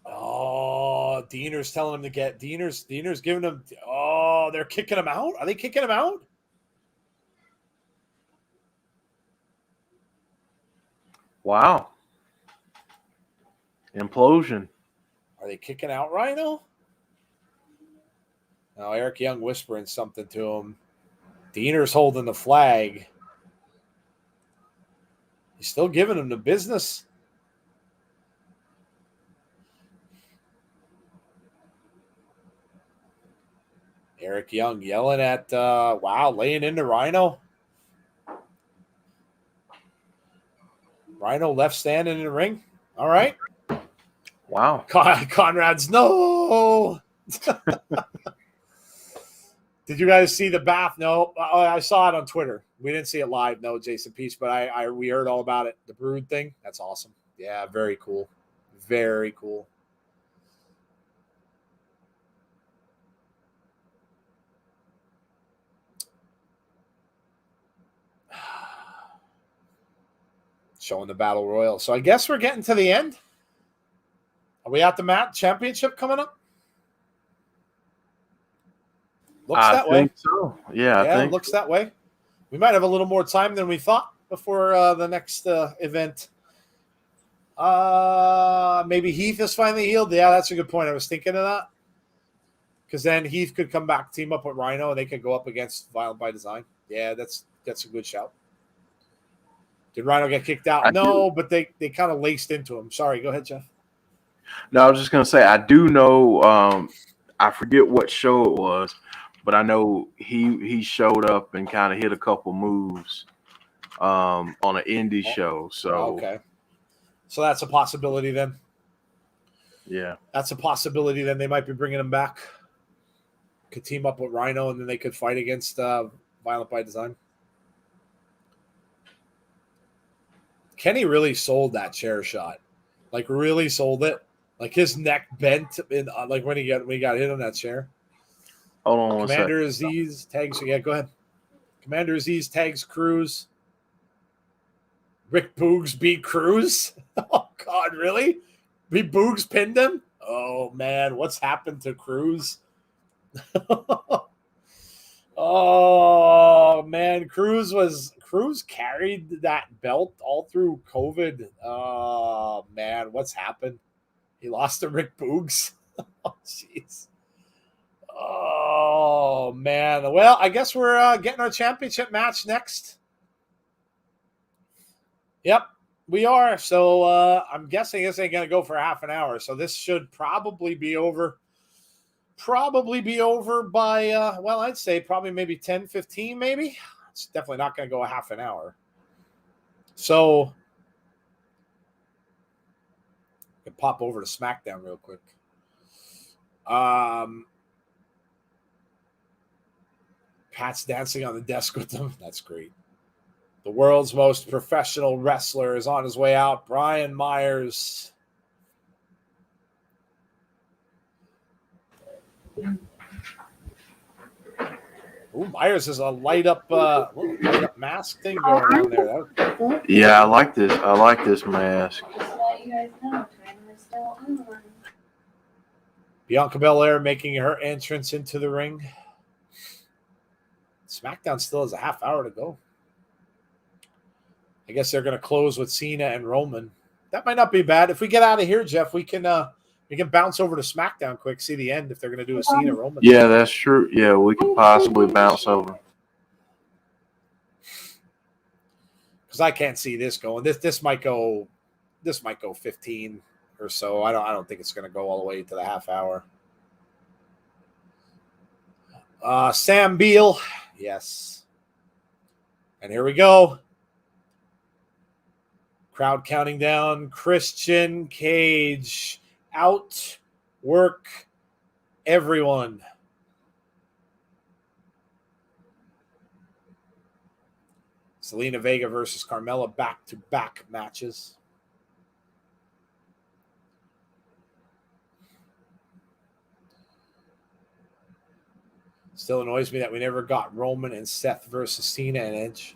Oh, Diener's telling him to get. Diener's giving him. Oh, they're kicking him out? Are they kicking him out? Wow. Implosion. Are they kicking out Rhino? Now Eric Young whispering something to him. Diener's holding the flag. He's still giving him the business. Eric Young yelling at, laying into Rhino. Rhino left standing in the ring. All right. Wow. Conrad's no. Did you guys see the bath? No. I saw it on Twitter. We didn't see it live. No, Jason Peace, but we heard all about it. The Brood thing. That's awesome. Yeah, very cool. Very cool. Showing the Battle Royal. So I guess we're getting to the end. Are we at the Mat Championship coming up? Looks that way. I think so. Yeah, I think it looks that way. We might have a little more time than we thought before the next event. Maybe Heath is finally healed. Yeah, that's a good point. I was thinking of that. Because then Heath could come back, team up with Rhino, and they could go up against Violent by Design. Yeah, that's a good shout. Did Rhino get kicked out? No, but they kind of laced into him. Sorry, go ahead, Jeff. No, I was just going to say, I do know, I forget what show it was, but I know he showed up and kind of hit a couple moves on an indie show. So okay. So that's a possibility then. Yeah. That's a possibility then. They might be bringing him back. Could team up with Rhino, and then they could fight against Violent by Design. Kenny really sold that chair shot. Like, really sold it. Like, his neck bent in, like, when he got hit on that chair. Hold on Commander Aziz tags. Yeah, go ahead. Commander Aziz tags Cruz. Rick Boogs beat Cruz. Oh, God, really? Boogs pinned him? Oh, man, what's happened to Cruz? Oh, man, Cruz carried that belt all through COVID. Oh, man, what's happened? He lost to Rick Boogs. Oh, jeez. Oh, man. Well, I guess we're getting our championship match next. Yep, we are. So I'm guessing this ain't going to go for half an hour. So this should probably be over. Probably be over by, I'd say probably maybe 10, 15 maybe. It's definitely not going to go a half an hour. So I can pop over to SmackDown real quick. Pat's dancing on the desk with them. That's great. The world's most professional wrestler is on his way out. Brian Myers. Ooh, Myers is a light up mask thing going on there. Yeah, I like this. I like this mask. Just to let you guys know, timer is still on. Bianca Belair making her entrance into the ring. SmackDown still has a half hour to go. I guess they're going to close with Cena and Roman. That might not be bad. If we get out of here, Jeff, we can bounce over to SmackDown quick, see the end if they're going to do a Cena Roman. Yeah, that's true. Yeah, we could possibly bounce over. Because I can't see this going. This might go 15 or so. I don't think it's going to go all the way to the half hour. Sam Beal. Yes. And here we go. Crowd counting down. Christian Cage. Outwork everyone. Zelina Vega versus Carmella, back-to-back matches. Still annoys me that we never got Roman and Seth versus Cena and Edge.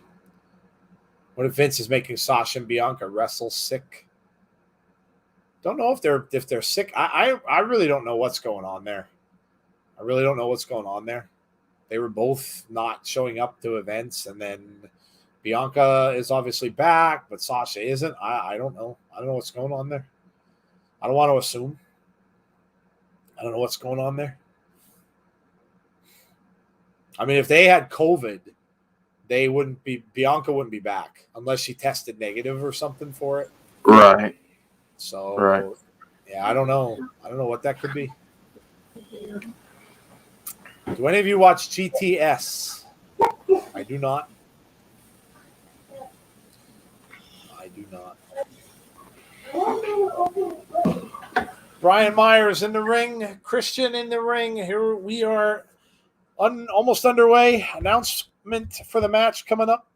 What if Vince is making Sasha and Bianca wrestle sick? Don't know if they're sick. I really don't know what's going on there. I really don't know what's going on there. They were both not showing up to events, and then Bianca is obviously back, but Sasha isn't. I don't know. I don't know what's going on there. I don't want to assume. I don't know what's going on there. I mean, if they had COVID, Bianca wouldn't be back unless she tested negative or something for it. Right. So, yeah, I don't know. I don't know what that could be. Do any of you watch GTS? I do not. I do not. Brian Myers in the ring. Christian in the ring. Here we are almost underway. Announcement for the match coming up.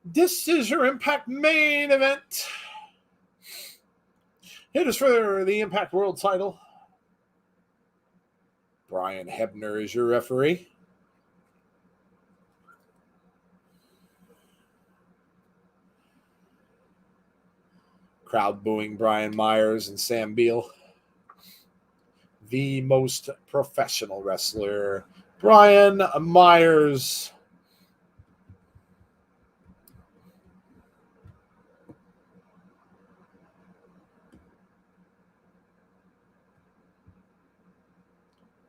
This is your Impact main event. It is for the Impact World title. Brian Hebner is your referee. Crowd booing Brian Myers and Sam Beal. The most professional wrestler, Brian Myers.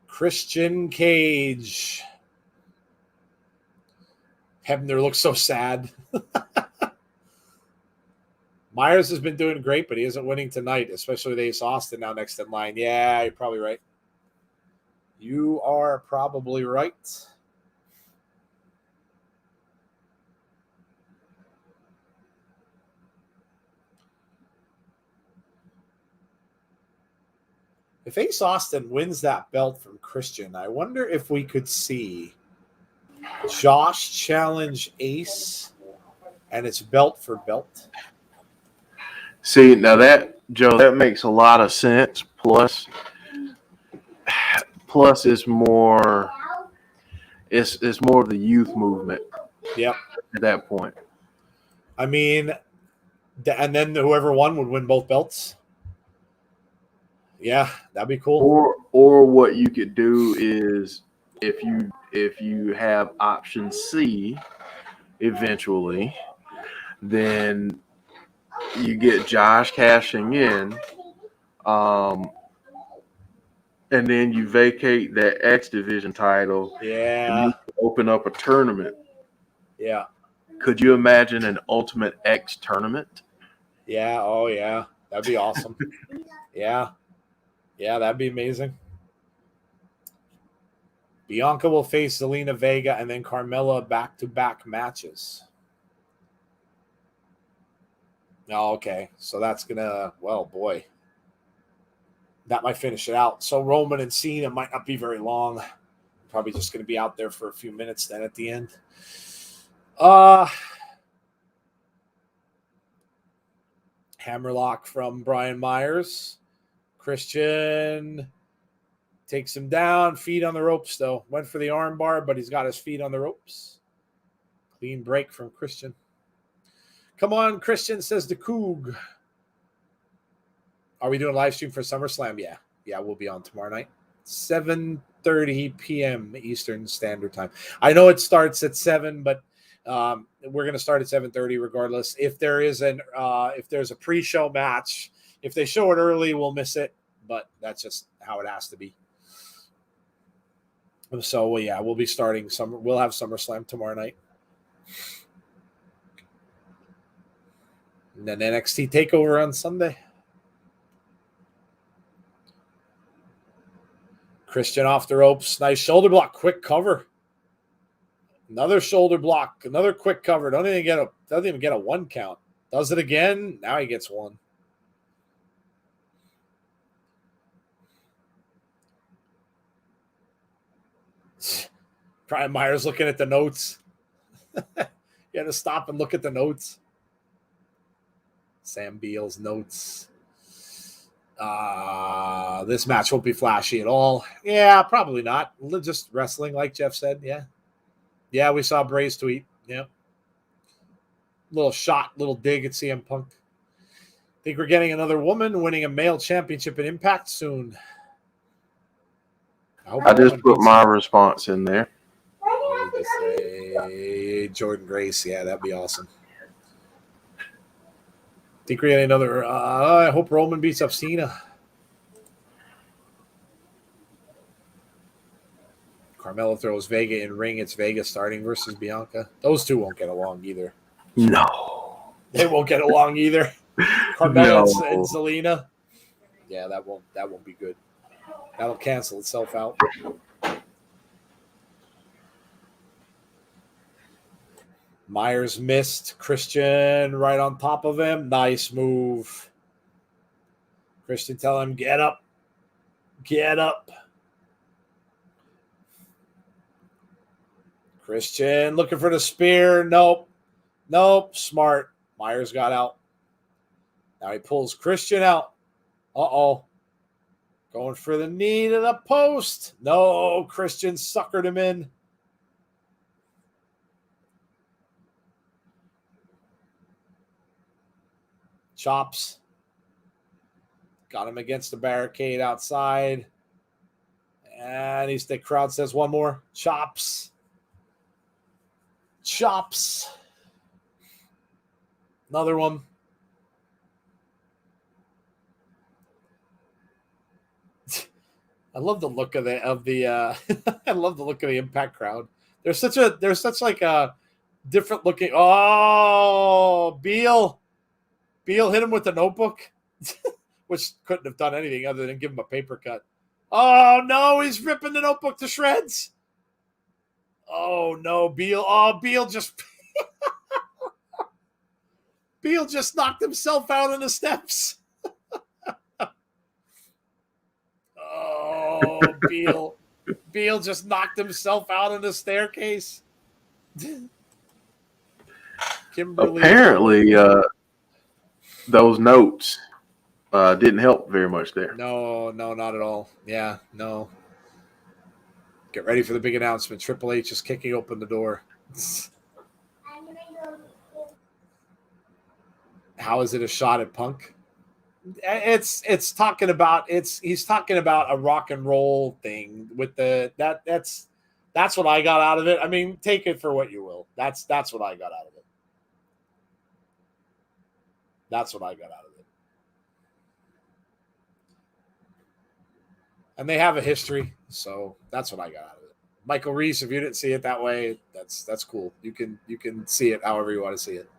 Christian Cage. Hebner looks so sad. Myers has been doing great, but he isn't winning tonight, especially with Ace Austin now next in line. Yeah, you're probably right. You are probably right. If Ace Austin wins that belt from Christian, I wonder if we could see Josh challenge Ace and it's belt for belt. See, now that, Joe, that makes a lot of sense. Plus it's more of the youth movement. Yep. At that point. I mean, and then whoever won would win both belts. Yeah, that'd be cool. Or what you could do is if you have option C eventually, then you get Josh cashing in, and then you vacate that X Division title. Yeah. And you open up a tournament. Yeah. Could you imagine an Ultimate X tournament? Yeah. Oh, yeah. That'd be awesome. Yeah. Yeah, that'd be amazing. Bianca will face Zelina Vega and then Carmella back-to-back matches. Oh, okay. So that's going to, well, boy. That might finish it out. So Roman and Cena might not be very long. Probably just going to be out there for a few minutes then at the end. Hammerlock from Brian Myers. Christian takes him down. Feet on the ropes, though. Went for the arm bar, but he's got his feet on the ropes. Clean break from Christian. Come on, Christian, says the Coog. Are we doing a live stream for SummerSlam? Yeah. Yeah, we'll be on tomorrow night. 7:30 p.m. Eastern Standard Time. I know it starts at 7, but we're going to start at 7:30 regardless. If there's a pre-show match, if they show it early, we'll miss it, but that's just how it has to be. So, yeah, we'll be starting we'll have SummerSlam tomorrow night. And then NXT TakeOver on Sunday. Christian off the ropes. Nice shoulder block. Quick cover. Another shoulder block. Another quick cover. Doesn't even get a 1 count. Does it again. Now he gets 1. Brian Myers looking at the notes. You had to stop and look at the notes. Sam Beal's notes. This match won't be flashy at all. Yeah, probably not. Just wrestling, like Jeff said. Yeah. Yeah, we saw Bray's tweet. Yeah. Little shot, little dig at CM Punk. Think we're getting another woman winning a male championship in Impact soon. I just put my response in there. Jordan Grace. Yeah, that'd be awesome. Think we had another. I hope Roman beats up Cena. Carmella throws Vega in ring. It's Vega starting versus Bianca. Those two won't get along either. No. They won't get along either. Carmella and Zelina. Yeah, that won't be good. That'll cancel itself out. Myers missed. Christian right on top of him. Nice move. Christian tell him, get up. Get up. Christian looking for the spear. Nope. Smart. Myers got out. Now he pulls Christian out. Uh-oh. Going for the knee to the post. No, Christian suckered him in. Chops. Got him against the barricade outside. And the crowd says one more. Chops. Another one. I love the look of the I love the look of the Impact crowd. There's such like a different looking. Oh, Beal hit him with the notebook, which couldn't have done anything other than give him a paper cut. Oh no, he's ripping the notebook to shreds. Oh no, Beal. Oh, Beal just Beal just knocked himself out on the steps. Oh, Beal just knocked himself out on the staircase. Kimberly. Apparently, those notes didn't help very much there. No, not at all. Yeah, no. Get ready for the big announcement. Triple H is kicking open the door. How is it a shot at Punk? He's talking about a rock and roll thing with that's what I got out of it. I mean, take it for what you will. That's what I got out of it. That's what I got out of it. And they have a history, so that's what I got out of it. Michael Reese, if you didn't see it that way, that's cool. You can see it however you want to see it.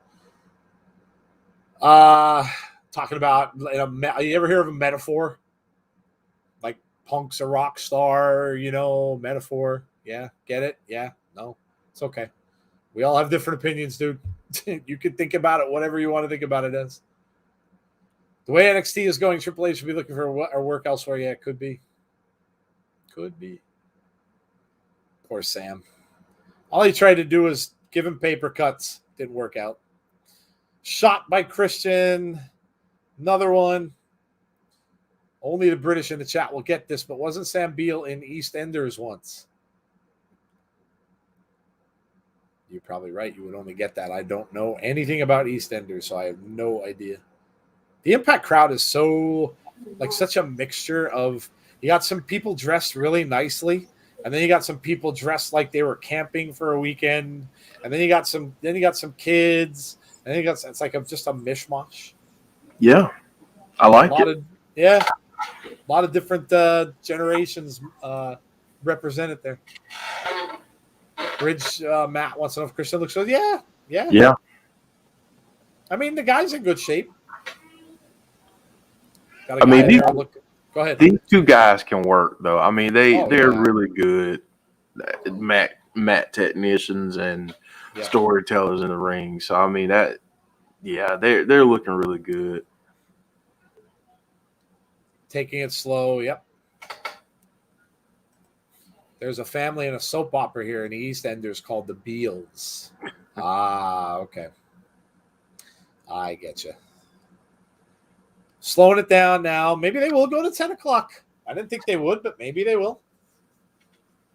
Talking about, you ever hear of a metaphor? Like Punk's a rock star, metaphor. Yeah, get it? Yeah, no, it's okay. We all have different opinions, dude. You can think about it whatever you want to think about it as. The way NXT is going, Triple H should be looking for a work elsewhere. Yeah, it could be. Could be. Poor Sam. All he tried to do was give him paper cuts. Didn't work out. Shot by Christian. Another one. Only the British in the chat will get this, but wasn't Sam Beal in EastEnders once? You're probably right. You would only get that. I don't know anything about EastEnders, so I have no idea. The Impact crowd is such a mixture of, you got some people dressed really nicely, and then you got some people dressed like they were camping for a weekend, and then you got some kids, and then it's like just a mishmash. Yeah, I like it. A lot of different generations represented there. Bridge Matt wants to know if Christian looks good. Yeah. I mean, the guy's in good shape. Go ahead. These two guys can work, though. I mean, they're really good mat technicians and storytellers in the ring. So I mean they're looking really good. Taking it slow. Yep. There's a family in a soap opera here in the EastEnders called the Beals. Okay. I get you. Slowing it down now. Maybe they will go to 10 o'clock. I didn't think they would, but maybe they will.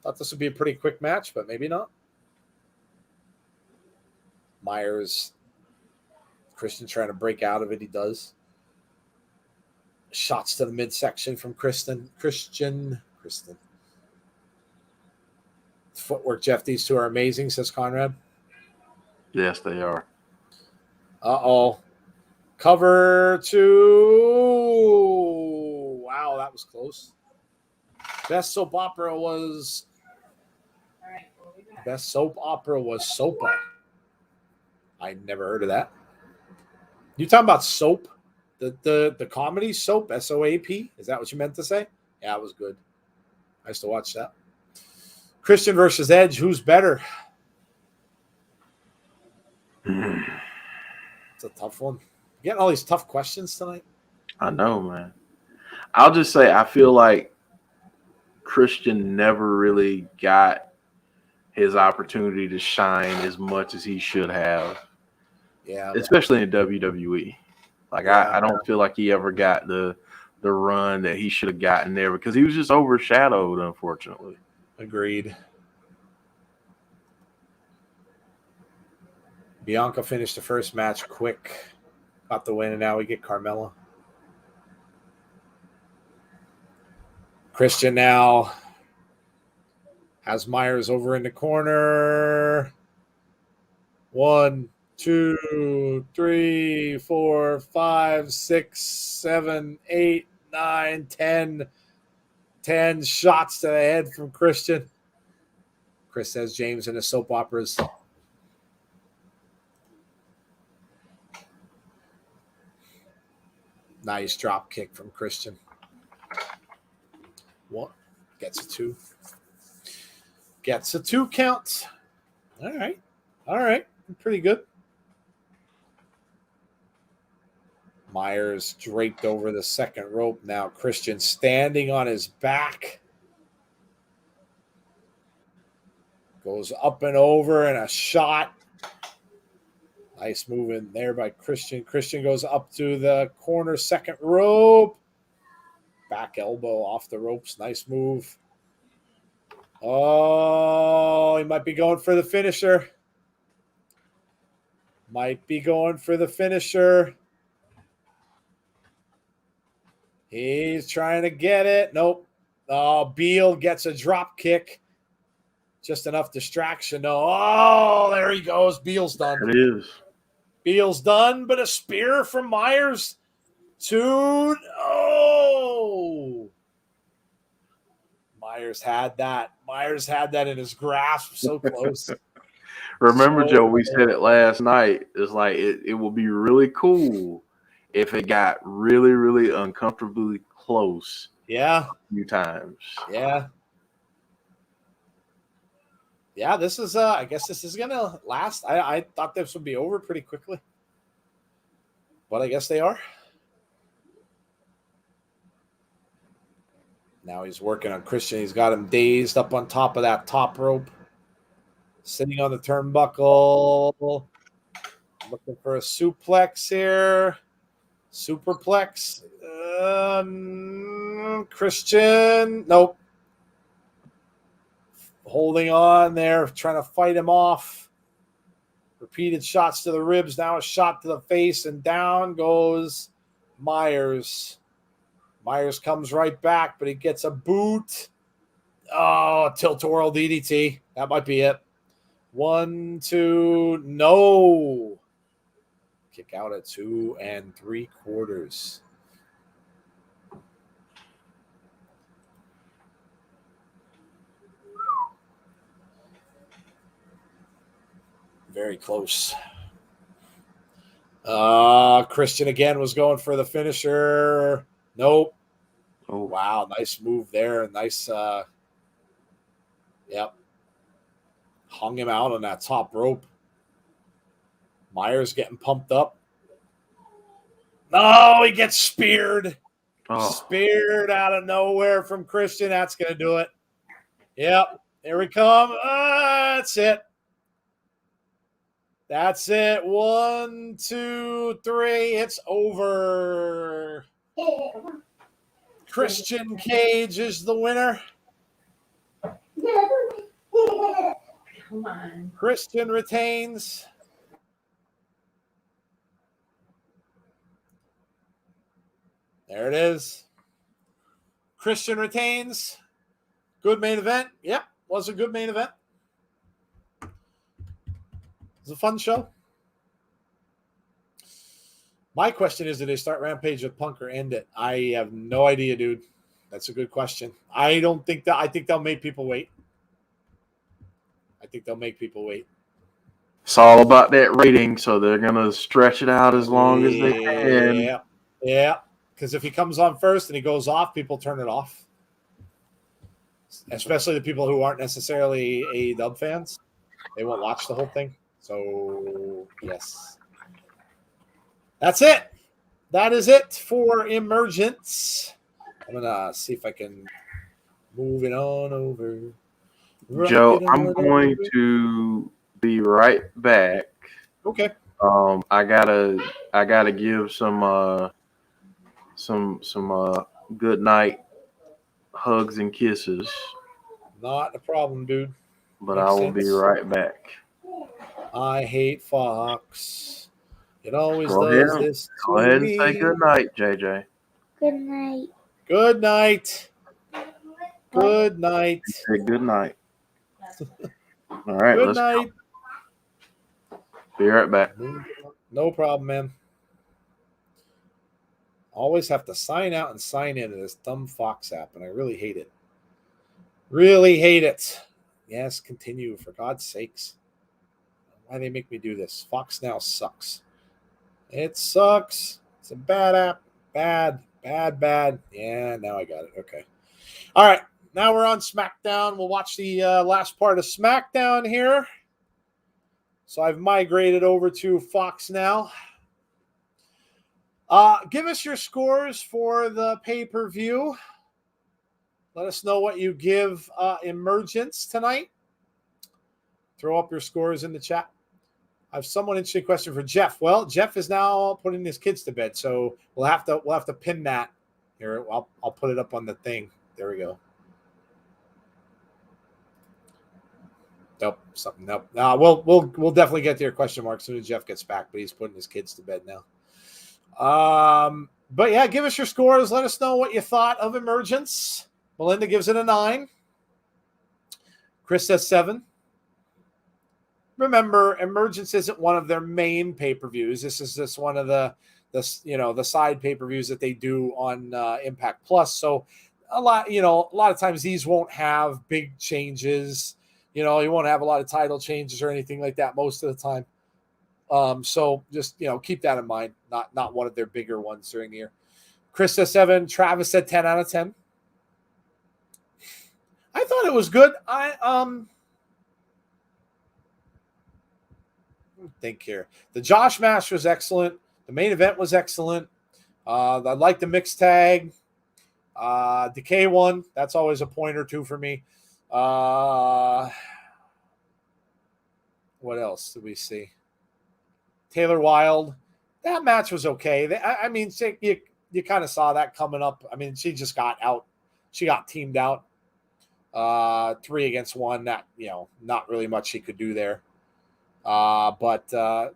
Thought this would be a pretty quick match, but maybe not. Myers. Christian trying to break out of it. He does. Shots to the midsection from Christian. Footwork, Jeff. These two are amazing, says Conrad. Yes, they are. Uh-oh. Cover 2. Wow, that was close. Best soap opera was Sopa. I never heard of that. You talking about Soap? The comedy Soap, SOAP? Is that what you meant to say? Yeah, it was good. I used to watch that. Christian versus Edge, who's better? It's a tough one. You getting all these tough questions tonight? I know, man. I'll just say I feel like Christian never really got his opportunity to shine as much as he should have. Yeah. Especially in WWE. Like, yeah. I don't feel like he ever got the run that he should have gotten there because he was just overshadowed, unfortunately. Agreed. Bianca finished the first match quick. Got the win, and now we get Carmella. Christian now has Myers over in the corner. 1, 2, 3, 4, 5, 6, 7, 8, 9, 10. 10 shots to the head from Christian. Chris says James in the soap operas. Nice drop kick from Christian. 1. Gets a 2. Gets a 2 count. All right. Pretty good. Myers draped over the second rope. Now Christian standing on his back. Goes up and over and a shot. Nice move in there by Christian. Christian goes up to the corner second rope. Back elbow off the ropes. Nice move. Oh, he might be going for the finisher. He's trying to get it. Nope. Oh, Beal gets a drop kick. Just enough distraction. Oh, there he goes. Beal's done. It is. Beal's done, but a spear from Myers. 2. Oh. Myers had that in his grasp. So close. Remember, Joe, we said it last night. It's like it will be really cool if it got really, really uncomfortably close. Yeah. A few times. Yeah. Yeah, this is I guess this is gonna last. I thought this would be over pretty quickly. But I guess they are. Now he's working on Christian. He's got him dazed up on top of that top rope. Sitting on the turnbuckle. Looking for a suplex here. Superplex. Christian. Nope. Holding on there, trying to fight him off. Repeated shots to the ribs. Now a shot to the face, and down goes Myers. Myers comes right back, but he gets a boot. Oh, tilt-a-whirl DDT. That might be it. 1, 2, no. Kick out at 2 3/4. Very close. Christian again was going for the finisher. Nope. Oh, wow. Nice move there. Nice. Yep. Hung him out on that top rope. Myers getting pumped up. No, he gets speared. Oh. Speared out of nowhere from Christian. That's going to do it. Yep. Here we come. That's it. That's it. 1, 2, 3. It's over. Christian Cage is the winner. Come on. Christian retains. There it is. Christian retains. Good main event. Yep, was a good main event. It was a fun show. My question is, do they start Rampage with Punk or end it? I have no idea, dude. That's a good question. I think they'll make people wait. It's all about that rating, so they're gonna stretch it out as long as they can. Yeah. Because if he comes on first and he goes off, people turn it off. Especially the people who aren't necessarily AEW fans. They won't watch the whole thing. So, yes. That's it. That is it for Emergence. I'm going to see if I can move it on over. Joe, I'm going to be right back. Okay. I gotta give some good night hugs and kisses. Not a problem, dude. But I will be right back. I hate Fox. It always does this. Go ahead and say good night, JJ. Good night. Good night. Good night. Say good night. All right, good night. Go. Be right back. No problem, man. Always have to sign out and sign into this dumb Fox app, and I really hate it. Really hate it. Yes, continue, for God's sakes. Why they make me do this? Fox now sucks. It sucks. It's a bad app. Bad. Yeah, now I got it. Okay. All right. Now we're on SmackDown. We'll watch the last part of SmackDown here. So I've migrated over to Fox now. Give us your scores for the pay-per-view. Let us know what you give Emergence tonight. Throw up your scores in the chat. I have somewhat interesting question for Jeff. Well, Jeff is now putting his kids to bed, so we'll have to pin that here. I'll put it up on the thing. There we go. Nope, something. Nope. We'll definitely get to your question mark as soon as Jeff gets back. But he's putting his kids to bed now. But yeah, give us your scores. Let us know what you thought of Emergence. Melinda gives it a 9. Chris says 7. Remember, Emergence isn't one of their main pay-per-views. This is just one of the side pay-per-views that they do on Impact Plus. So a lot of times these won't have big changes. You won't have a lot of title changes or anything like that most of the time. So just keep that in mind. Not one of their bigger ones during the year. Chris says 7. Travis said 10 out of 10. I thought it was good. I think here. The Josh match was excellent. The main event was excellent. I like the mixed tag. Decay won. That's always a point or two for me. What else did we see? Taylor Wilde. That match was okay. I mean, you kind of saw that coming up. I mean, she just got out. She got teamed out. 3 against 1. That, not really much she could do there. But I'm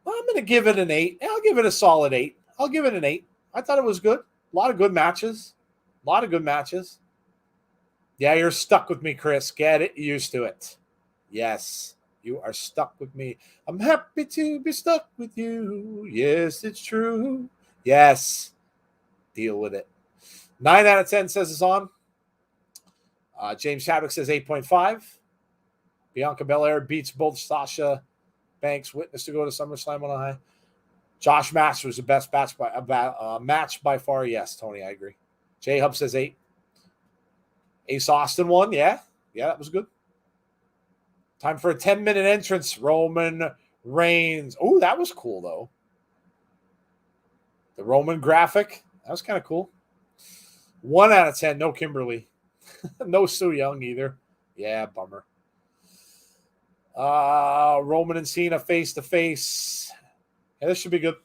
going to give it an 8. I'll give it a solid 8. I'll give it an 8. I thought it was good. A lot of good matches. Yeah, you're stuck with me, Chris. Get it? Used to it. Yes, you are stuck with me. I'm happy to be stuck with you. Yes, it's true. Yes. Deal with it. 9 out of 10 says it's on. James Chadwick says 8.5. Bianca Belair beats both Tasha Banks. Witness to go to SummerSlam on a high. Josh Match was the best match by far. Yes, Tony, I agree. J Hub says 8. Ace Austin won. Yeah, that was good. Time for a 10-minute entrance. Roman Reigns. Oh, that was cool, though. The Roman graphic. That was kind of cool. 1 out of 10. No Kimberly. No Su Young either. Yeah, bummer. Roman and Cena face-to-face. Yeah, this should be good.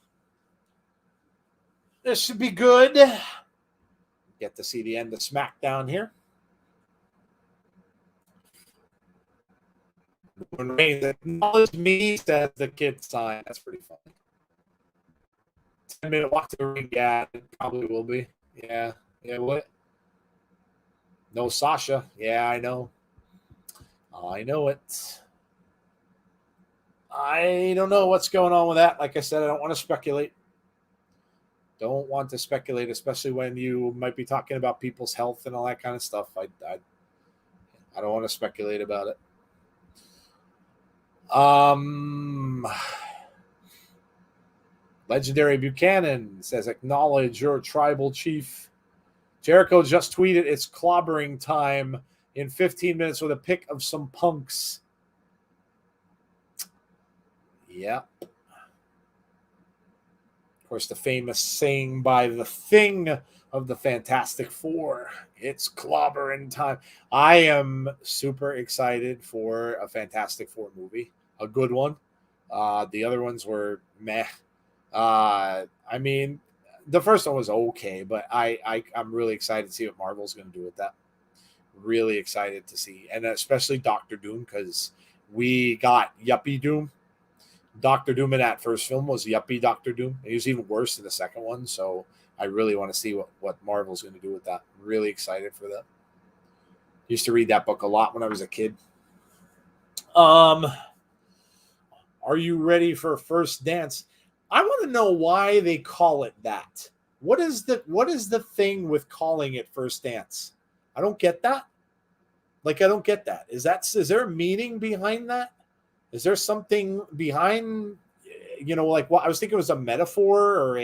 Get to see the end of SmackDown here. Roman Reigns acknowledge me, says the kid sign. That's pretty funny. 10-minute walk to the ring. Yeah, it probably will be. Yeah, what? No Sasha. Yeah, I know. I know it. I don't know what's going on with that. Like I said, I don't want to speculate. Don't want to speculate, especially when you might be talking about people's health and all that kind of stuff. I don't want to speculate about it. Legendary Buchanan says, acknowledge your tribal chief. Jericho just tweeted, it's clobbering time in 15 minutes with a pic of some punks. Yeah. Of course, the famous saying by the Thing of the Fantastic Four, it's clobbering time. I am super excited for a Fantastic Four movie, a good one. The other ones were meh. I mean, the first one was okay, but I'm really excited to see what Marvel's going to do with that. Really excited to see, and especially Doctor Doom, because we got Yuppie Doom. Doctor Doom in that first film was Yuppie Doctor Doom. He was even worse in the second one, so I really want to see what Marvel's going to do with that. Really excited for that. Used to read that book a lot when I was a kid. Are you ready for First Dance? I want to know why they call it that. What is the thing with calling it First Dance? I don't get that. Like, I don't get that. Is there a meaning behind that? Is there something behind, like what I was thinking was a metaphor or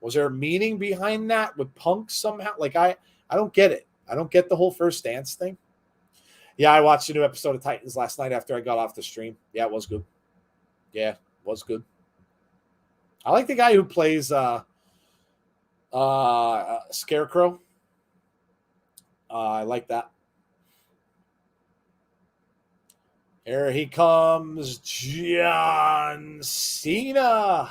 was there a meaning behind that with Punk somehow? Like, I don't get it. I don't get the whole First Dance thing. Yeah, I watched a new episode of Titans last night after I got off the stream. Yeah, it was good. Yeah, it was good. I like the guy who plays Scarecrow. I like that. Here he comes, John Cena.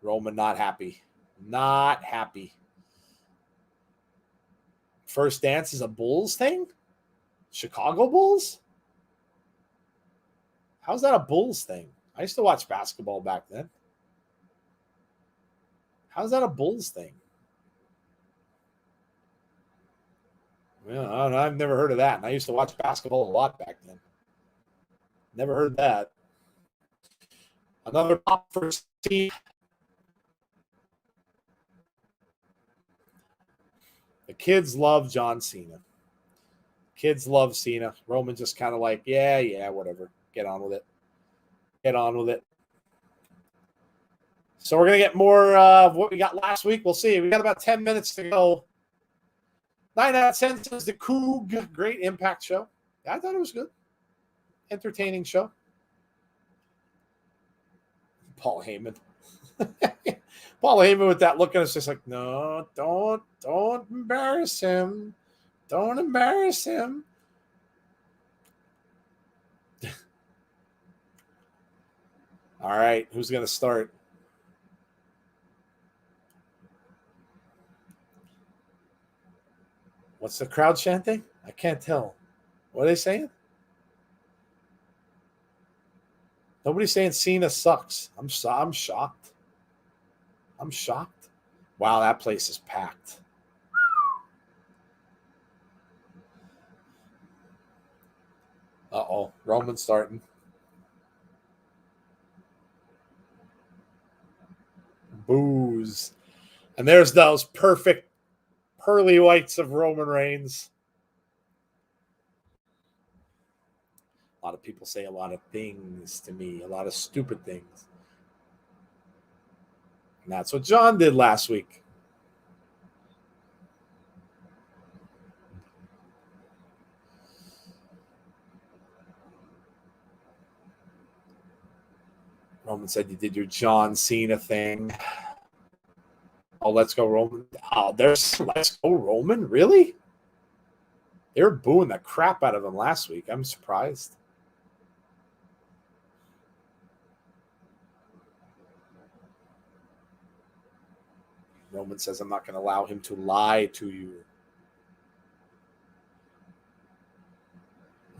Roman not happy. Not happy. First Dance is a Bulls thing? Chicago Bulls? How's that a Bulls thing? I used to watch basketball back then. How's that a Bulls thing? Well, I don't know. I've never heard of that. And I used to watch basketball a lot back then. Never heard that. Another pop for Steve. The kids love John Cena. Kids love Cena. Roman just kind of like, yeah, whatever. Get on with it. Get on with it. So we're going to get more of what we got last week. We'll see. We got about 10 minutes to go. 9 out of 10 says the Coog. Great Impact show. I thought it was good. Entertaining show. Paul Heyman. Paul Heyman with that look at us just like, no, don't embarrass him. Don't embarrass him. All right, who's going to start? What's the crowd chanting? I can't tell. What are they saying? Nobody's saying Cena sucks. I'm shocked. I'm shocked. Wow, that place is packed. Uh-oh, Roman's starting. Boos. And there's those perfect pearly whites of Roman Reigns. A lot of people say a lot of things to me, a lot of stupid things. And that's what John did last week. Roman said you did your John Cena thing. Oh, let's go, Roman. Oh, there's let's go, Roman. Really? They were booing the crap out of him last week. I'm surprised. Roman says, I'm not going to allow him to lie to you.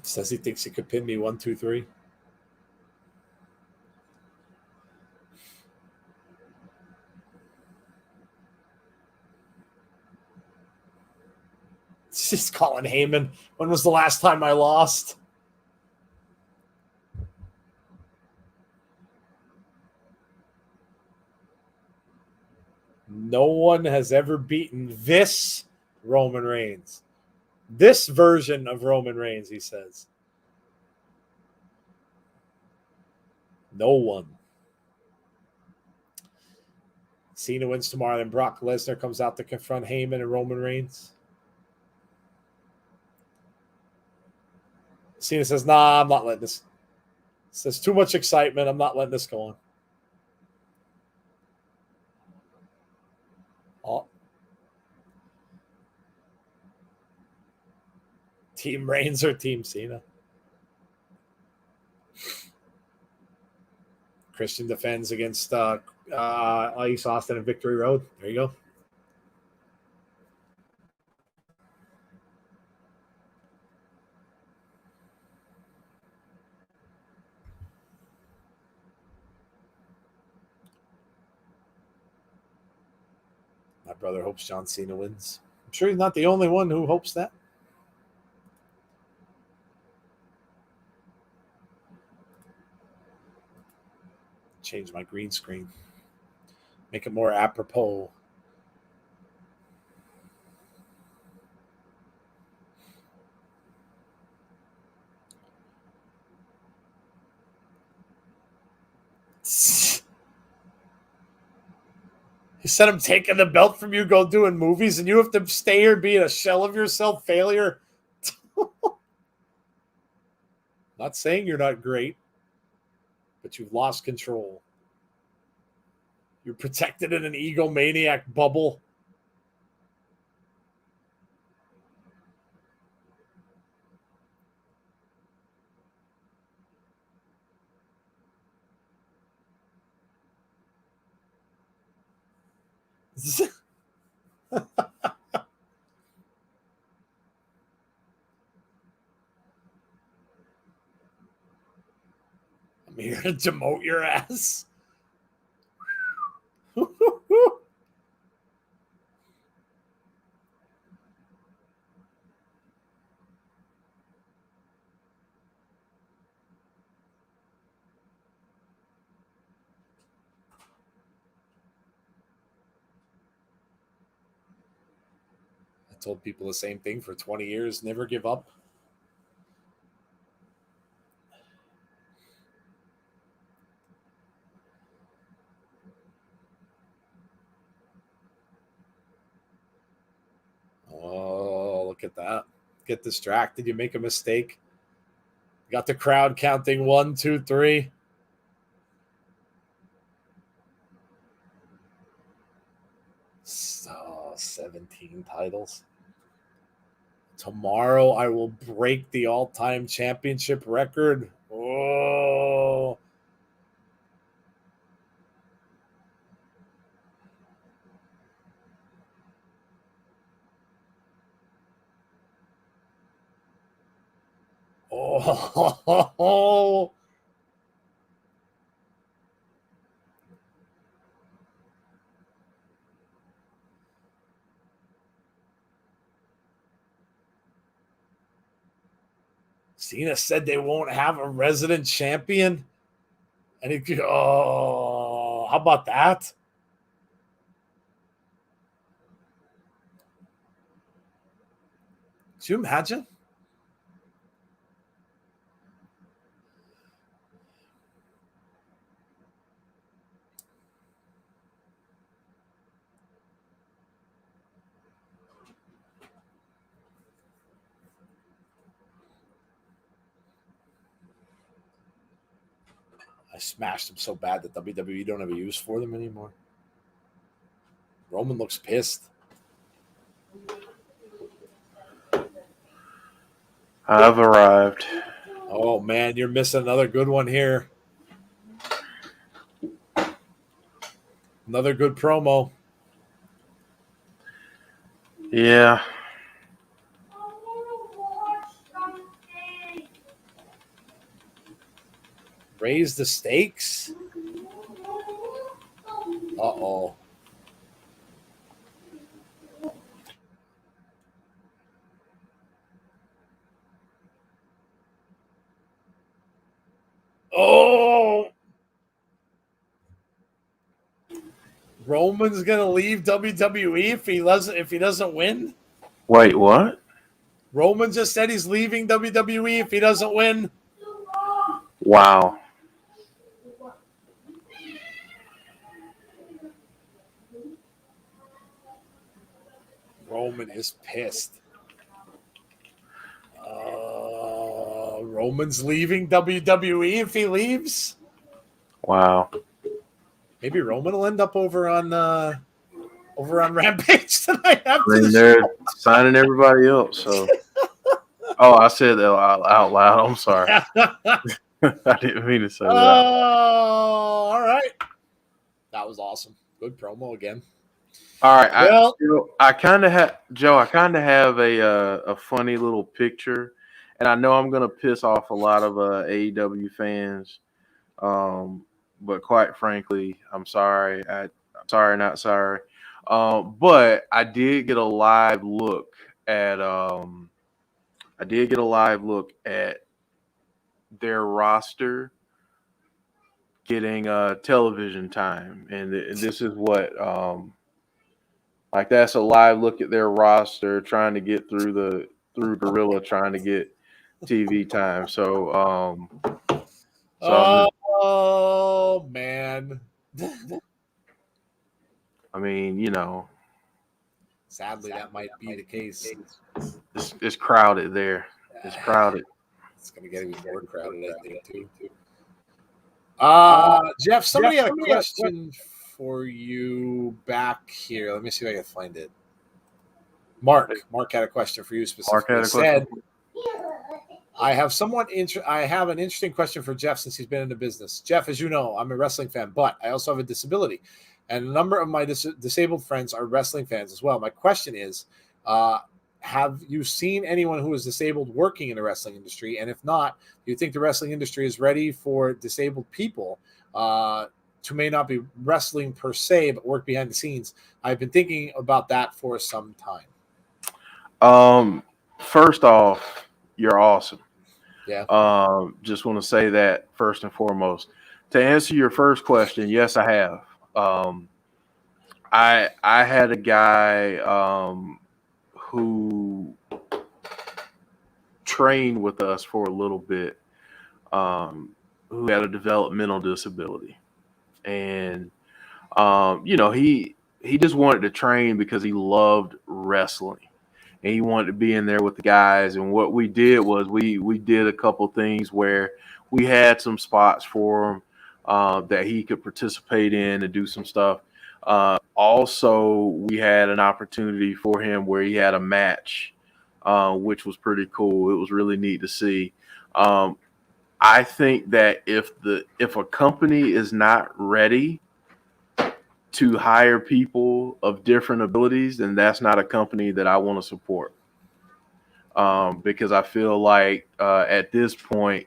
Says he thinks he could pin me 1, 2, 3. She's calling Heyman. When was the last time I lost? No one has ever beaten this Roman Reigns. This version of Roman Reigns, he says. No one. Cena wins tomorrow, then Brock Lesnar comes out to confront Heyman and Roman Reigns. Cena says, nah, I'm not letting this. Says too much excitement. I'm not letting this go on. Oh. Team Reigns or Team Cena? Christian defends against East Austin and Victory Road. There you go. My brother hopes John Cena wins. I'm sure he's not the only one who hopes that. Change my green screen. Make it more apropos. He said, I'm taking the belt from you, go doing movies, and you have to stay here being a shell of yourself, failure. Not saying you're not great, but you've lost control. You're protected in an egomaniac bubble. I'm here to demote your ass. I told people the same thing for 20 years. Never give up. Oh, look at that. Get distracted. You make a mistake. Got the crowd counting 1, 2, 3. So 17 titles. Tomorrow I will break the all-time championship record. Oh. Oh. Cena said they won't have a resident champion. And how about that? Could you imagine? I smashed them so bad that WWE don't have a use for them anymore. Roman looks pissed. I've arrived. Oh, man, you're missing another good one here. Another good promo. Yeah. Raise the stakes? Uh-oh. Oh, Roman's gonna leave WWE if he doesn't win. Wait, what? Roman just said he's leaving WWE if he doesn't win. Wow. Roman is pissed. Roman's leaving WWE if he leaves. Wow. Maybe Roman will end up over on Rampage tonight after I mean, the they're show. signing everybody else. So, oh, I said that out loud. I'm sorry. I didn't mean to say that. All right. That was awesome. Good promo again. All right. Well, I kind of have Joe. I kind of have a funny little picture, and I know I'm gonna piss off a lot of AEW fans. But quite frankly, I'm sorry. I'm sorry, not sorry. But I did get a live look at their roster getting television time, and this is what like that's a live look at their roster trying to get through Gorilla trying to get TV time. So oh man. I mean, you know, Sadly, that might be the case. it's crowded there. It's crowded. It's going to get even more crowded, I think, too. Jeff, somebody had a question for you back here. Let me see if I can find it. Mark had a question for you specifically. Mark had a question. I have an interesting question for Jeff since he's been in the business. Jeff, as you know, I'm a wrestling fan, but I also have a disability. And a number of my disabled friends are wrestling fans as well. My question is, have you seen anyone who is disabled working in the wrestling industry? And if not, do you think the wrestling industry is ready for disabled people to may not be wrestling per se, but work behind the scenes? I've been thinking about that for some time. First off, you're awesome. Yeah. Just want to say that first and foremost. To answer your first question, yes, I have. I had a guy who trained with us for a little bit, who had a developmental disability, and you know, he just wanted to train because he loved wrestling. And he wanted to be in there with the guys. And what we did was we did a couple things where we had some spots for him that he could participate in and do some stuff. Also, we had an opportunity for him where he had a match, which was pretty cool. It was really neat to see. I think that if a company is not ready to hire people of different abilities, then that's not a company that I want to support. Because I feel like at this point,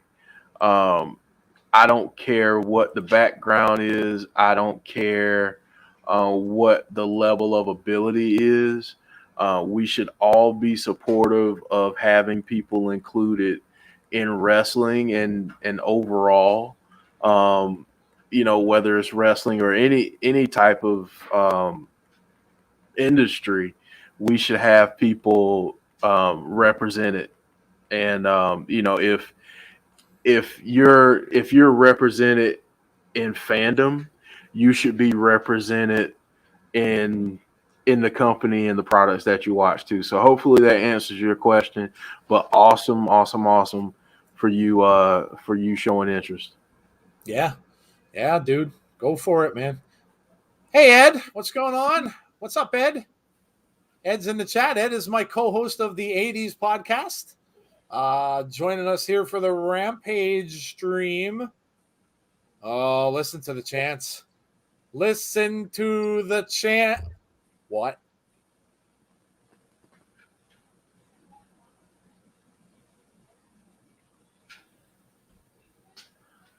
I don't care what the background is. I don't care what the level of ability is. We should all be supportive of having people included in wrestling and overall. You know, whether it's wrestling or any type of industry, we should have people represented. And you know, if you're represented in fandom, you should be represented in the company and the products that you watch too. So hopefully that answers your question. But awesome for you showing interest. Yeah, dude. Go for it, man. Hey, Ed. What's going on? What's up, Ed? Ed's in the chat. Ed is my co-host of the 80s podcast. Joining us here for the Rampage stream. Oh, listen to the chants. Listen to the chant. What?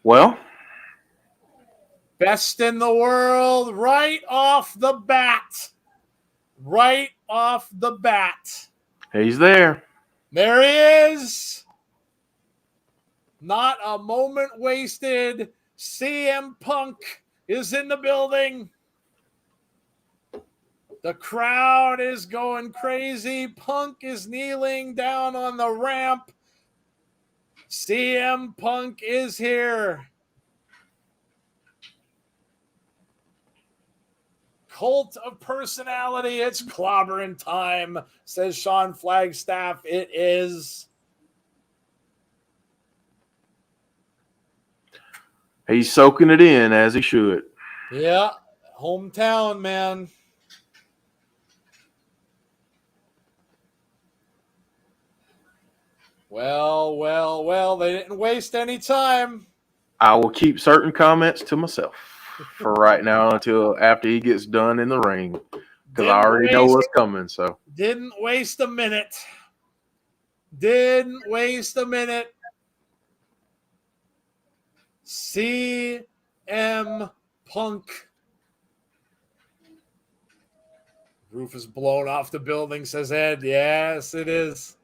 Well, best in the world right off the bat. Right off the bat. He's there. There he is. Not a moment wasted. CM Punk is in the building. The crowd is going crazy. Punk is kneeling down on the ramp. CM Punk is here. Cult of personality. It's clobbering time, says Sean Flagstaff. It is. He's soaking it in as he should. Yeah, hometown, man. Well, they didn't waste any time. I will keep certain comments to myself for right now until after he gets done in the ring, because I already know what's coming. So didn't waste a minute. Didn't waste a minute. CM Punk. Roof is blown off the building, says Ed. Yes, it is.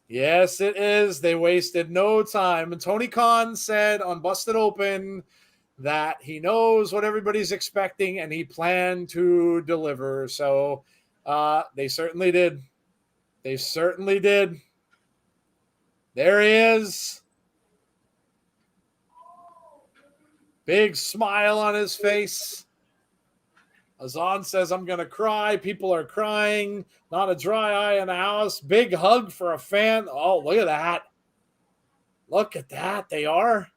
Yes, it is. They wasted no time. And Tony Khan said on Busted Open that he knows what everybody's expecting and he planned to deliver. So they certainly did. They certainly did. There he is. Big smile on his face. Azan says, I'm going to cry. People are crying. Not a dry eye in the house. Big hug for a fan. Oh, look at that. Look at that. They are.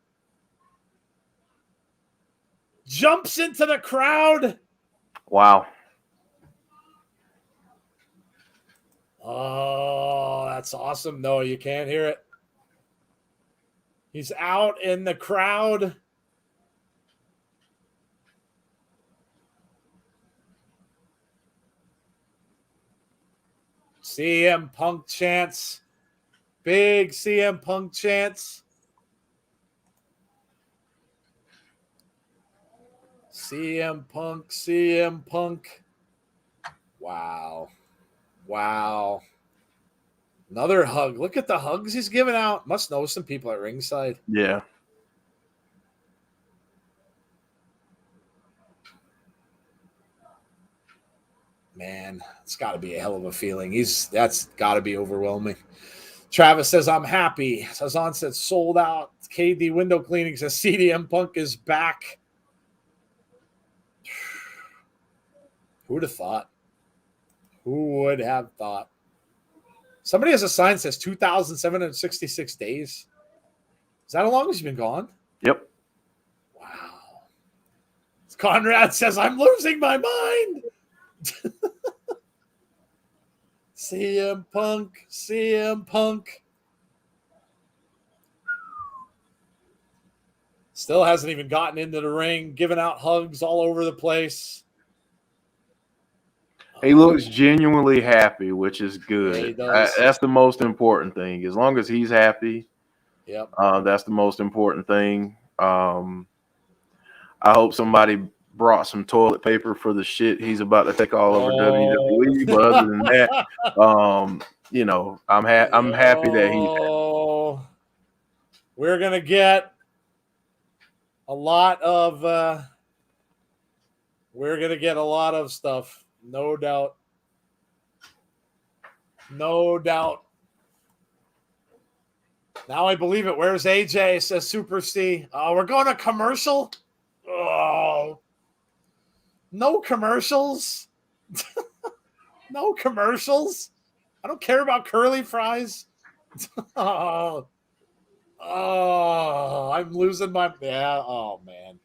Jumps into the crowd. wow. Oh, that's awesome. No, you can't hear it. He's out in the crowd. CM Punk chants. Big CM Punk chants. CM Punk, CM Punk. Wow. Wow. Another hug. Look at the hugs he's giving out. Must know some people at ringside. Yeah. Man, it's got to be a hell of a feeling. That's got to be overwhelming. Travis says, I'm happy. Sazan said, sold out. KD window cleaning says, CM Punk is back. Who would have thought? Who would have thought? Somebody has a sign that says 2,766 days. Is that how long he's been gone? Yep. Wow. Conrad says, I'm losing my mind. CM Punk, CM Punk. Still hasn't even gotten into the ring, giving out hugs all over the place. He looks genuinely happy, which is good. Yeah, he does. That's the most important thing. As long as he's happy, yep. That's the most important thing. I hope somebody brought some toilet paper for the shit he's about to take all over WWE. But other than that, you know, I'm happy that he's happy. We're gonna get a lot of stuff, no doubt. No doubt. Now I believe it. Where's AJ? Says Super C. We're going to commercial. Oh, no commercials. No commercials. I don't care about curly fries. Oh, I'm losing my. Yeah. Oh man.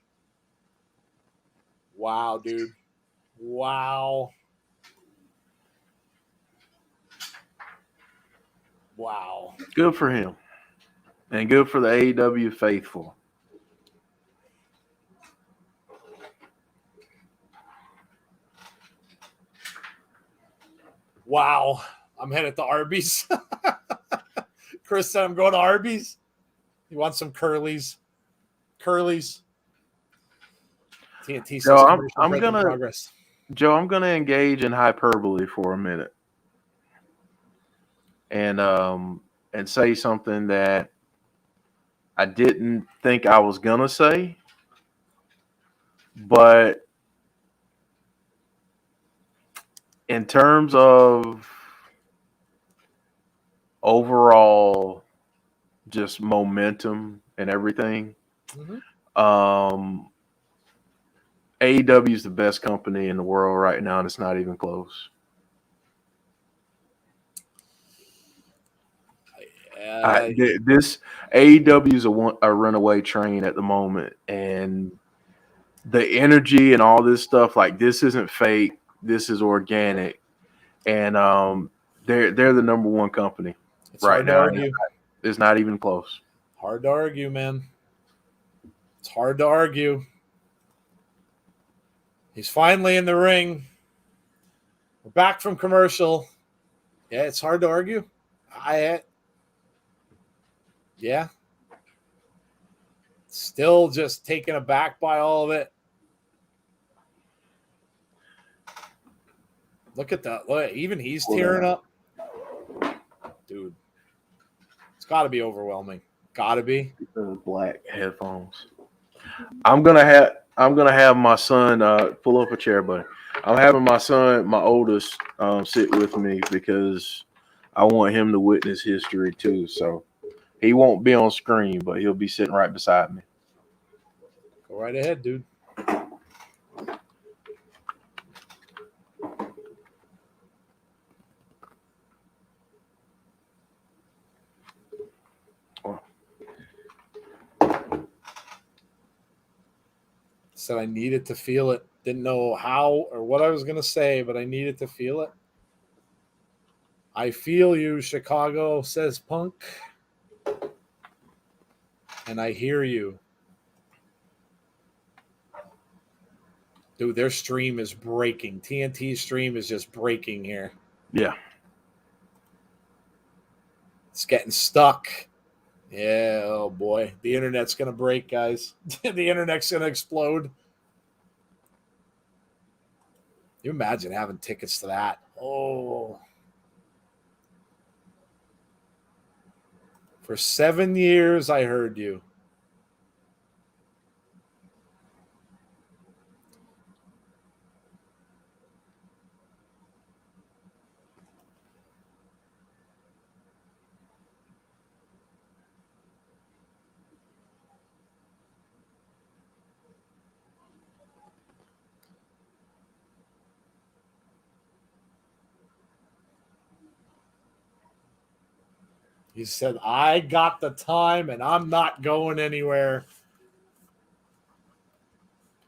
Wow, dude. Wow. Wow. Good for him. And good for the AEW faithful. Wow. I'm headed to Arby's. Chris said I'm going to Arby's. You want some curlies? Curlies. TNT Joe, I'm gonna engage in hyperbole for a minute. And say something that I didn't think I was gonna say, but in terms of overall just momentum and everything, AEW is the best company in the world right now, and it's not even close. This AEW is a runaway train at the moment, and the energy and all this stuff, like, this isn't fake. This is organic, and they're the number one company right now. It's not even close. Hard to argue, man. It's hard to argue. He's finally in the ring. We're back from commercial. Yeah, it's hard to argue. Yeah. Still just taken aback by all of it. Look at that. Look, even he's tearing up. Dude. It's got to be overwhelming. Got to be. Black headphones. I'm gonna have my son pull up a chair, buddy. I'm having my son, my oldest, sit with me because I want him to witness history too. So he won't be on screen, but he'll be sitting right beside me. Go right ahead, dude. Said I needed to feel it. Didn't know how or what I was going to say, but I needed to feel it. I feel you, Chicago, says Punk. And I hear you. Dude, their stream is breaking. TNT's stream is just breaking here. Yeah. It's getting stuck. Yeah, oh boy. The internet's going to break, guys. The internet's going to explode. You imagine having tickets to that. Oh. For 7 years, I heard you. He said, I got the time and I'm not going anywhere.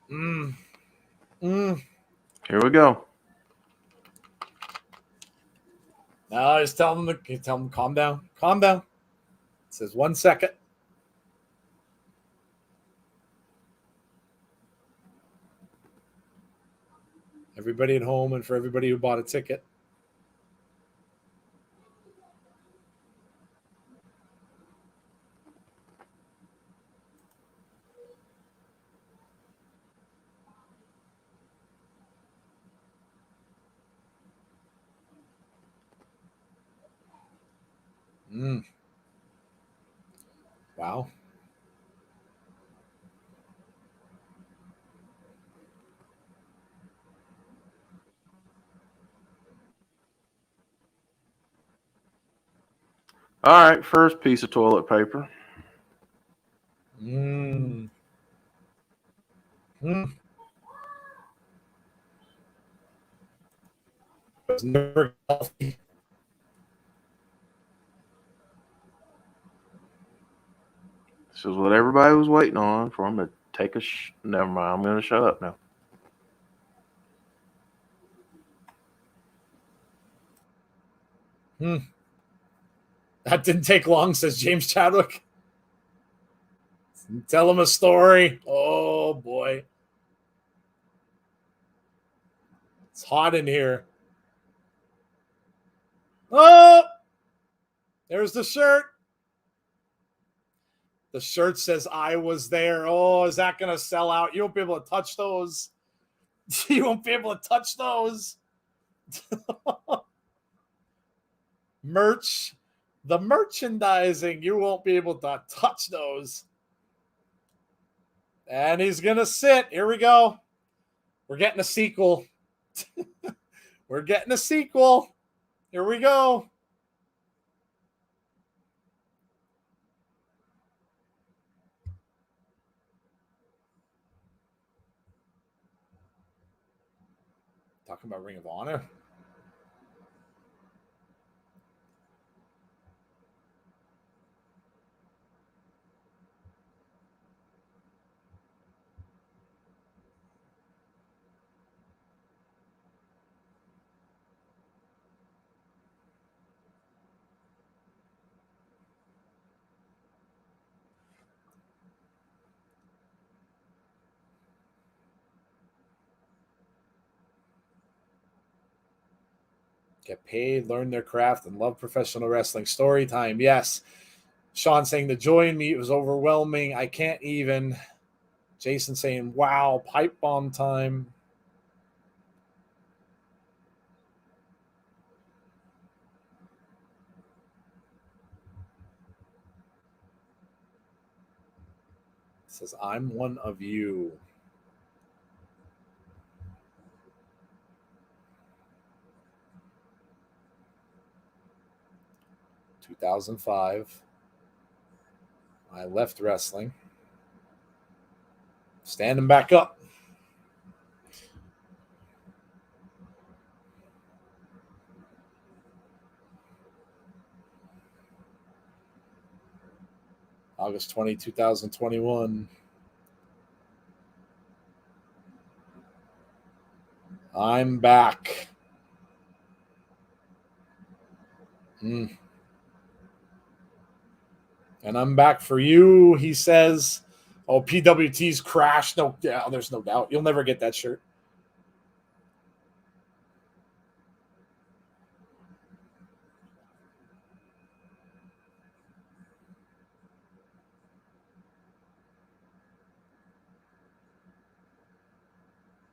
Here we go. No, just tell him, calm down. Calm down. It says 1 second. Everybody at home and for everybody who bought a ticket. Wow. All right, first piece of toilet paper. It's never healthy. This is what everybody was waiting on for him to take a never mind. I'm going to shut up now. That didn't take long, says James Chadwick. Tell him a story. Oh, boy. It's hot in here. Oh! There's the shirt. The shirt says, I was there. Oh, is that going to sell out? You won't be able to touch those. You won't be able to touch those. Merch. The merchandising, you won't be able to touch those. And he's going to sit. Here we go. We're getting a sequel. We're getting a sequel. Here we go. Talking about Ring of Honor. Get paid, learn their craft, and love professional wrestling. Story time, yes. Sean saying the joy in me was overwhelming. I can't even. Jason saying, wow, pipe bomb time. Says, I'm one of you. In 2005, I left wrestling. Standing back up. August 20, 2021. I'm back. And I'm back for you, he says. Oh, PWT's crashed. No, yeah, there's no doubt. You'll never get that shirt.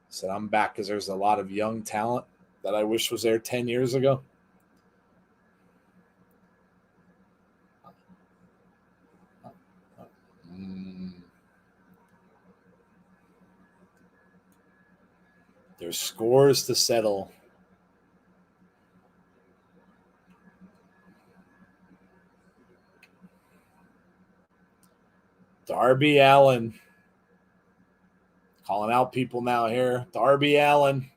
Said I'm back because there's a lot of young talent that I wish was there 10 years ago. There's scores to settle. Darby Allin. Calling out people now here. Darby Allin.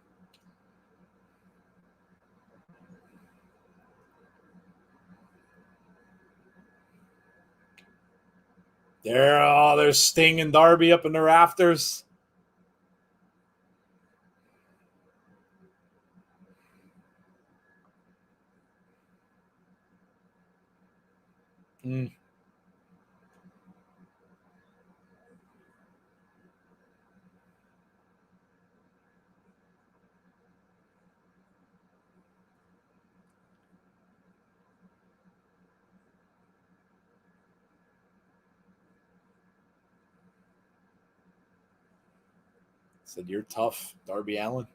There's Sting and Darby up in the rafters. Said, you're tough, Darby Allin.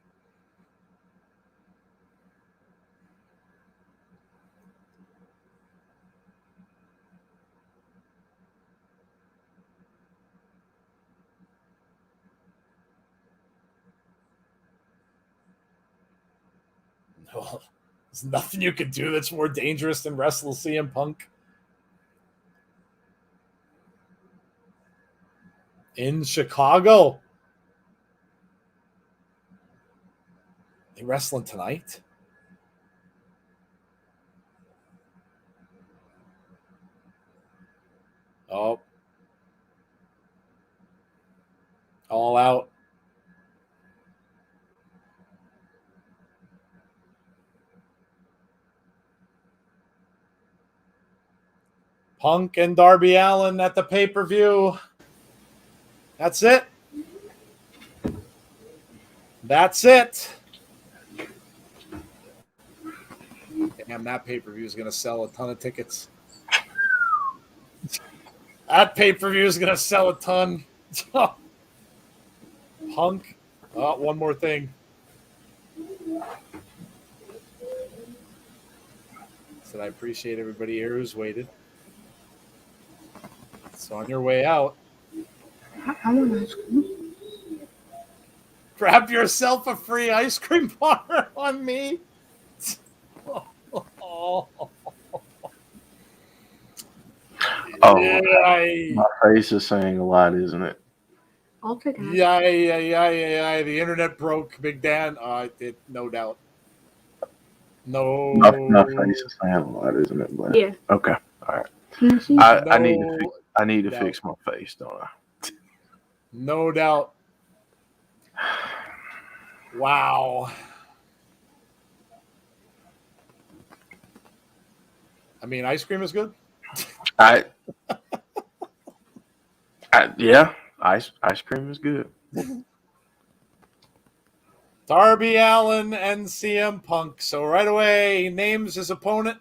No, there's nothing you can do that's more dangerous than wrestle CM Punk. In Chicago. They wrestling tonight? Oh. All out. Punk and Darby Allin at the pay-per-view. That's it. That's it. Damn, that pay-per-view is going to sell a ton of tickets. That pay-per-view is going to sell a ton. Punk. Oh, one more thing. Said I appreciate everybody here who's waited. So on your way out, I want ice cream. grab yourself a free ice cream bar on me. Oh, Yay. my face is saying a lot, isn't it? I'll take it. Yeah. The internet broke, Big Dan. No doubt. No. My face is saying a lot, isn't it? But, Yeah. okay. All right. Can you see? I need to doubt. fix my face, don't I? No doubt. Wow. I mean, ice cream is good. Yeah, ice cream is good. Darby Allin and CM Punk. So right away, he names his opponent.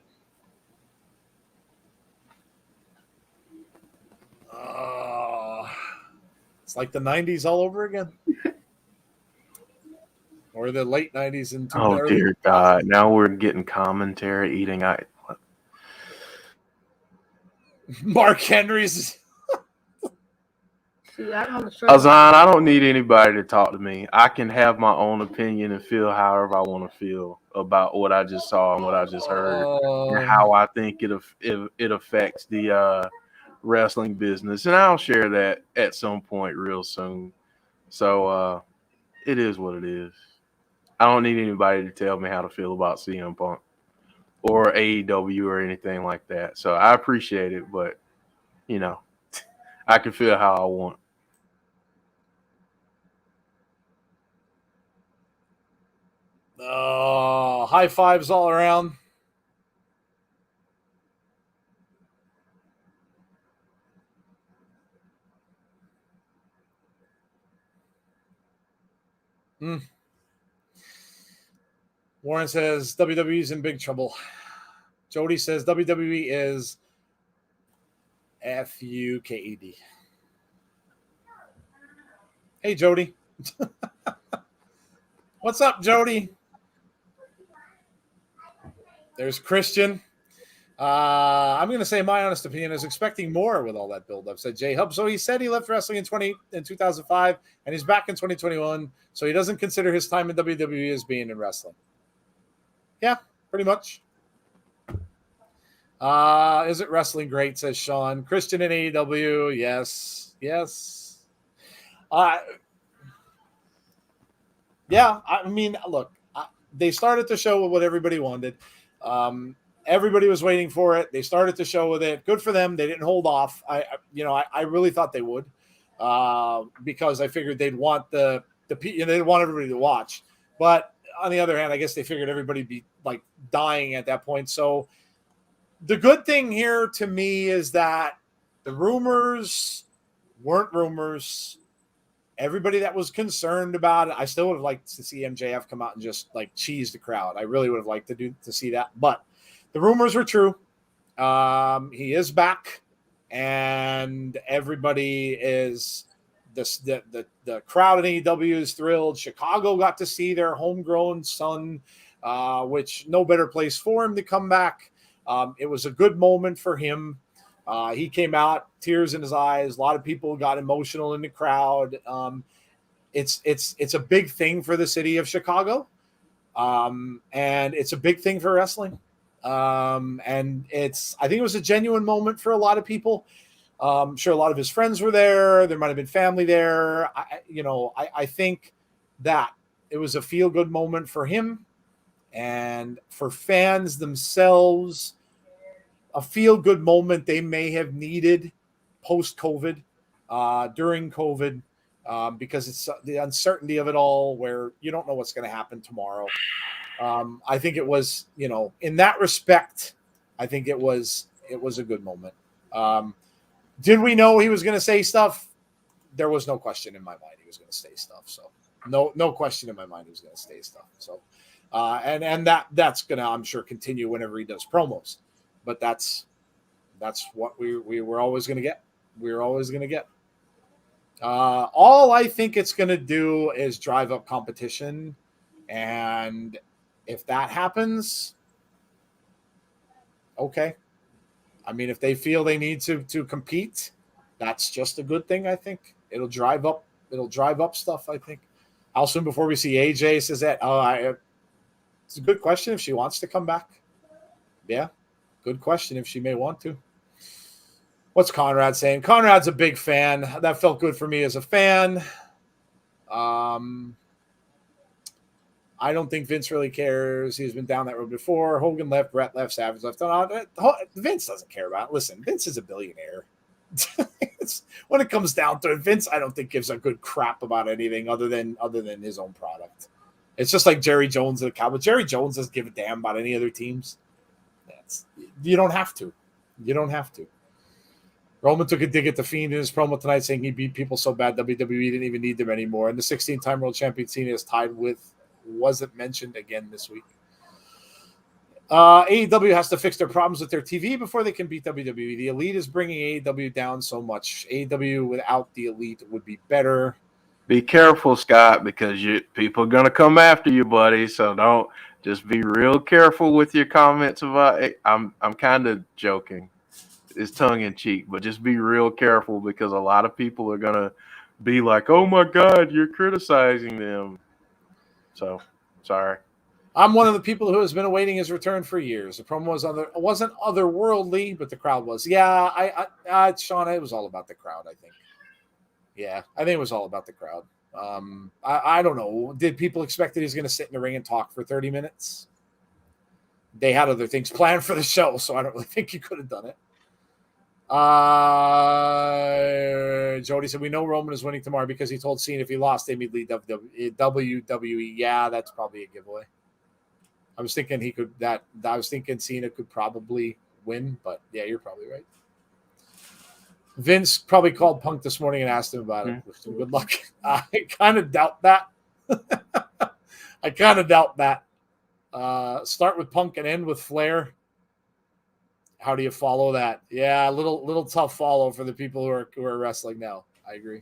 It's like the 90s all over again. Or the late 90s and Oh, dear God. Now we're getting commentary eating ice. Mark Henry's. See, Azan, I don't need anybody to talk to me. I can have my own opinion and feel however I want to feel about what I just saw and what I just heard and how I think it affects the wrestling business. And I'll share that at some point real soon. So it is what it is. I don't need anybody to tell me how to feel about CM Punk or AEW or anything like that. So I appreciate it, but, you know, I can feel how I want. High fives all around. Warren says WWE's in big trouble. Jody says WWE is FUKED. Hey, Jody. What's up, Jody? There's Christian. I'm going to say my honest opinion is expecting more with all that build-up, said J Hub. So he said he left wrestling in 2005, and he's back in 2021, so he doesn't consider his time in WWE as being in wrestling. Yeah, pretty much. Is it wrestling great, says Sean. Christian in AEW, yes. Yeah, I mean, look, they started the show with what everybody wanted. Everybody was waiting for it. They started the show with it. Good for them. They didn't hold off. I really thought they would, because I figured they'd want they'd want everybody to watch. But on the other hand, I guess they figured everybody'd be like dying at that point. So the good thing here to me is that the rumors weren't rumors. Everybody that was concerned about it, I still would have liked to see MJF come out and just like cheese the crowd. I really would have liked to see that, but the rumors were true. He is back, and everybody is the crowd in AEW is thrilled. Chicago got to see their homegrown son, which no better place for him to come back. It was a good moment for him. He came out, tears in his eyes. A lot of people got emotional in the crowd. It's a big thing for the city of Chicago, and it's a big thing for wrestling. And I think it was a genuine moment for a lot of people. I'm sure a lot of his friends were there. There might have been family there. I think that it was a feel-good moment for him and for fans themselves. A feel-good moment they may have needed post-COVID, during COVID, because it's the uncertainty of it all, where you don't know what's going to happen tomorrow. I think it was, in that respect, I think it was a good moment. Did we know he was going to say stuff? There was no question in my mind he was going to say stuff. So no question in my mind he was going to say stuff. So, and that's going to, I'm sure, continue whenever he does promos. But that's what we were always going to get. We were always going to get. All I think it's going to do is drive up competition. And if that happens, Okay. I mean, if they feel they need to compete, that's just a good thing. I think it'll drive up stuff. I think. How soon before we see AJ says that? It's a good question if she wants to come back. Yeah, good question if she may want to. What's Conrad saying? Conrad's a big fan. That felt good for me as a fan. I don't think Vince really cares. He's been down that road before. Hogan left, Brett left, Savage left. Vince doesn't care about it. Listen, Vince is a billionaire. When it comes down to it, Vince, I don't think gives a good crap about anything other than his own product. It's just like Jerry Jones at the Cowboys. Jerry Jones doesn't give a damn about any other teams. You don't have to. You don't have to. Roman took a dig at The Fiend in his promo tonight, saying he beat people so bad WWE didn't even need them anymore. And the 16-time world champion Cena is tied with, wasn't mentioned again this week. AEW has to fix their problems with their TV before they can beat WWE. The Elite is bringing AEW down so much. AEW without the Elite would be better. Be careful, Scott, because people are going to come after you, buddy. So don't, just be real careful with your comments about it. I'm kind of joking. It's tongue in cheek, but just be real careful because a lot of people are going to be like, oh my God, you're criticizing them. So, sorry. I'm one of the people who has been awaiting his return for years. The promo wasn't otherworldly, but the crowd was. Yeah, Sean, it was all about the crowd, I think. Yeah, I think it was all about the crowd. I don't know. Did people expect that he was going to sit in the ring and talk for 30 minutes? They had other things planned for the show, so I don't really think he could have done it. Jody said, we know Roman is winning tomorrow because he told Cena if he lost, they would lead WWE. Yeah, that's probably a giveaway. I was thinking Cena could probably win, but yeah, you're probably right. Vince probably called Punk this morning and asked him about it. Wish him good luck. I kind of doubt that. Start with Punk and end with Flair. How do you follow that? Yeah, a little tough follow for the people who are wrestling now. I agree.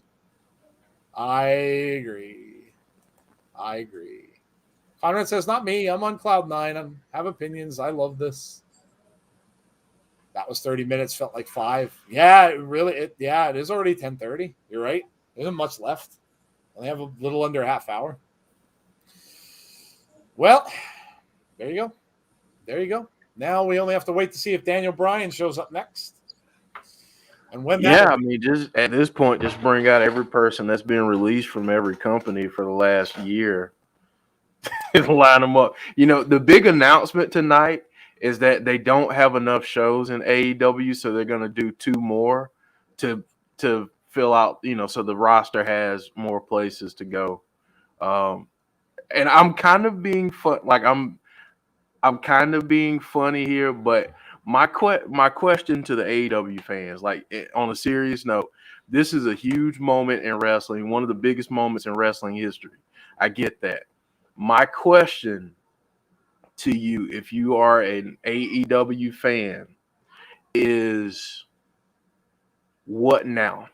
Conrad says, not me. I'm on cloud 9. I have opinions. I love this. That was 30 minutes. Felt like 5. Yeah, it is already 10:30. You're right. There isn't much left. Only have a little under a half hour. Well, there you go. Now we only have to wait to see if Daniel Bryan shows up next. And when just at this point, just bring out every person that's been released from every company for the last year and line them up. The big announcement tonight is that they don't have enough shows in AEW, so they're going to do 2 more to fill out, so the roster has more places to go. And I'm kind of being I'm kind of being funny here, but my question to the AEW fans, on a serious note, this is a huge moment in wrestling, one of the biggest moments in wrestling history. I get that. My question to you, if you are an AEW fan, is what now?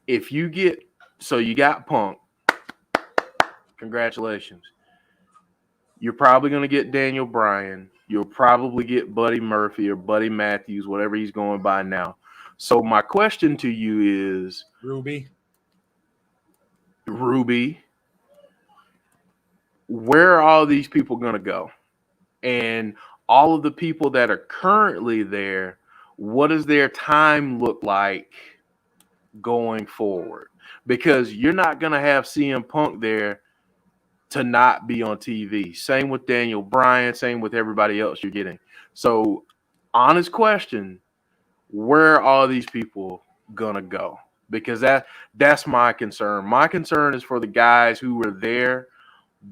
If you you got Punk, congratulations. You're probably going to get Daniel Bryan. You'll probably get Buddy Murphy or Buddy Matthews, whatever he's going by now. So my question to you is, Ruby, where are all these people going to go? And all of the people that are currently there, what does their time look like going forward? Because you're not going to have CM Punk there to not be on TV. Same with Daniel Bryan, same with everybody else you're getting. So, honest question, where are all these people gonna go? Because that's my concern. My concern is for the guys who were there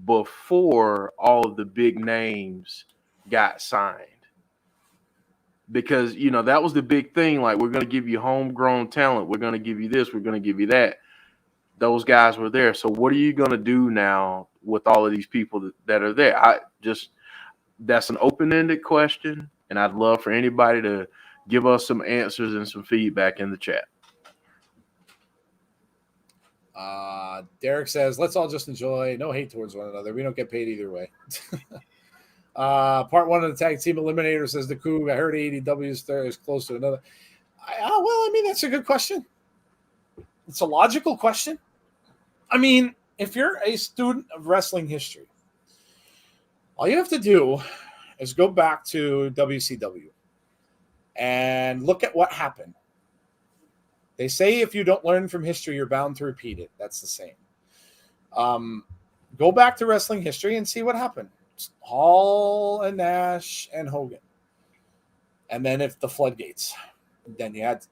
before all of the big names got signed. Because, that was the big thing. Like, we're going to give you homegrown talent. We're going to give you this. We're going to give you that. Those guys were there. So what are you going to do now with all of these people that are there? That's an open-ended question, and I'd love for anybody to give us some answers and some feedback in the chat. Derek says, let's all just enjoy. No hate towards one another. We don't get paid either way. Part 1 of the tag team eliminator, says the Coug. I heard AEW is close to another. Well, I mean, that's a good question. It's a logical question. I mean, if you're a student of wrestling history, all you have to do is go back to WCW and look at what happened. They say if you don't learn from history, you're bound to repeat it. That's the same. Go back to wrestling history and see what happened. Hall and Nash and Hogan. And then if the floodgates, then you had,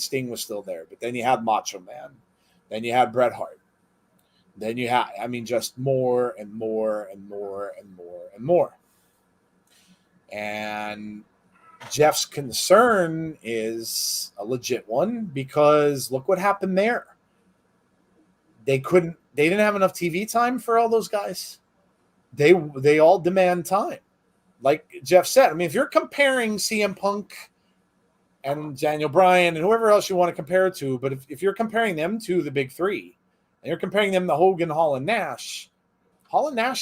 Sting was still there, but then you had Macho Man. Then you had Bret Hart. Then you had, just more and more and more and more and more. And Jeff's concern is a legit one because look what happened there. They didn't have enough TV time for all those guys. They all demand time. Like Jeff said, if you're comparing CM Punk and Daniel Bryan and whoever else you want to compare it to, but if you're comparing them to the big three, and you're comparing them to Hogan, Hall, and Nash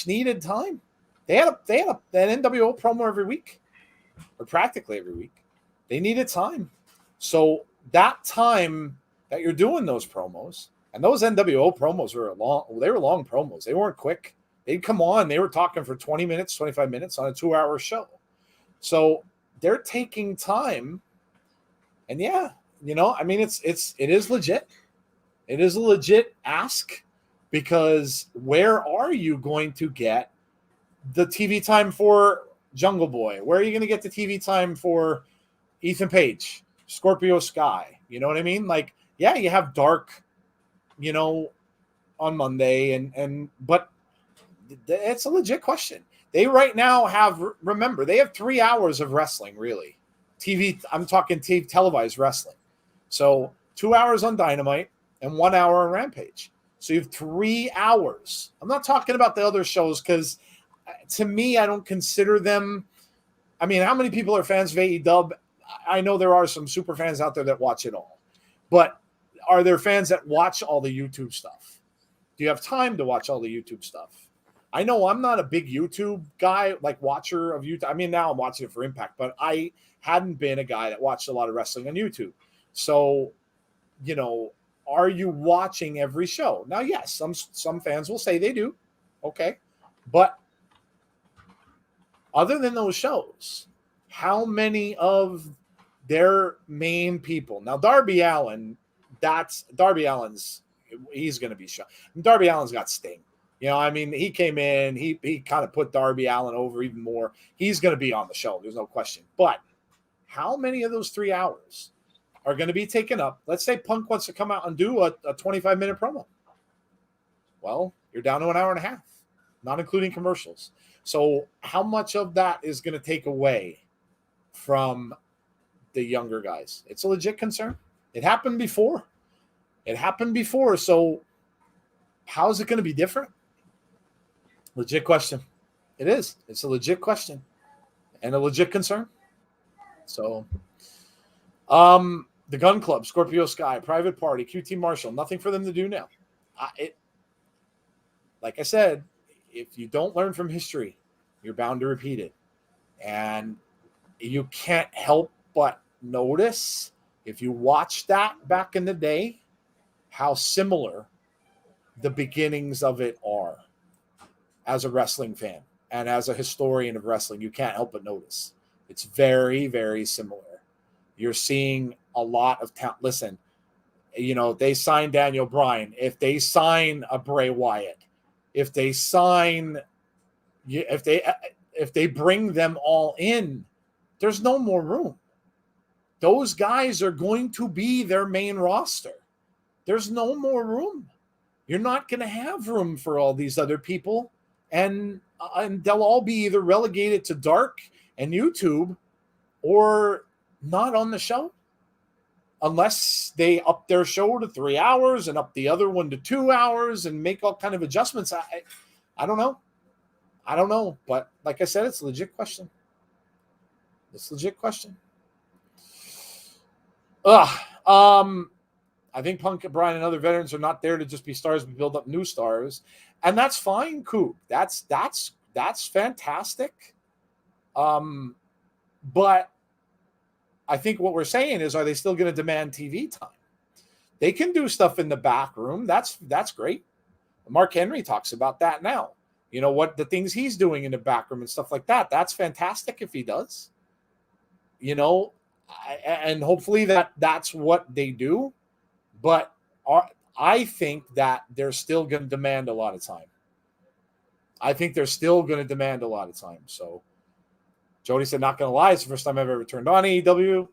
needed time. They had an NWO promo every week, or practically every week. They needed time. So that time that you're doing those promos, and those NWO promos were long promos. They weren't quick. They'd come on, they were talking for 20 minutes, 25 minutes on a 2-hour show. So they're taking time. And yeah, it is legit. It is a legit ask because where are you going to get the TV time for Jungle Boy? Where are you going to get the TV time for Ethan Page, Scorpio Sky? You know what I mean? Like, yeah, you have Dark, on Monday, but it's a legit question. They right now they have 3 hours of wrestling, really. TV, I'm talking televised wrestling. So 2 hours on Dynamite and 1 hour on Rampage. So you have 3 hours. I'm not talking about the other shows because to me, I don't consider them. How many people are fans of AEW? I know there are some super fans out there that watch it all. But are there fans that watch all the YouTube stuff? Do you have time to watch all the YouTube stuff? I know I'm not a big YouTube guy, like watcher of YouTube. Now I'm watching it for Impact, but I hadn't been a guy that watched a lot of wrestling on YouTube. So, are you watching every show? Now, yes, some fans will say they do. Okay. But other than those shows, how many of their main people? Now, Darby Allin's, he's going to be shot. Darby Allin's got Sting. He came in, he kind of put Darby Allin over even more. He's going to be on the show. There's no question. But how many of those 3 hours are going to be taken up? Let's say Punk wants to come out and do a 25-minute promo. Well, you're down to an hour and a half, not including commercials. So how much of that is going to take away from the younger guys? It's a legit concern. It happened before. So how is it going to be different? Legit question. It is. It's a legit question and a legit concern. So, the Gun Club, Scorpio Sky, Private Party, QT Marshall, nothing for them to do now. Like I said, if you don't learn from history, you're bound to repeat it. And you can't help but notice, if you watch that back in the day, how similar the beginnings of it are. As a wrestling fan and as a historian of wrestling, you can't help but notice. It's very, very similar. You're seeing a lot of talent. Listen, they sign Daniel Bryan. If they sign a Bray Wyatt, if they bring them all in, there's no more room. Those guys are going to be their main roster. There's no more room. You're not going to have room for all these other people. And they'll all be either relegated to Dark and YouTube or not on the show unless they up their show to 3 hours and up the other one to 2 hours and make all kind of adjustments. I don't know. But like I said, it's a legit question. I think Punk, Bryan, and other veterans are not there to just be stars, but build up new stars. And that's fine, Coop. That's fantastic. But I think what we're saying is, are they still going to demand TV time? They can do stuff in the back room. That's great. Mark Henry talks about that now. You know what, the things he's doing in the back room and stuff like that. That's fantastic if he does. You know, and hopefully that's what they do. But I think that they're still going to demand a lot of time. So Jody said, not going to lie, it's the first time I've ever turned on AEW.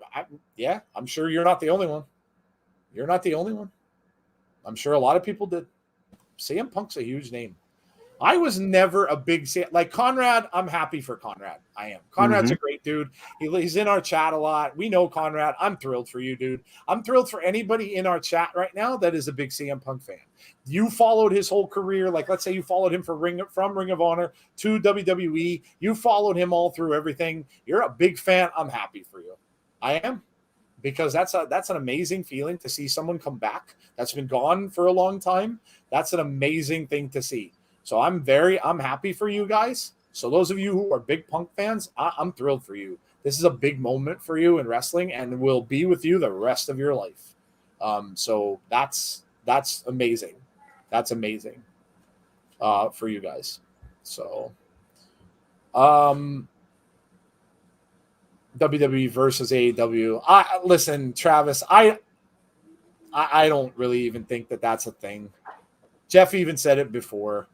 I'm sure you're not the only one. I'm sure a lot of people did. CM Punk's a huge name. I was never a big like Conrad. I'm happy for Conrad. I am. Conrad's a great dude. He's in our chat a lot. We know Conrad. I'm thrilled for you, dude. I'm thrilled for anybody in our chat right now that is a big CM Punk fan. You followed his whole career. Like, let's say you followed him from Ring of Honor to WWE. You followed him all through everything. You're a big fan. I'm happy for you. I am. Because that's an amazing feeling to see someone come back that's been gone for a long time. That's an amazing thing to see. So I'm happy for you guys. So those of you who are big Punk fans, I'm thrilled for you. This is a big moment for you in wrestling and will be with you the rest of your life. So that's amazing. That's amazing for you guys. So WWE versus AEW. Listen, Travis, I don't really even think that that's a thing. Jeff even said it before.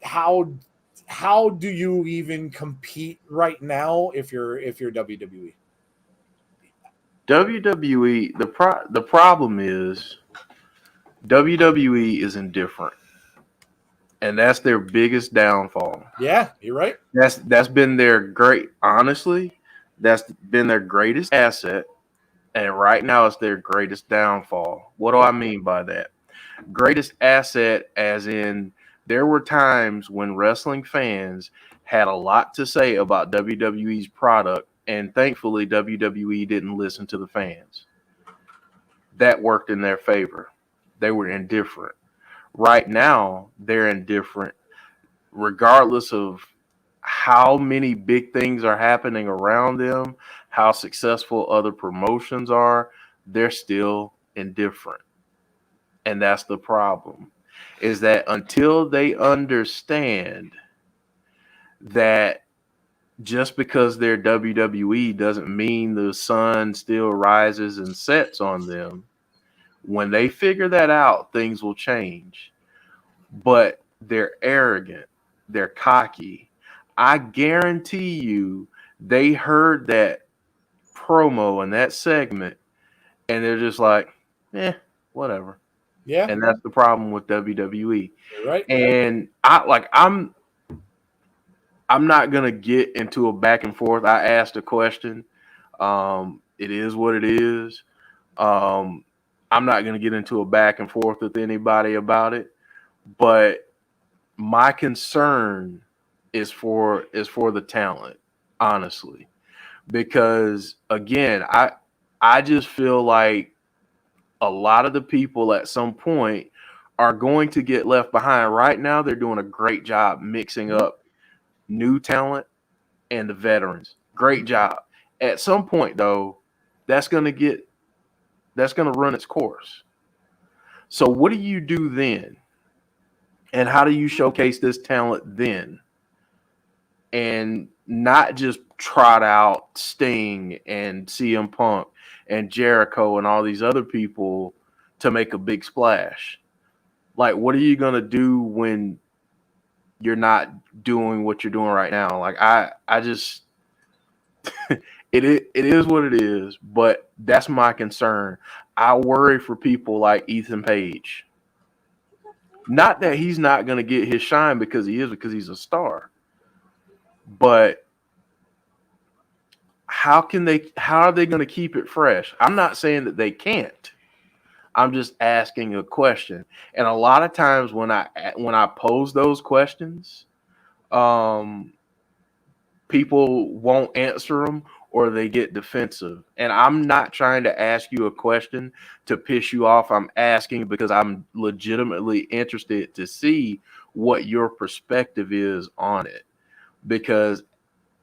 How do you even compete right now if you're WWE? WWE, the problem is WWE is indifferent. And that's their biggest downfall. Yeah, you're right. That's been their honestly, that's been their greatest asset. And right now it's their greatest downfall. What do I mean by that? Greatest asset as in there were times when wrestling fans had a lot to say about WWE's product, and thankfully WWE didn't listen to the fans. That worked in their favor. They were indifferent. Right now, they're indifferent, regardless of how many big things are happening around them, how successful other promotions are, they're still indifferent. And that's the problem, is that until they understand that just because they're WWE doesn't mean the sun still rises and sets on them. When they figure that out, things will change. But they're arrogant. They're cocky. I guarantee you they heard that promo and that segment, and they're just like, whatever. Yeah. And that's the problem with WWE. You're right. And I'm not gonna get into a back and forth. I asked a question. It is what it is. I'm not going to get into a back and forth with anybody about it, but my concern is for the talent, honestly, because again, I just feel like a lot of the people at some point are going to get left behind. Right now, they're doing a great job mixing up new talent and the veterans. Great job. At some point, though, that's going to run its course. So what do you do then? And how do you showcase this talent then? And not just trot out Sting and CM Punk and Jericho and all these other people to make a big splash. Like, what are you going to do when you're not doing what you're doing right now? Like, I just it is what it is, but that's my concern. I worry for people like Ethan Page. Not that he's not going to get his shine because he's a star. But how are they going to keep it fresh? I'm not saying that they can't. I'm just asking a question. And a lot of times when I pose those questions, people won't answer them or they get defensive. And I'm not trying to ask you a question to piss you off. I'm asking because I'm legitimately interested to see what your perspective is on it. Because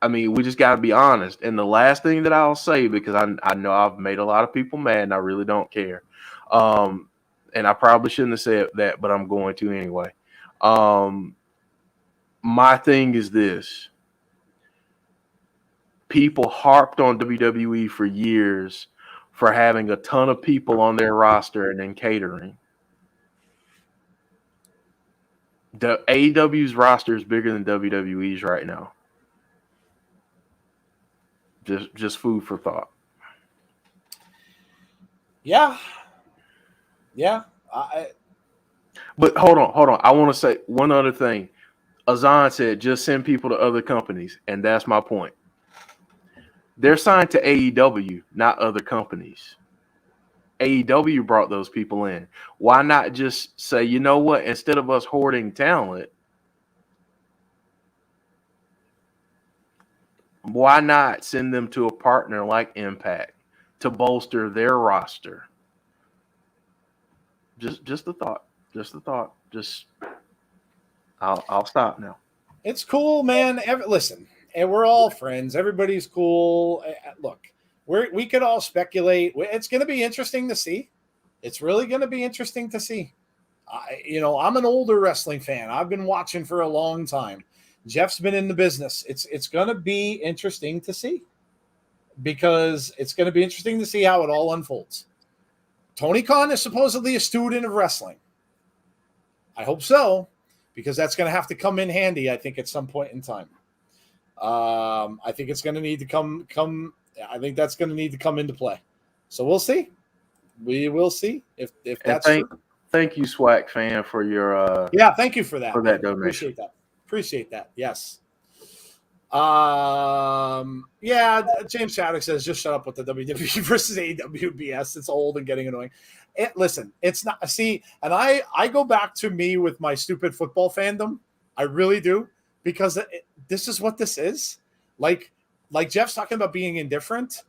I mean, we just got to be honest. And the last thing that I'll say, because I know I've made a lot of people mad, and I really don't care. And I probably shouldn't have said that, but I'm going to anyway. My thing is this. People harped on WWE for years for having a ton of people on their roster and then catering. The AEW's roster is bigger than WWE's right now. Just food for thought. Yeah. But hold on. I want to say one other thing. Azan said, just send people to other companies, and that's my point. They're signed to AEW, not other companies. AEW brought those people in. Why not just say, you know what, instead of us hoarding talent, why not send them to a partner like Impact to bolster their roster? Just a thought. I'll stop now. It's cool, man. Listen, and we're all friends. Everybody's cool. Look, we could all speculate. It's going to be interesting to see. It's really going to be interesting to see. I'm an older wrestling fan. I've been watching for a long time. Jeff's been in the business. It's going to be interesting to see, because it's going to be interesting to see how it all unfolds. Tony Khan is supposedly a student of wrestling. I hope so, because that's going to have to come in handy, I think, at some point in time. I think it's going to need to come. I think that's going to need to come into play. So we'll see. We will see if that's true. Thank you, Swag fan, for your thank you for that. For that donation. Appreciate that. Yes. James Shattuck says, just shut up with the WWE versus AEW BS. It's old and getting annoying. Listen, it's not. See, and I go back to me with my stupid football fandom. I really do, because this is what this is. Like Jeff's talking about being indifferent.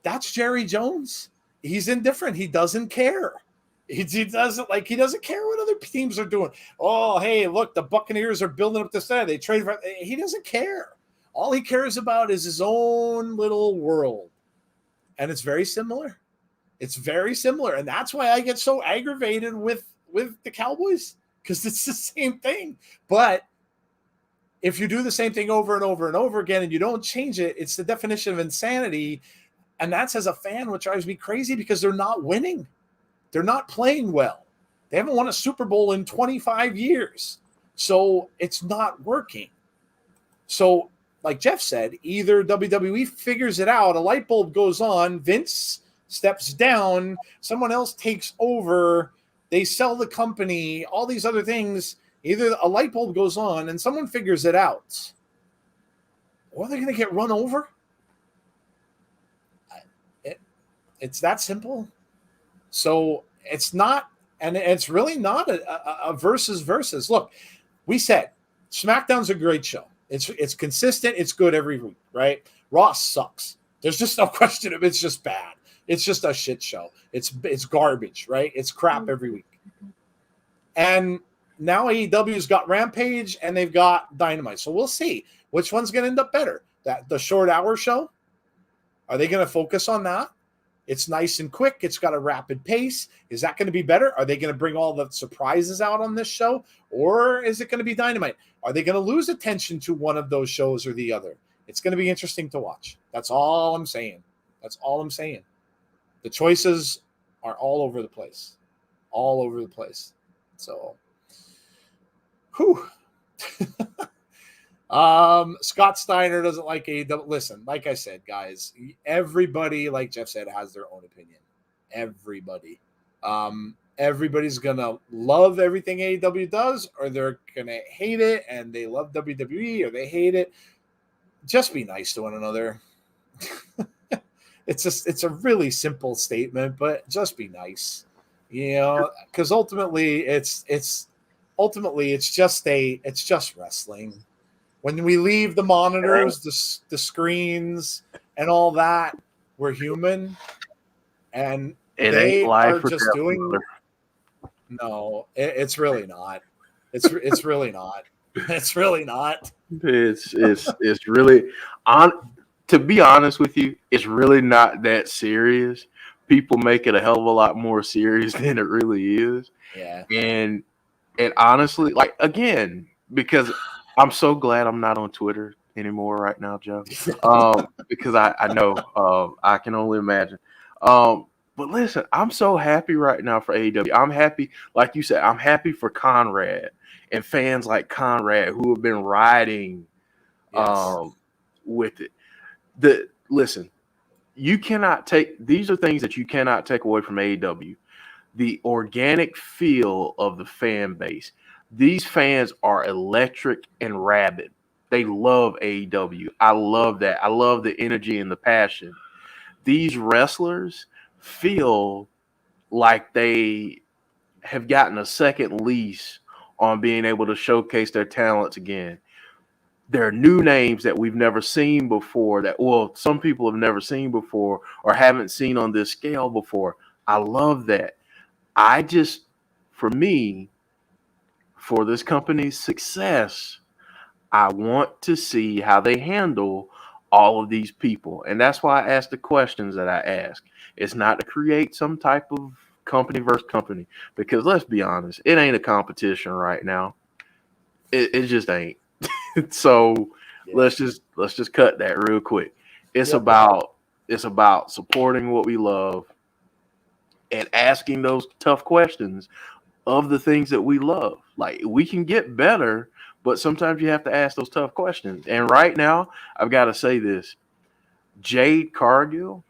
That's Jerry Jones. He's indifferent. He doesn't care. He doesn't care what other teams are doing. Oh, hey, look, the Buccaneers are building up this side. They trade for. He doesn't care. All he cares about is his own little world, and it's very similar. It's very similar, and that's why I get so aggravated with the Cowboys, because it's the same thing. But if you do the same thing over and over and over again, and you don't change it, it's the definition of insanity. And that's, as a fan, what drives me crazy, because they're not winning. They're not playing well. They haven't won a Super Bowl in 25 years. So it's not working. So, like Jeff said, either WWE figures it out, a light bulb goes on, Vince steps down, someone else takes over, they sell the company, all these other things. Either a light bulb goes on and someone figures it out, or they're going to get run over. It's that simple. So it's not, and it's really not a versus. Look, we said SmackDown's a great show. It's consistent. It's good every week, right? Raw sucks. There's just no question of it. It's just bad. It's just a shit show. It's garbage, right? It's crap every week. And now AEW's got Rampage and they've got Dynamite. So we'll see which one's going to end up better. The short hour show, are they going to focus on that? It's nice and quick. It's got a rapid pace. Is that going to be better? Are they going to bring all the surprises out on this show? Or is it going to be Dynamite? Are they going to lose attention to one of those shows or the other? It's going to be interesting to watch. That's all I'm saying. The choices are all over the place. All over the place. So, whew. Scott Steiner doesn't like AEW. Listen, like I said, guys, everybody, like Jeff said, has their own opinion. Everybody. Everybody's gonna love everything AEW does, or they're gonna hate it, and they love WWE, or they hate it. Just be nice to one another. It's a really simple statement, but just be nice, because ultimately it's just wrestling. When we leave the monitors, the screens, and all that, we're human, and they are just doing. No, it's really not. It's really not. It's really not. It's really on. To be honest with you, it's really not that serious. People make it a hell of a lot more serious than it really is. Yeah. And honestly, like again, because I'm so glad I'm not on Twitter anymore right now, Joe. Because I know I can only imagine. But listen, I'm so happy right now for AEW. I'm happy, like you said, I'm happy for Conrad and fans like Conrad who have been riding with it. Listen, you cannot take these are things that you cannot take away from AEW. The organic feel of the fan base. These fans are electric and rabid. They love AEW. I love that. I love the energy and the passion. These wrestlers feel like they have gotten a second lease on being able to showcase their talents again. There are new names that we've never seen before some people have never seen before or haven't seen on this scale before. I love that. For this company's success, I want to see how they handle all of these people. And that's why I ask the questions that I ask. It's not to create some type of company versus company, because let's be honest, it ain't a competition right now. It just ain't. So let's just cut that real quick. It's about supporting what we love and asking those tough questions of the things that we love. Like, we can get better, but sometimes you have to ask those tough questions. And right now, I've got to say this. Jade Cargill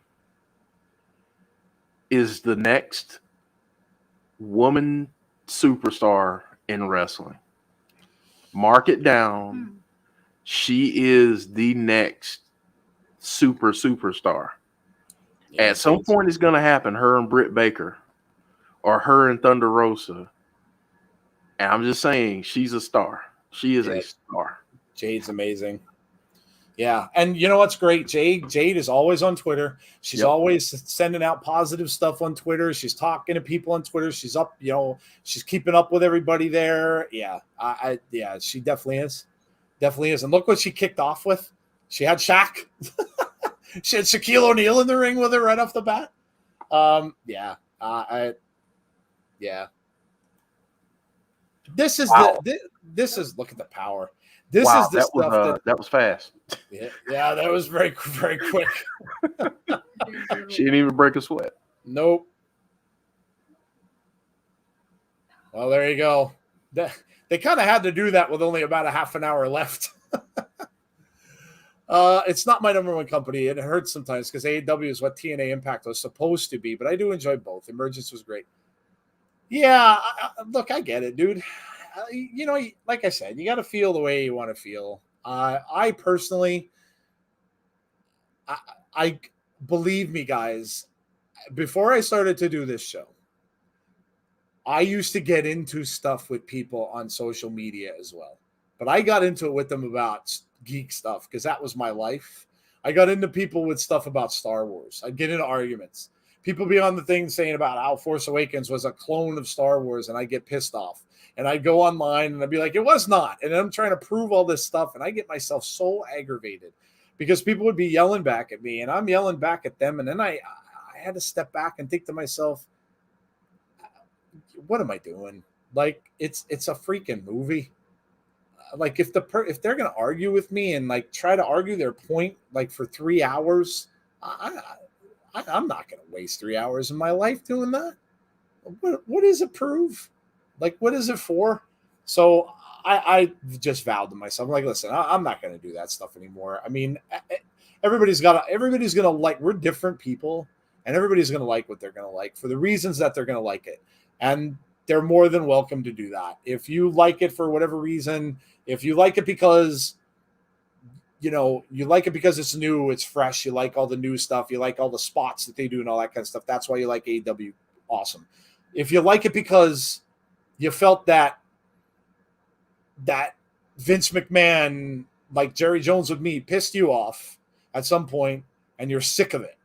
is the next woman superstar in wrestling. Mark it down. She is the next superstar. Yeah, at some point, it's going to happen. Her and Britt Baker, or her and Thunder Rosa. And I'm just saying, she's a star. She is a star. Jade's amazing. Yeah, and you know what's great? Jade is always on Twitter. She's always sending out positive stuff on Twitter. She's talking to people on Twitter. She's up, she's keeping up with everybody there. Yeah, she definitely is. Definitely is. And look what she kicked off with. She had Shaq. She had Shaquille O'Neal in the ring with her right off the bat. This is this is look at the power. This is the stuff that was fast. Yeah, that was very, very quick. She didn't even break a sweat. Nope. Well, there you go. They kind of had to do that with only about a half an hour left. It's not my number one company. It hurts sometimes because AEW is what TNA Impact was supposed to be, but I do enjoy both. Emergence was great. Yeah, look, I get it, dude. Like I said, you got to feel the way you want to feel. I personally, I believe me, guys, before I started to do this show, I used to get into stuff with people on social media as well. But I got into it with them about geek stuff because that was my life. I got into people with stuff about Star Wars. I'd get into arguments. People be on the thing saying about how Force Awakens was a clone of Star Wars, and I get pissed off. And I'd go online and I'd be like, it was not. And I'm trying to prove all this stuff, and I get myself so aggravated because people would be yelling back at me, and I'm yelling back at them. And then I had to step back and think to myself, what am I doing? Like, it's a freaking movie. Like, if they're going to argue with me and like try to argue their point like for 3 hours, I'm not going to waste 3 hours of my life doing that. What does it prove? Like, what is it for? So I just vowed to myself, I'm like, listen, I'm not going to do that stuff anymore. I mean, everybody's going to like, we're different people, and everybody's going to like what they're going to like for the reasons that they're going to like it. And they're more than welcome to do that. If you like it for whatever reason, if you like it because, you like it because it's new, it's fresh, you like all the new stuff, you like all the spots that they do and all that kind of stuff, that's why you like AEW, awesome. If you like it because you felt that Vince McMahon, like Jerry Jones with me, pissed you off at some point, and you're sick of it,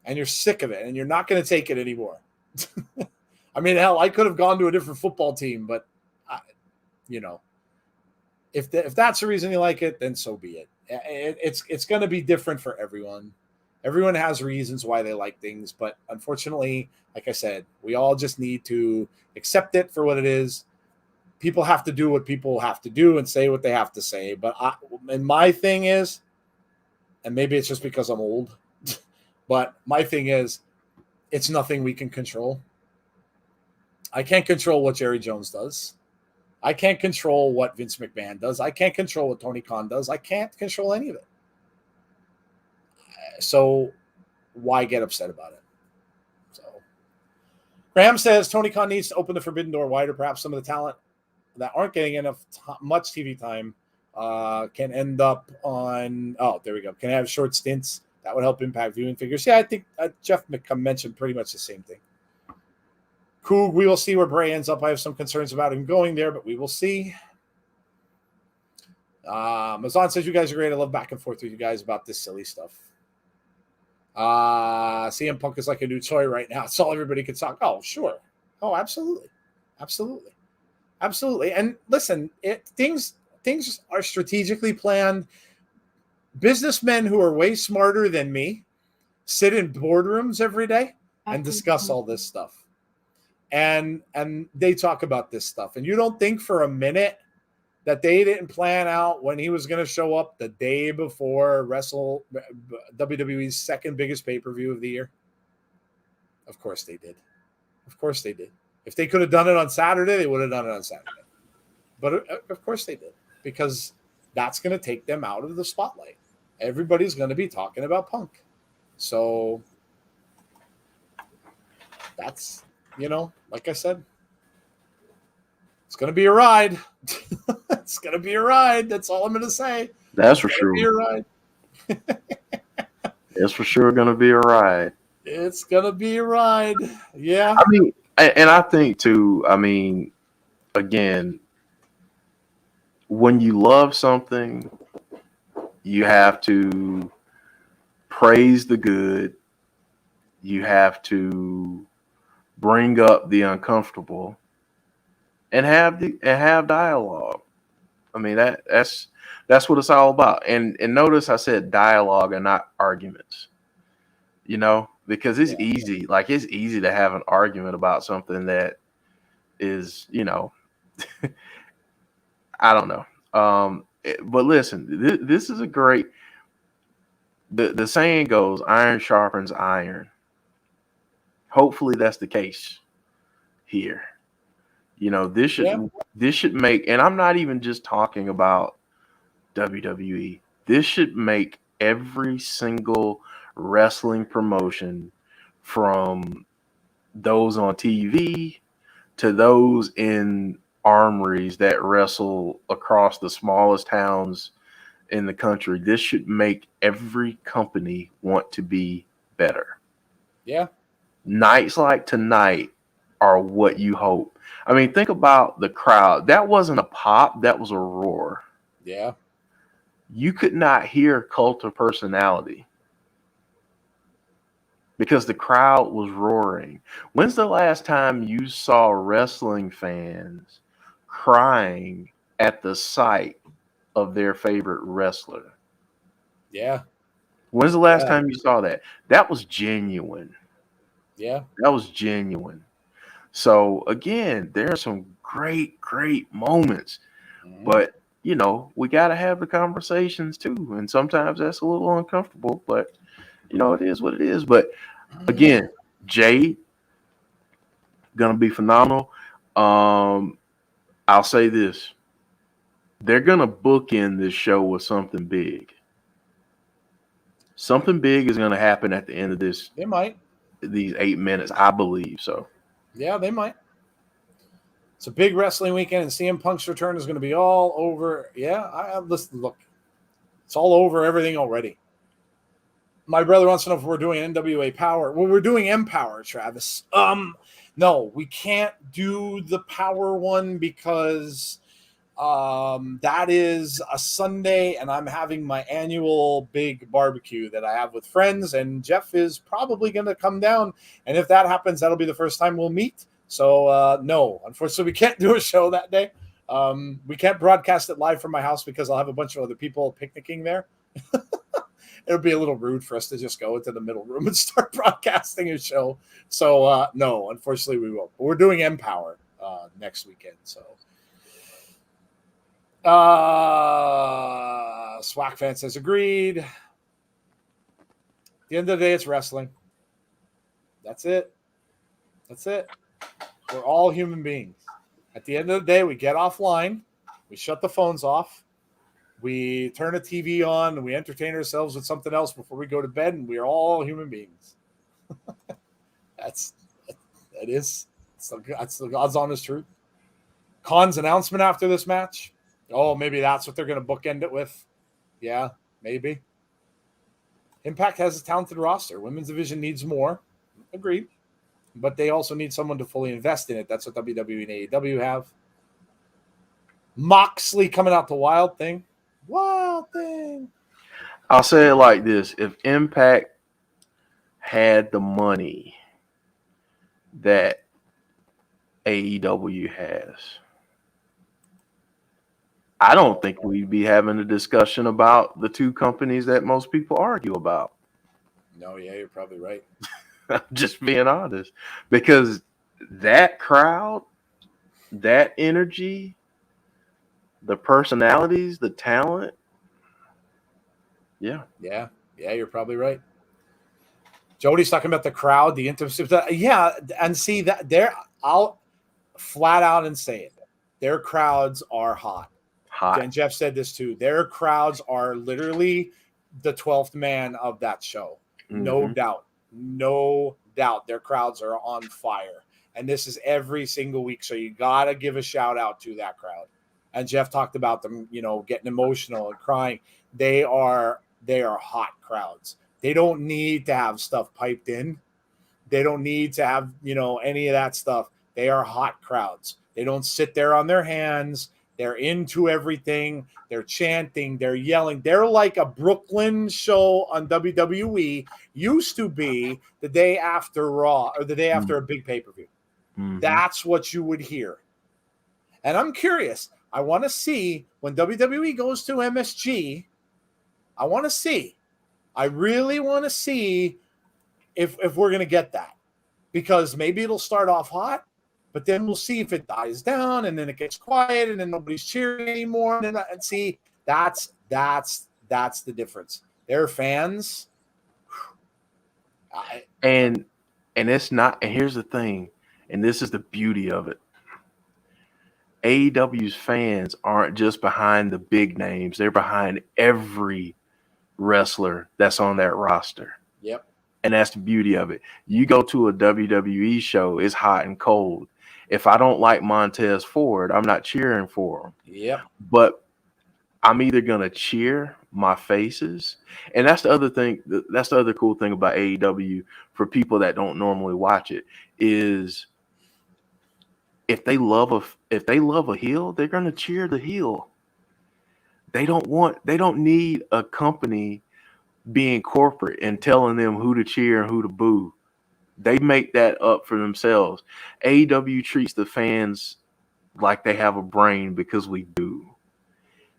and you're not going to take it anymore. I mean, hell, I could have gone to a different football team, but if that's the reason you like it, then so be it. It's going to be different for everyone. Everyone has reasons why they like things, but unfortunately, like I said, we all just need to accept it for what it is. People have to do what people have to do and say what they have to say. But my thing is, and maybe it's just because I'm old, but my thing is, it's nothing we can control. I can't control what Jerry Jones does. I can't control what Vince McMahon does. I can't control what Tony Khan does. I can't control any of it. So why get upset about it? So Graham says Tony Khan needs to open the forbidden door wider. Perhaps some of the talent that aren't getting enough much TV time can end up on, there we go, can have short stints. That would help impact viewing figures. Yeah, I think Jeff mentioned pretty much the same thing. Cool, we will see where Bray ends up. I have some concerns about him going there, but we will see. Mazan says, you guys are great. I love back and forth with you guys about this silly stuff. CM Punk is like a new toy right now. It's all everybody can talk. Oh, sure. Oh, absolutely. Absolutely. Absolutely. And listen, things are strategically planned. Businessmen who are way smarter than me sit in boardrooms every day and discuss all this stuff. And they talk about this stuff. And you don't think for a minute that they didn't plan out when he was going to show up the day before WWE's second biggest pay-per-view of the year? Of course they did. Of course they did. If they could have done it on Saturday, they would have done it on Saturday. But of course they did, because that's going to take them out of the spotlight. Everybody's going to be talking about Punk. So that's, like I said, it's going to be a ride. It's going to be a ride. That's all I'm going to say. That's for sure. Be a ride. It's for sure going to be a ride. It's going to be a ride. Yeah. I mean, and I think too, again, when you love something, you have to praise the good. You have to bring up the uncomfortable and have dialogue. I mean, that's what it's all about. And notice I said dialogue and not arguments. Because it's easy. Like, it's easy to have an argument about something that is, I don't know. But listen, this is a great. The saying goes, "Iron sharpens iron." Hopefully, that's the case here. This should make, and I'm not even just talking about WWE. This should make every single wrestling promotion, from those on TV to those in armories that wrestle across the smallest towns in the country, this should make every company want to be better. Yeah. Nights like tonight are what you hope. I mean, think about the crowd. That wasn't a pop, that was a roar. Yeah. You could not hear Cult of Personality because the crowd was roaring. When's the last time you saw wrestling fans crying at the sight of their favorite wrestler? Yeah. When's the last time you saw that? That was genuine. Yeah. That was genuine. So, again, there are some great, great moments. But, we got to have the conversations too. And sometimes that's a little uncomfortable, but, it is what it is. But, again, Jade, going to be phenomenal. I'll say this. They're going to bookend this show with something big. Something big is going to happen at the end of this. They might. These 8 minutes, I believe so. Yeah, they might. It's a big wrestling weekend, and CM Punk's return is going to be all over. Yeah, listen, look. It's all over everything already. My brother wants to know if we're doing NWA Power. Well, we're doing Empower, Travis. No, we can't do the Power one because that is a Sunday, and I'm having my annual big barbecue that I have with friends, and Jeff is probably going to come down. And if that happens, that'll be the first time we'll meet. So, no, unfortunately, we can't do a show that day. We can't broadcast it live from my house because I'll have a bunch of other people picnicking there. It would be a little rude for us to just go into the middle room and start broadcasting a show. So, no, unfortunately, we won't. But we're doing Empower next weekend. So, Swack fan says agreed. At the end of the day, it's wrestling. That's it. That's it. We're all human beings. At the end of the day, we get offline. We shut the phones off. We turn a TV on and we entertain ourselves with something else before we go to bed, and we are all human beings. That's the God's honest truth. Khan's announcement after this match. Oh, maybe that's what they're going to bookend it with. Yeah, maybe. Impact has a talented roster. Women's division needs more. Agreed. But they also need someone to fully invest in it. That's what WWE and AEW have. Moxley coming out the Wilde thing. Wild thing. I'll say it like this. If Impact had the money that AEW has, I don't think we'd be having a discussion about the two companies that most people argue about. No, yeah, you're probably right. I'm just being honest. Because that crowd, that energy, the personalities, the talent. Yeah. Yeah, you're probably right. Jody's talking about the crowd, the intimacy. Yeah, and see that I'll flat out and say it. Their crowds are hot. And Jeff said this too. Their crowds are literally the 12th man of that show. Mm-hmm. No doubt. No doubt. Their crowds are on fire. And this is every single week. So you got to give a shout out to that crowd. And Jeff talked about them, getting emotional and crying. They are hot crowds. They don't need to have stuff piped in. They don't need to have, any of that stuff. They are hot crowds. They don't sit there on their hands. They're into everything. They're chanting. They're yelling. They're like a Brooklyn show on WWE used to be the day after Raw or the day after a big pay-per-view. Mm-hmm. That's what you would hear. And I'm curious. I want to see when WWE goes to MSG. I really want to see if we're going to get that, because maybe it'll start off hot, but then we'll see if it dies down and then it gets quiet and then nobody's cheering anymore. And see, that's the difference. They're fans. And it's not, and here's the thing, and this is the beauty of it. AEW's fans aren't just behind the big names. They're behind every wrestler that's on that roster. Yep. And that's the beauty of it. You go to a WWE show, it's hot and cold. If I don't like Montez Ford, I'm not cheering for him. Yep. But I'm either going to cheer my faces. And that's the other thing. That's the other cool thing about AEW for people that don't normally watch it is if they love a heel, they're going to cheer the heel. They don't need a company being corporate and telling them who to cheer and who to boo. They make that up for themselves. AEW treats the fans like they have a brain because we do.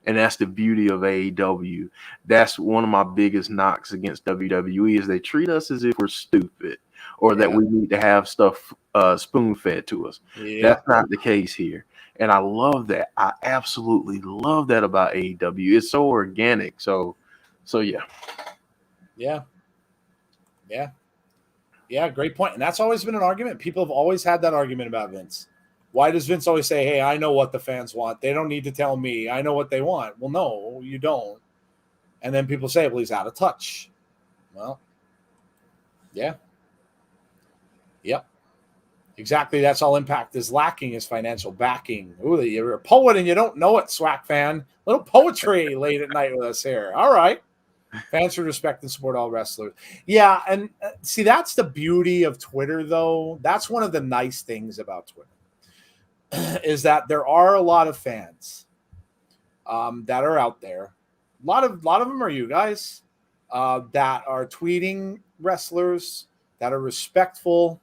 And that's the beauty of AEW. That's one of my biggest knocks against WWE is they treat us as if we're stupid or that we need to have stuff spoon-fed to us. Yeah. That's not the case here. And I love that. I absolutely love that about AEW. It's so organic. So yeah. Yeah. Yeah. Yeah, great point. And that's always been an argument. People have always had that argument about Vince. Why does Vince always say, hey, I know what the fans want. They don't need to tell me. I know what they want. Well, no, you don't. And then people say, well, he's out of touch. Well, yeah. Yep. Exactly. That's all Impact is lacking is financial backing. Ooh, you're a poet and you don't know it, Swack fan. Little poetry late at night with us here. All right. Fans should respect and support all wrestlers. Yeah, and see, that's the beauty of Twitter, though. That's one of the nice things about Twitter is that there are a lot of fans that are out there. A lot of them are you guys that are tweeting wrestlers that are respectful,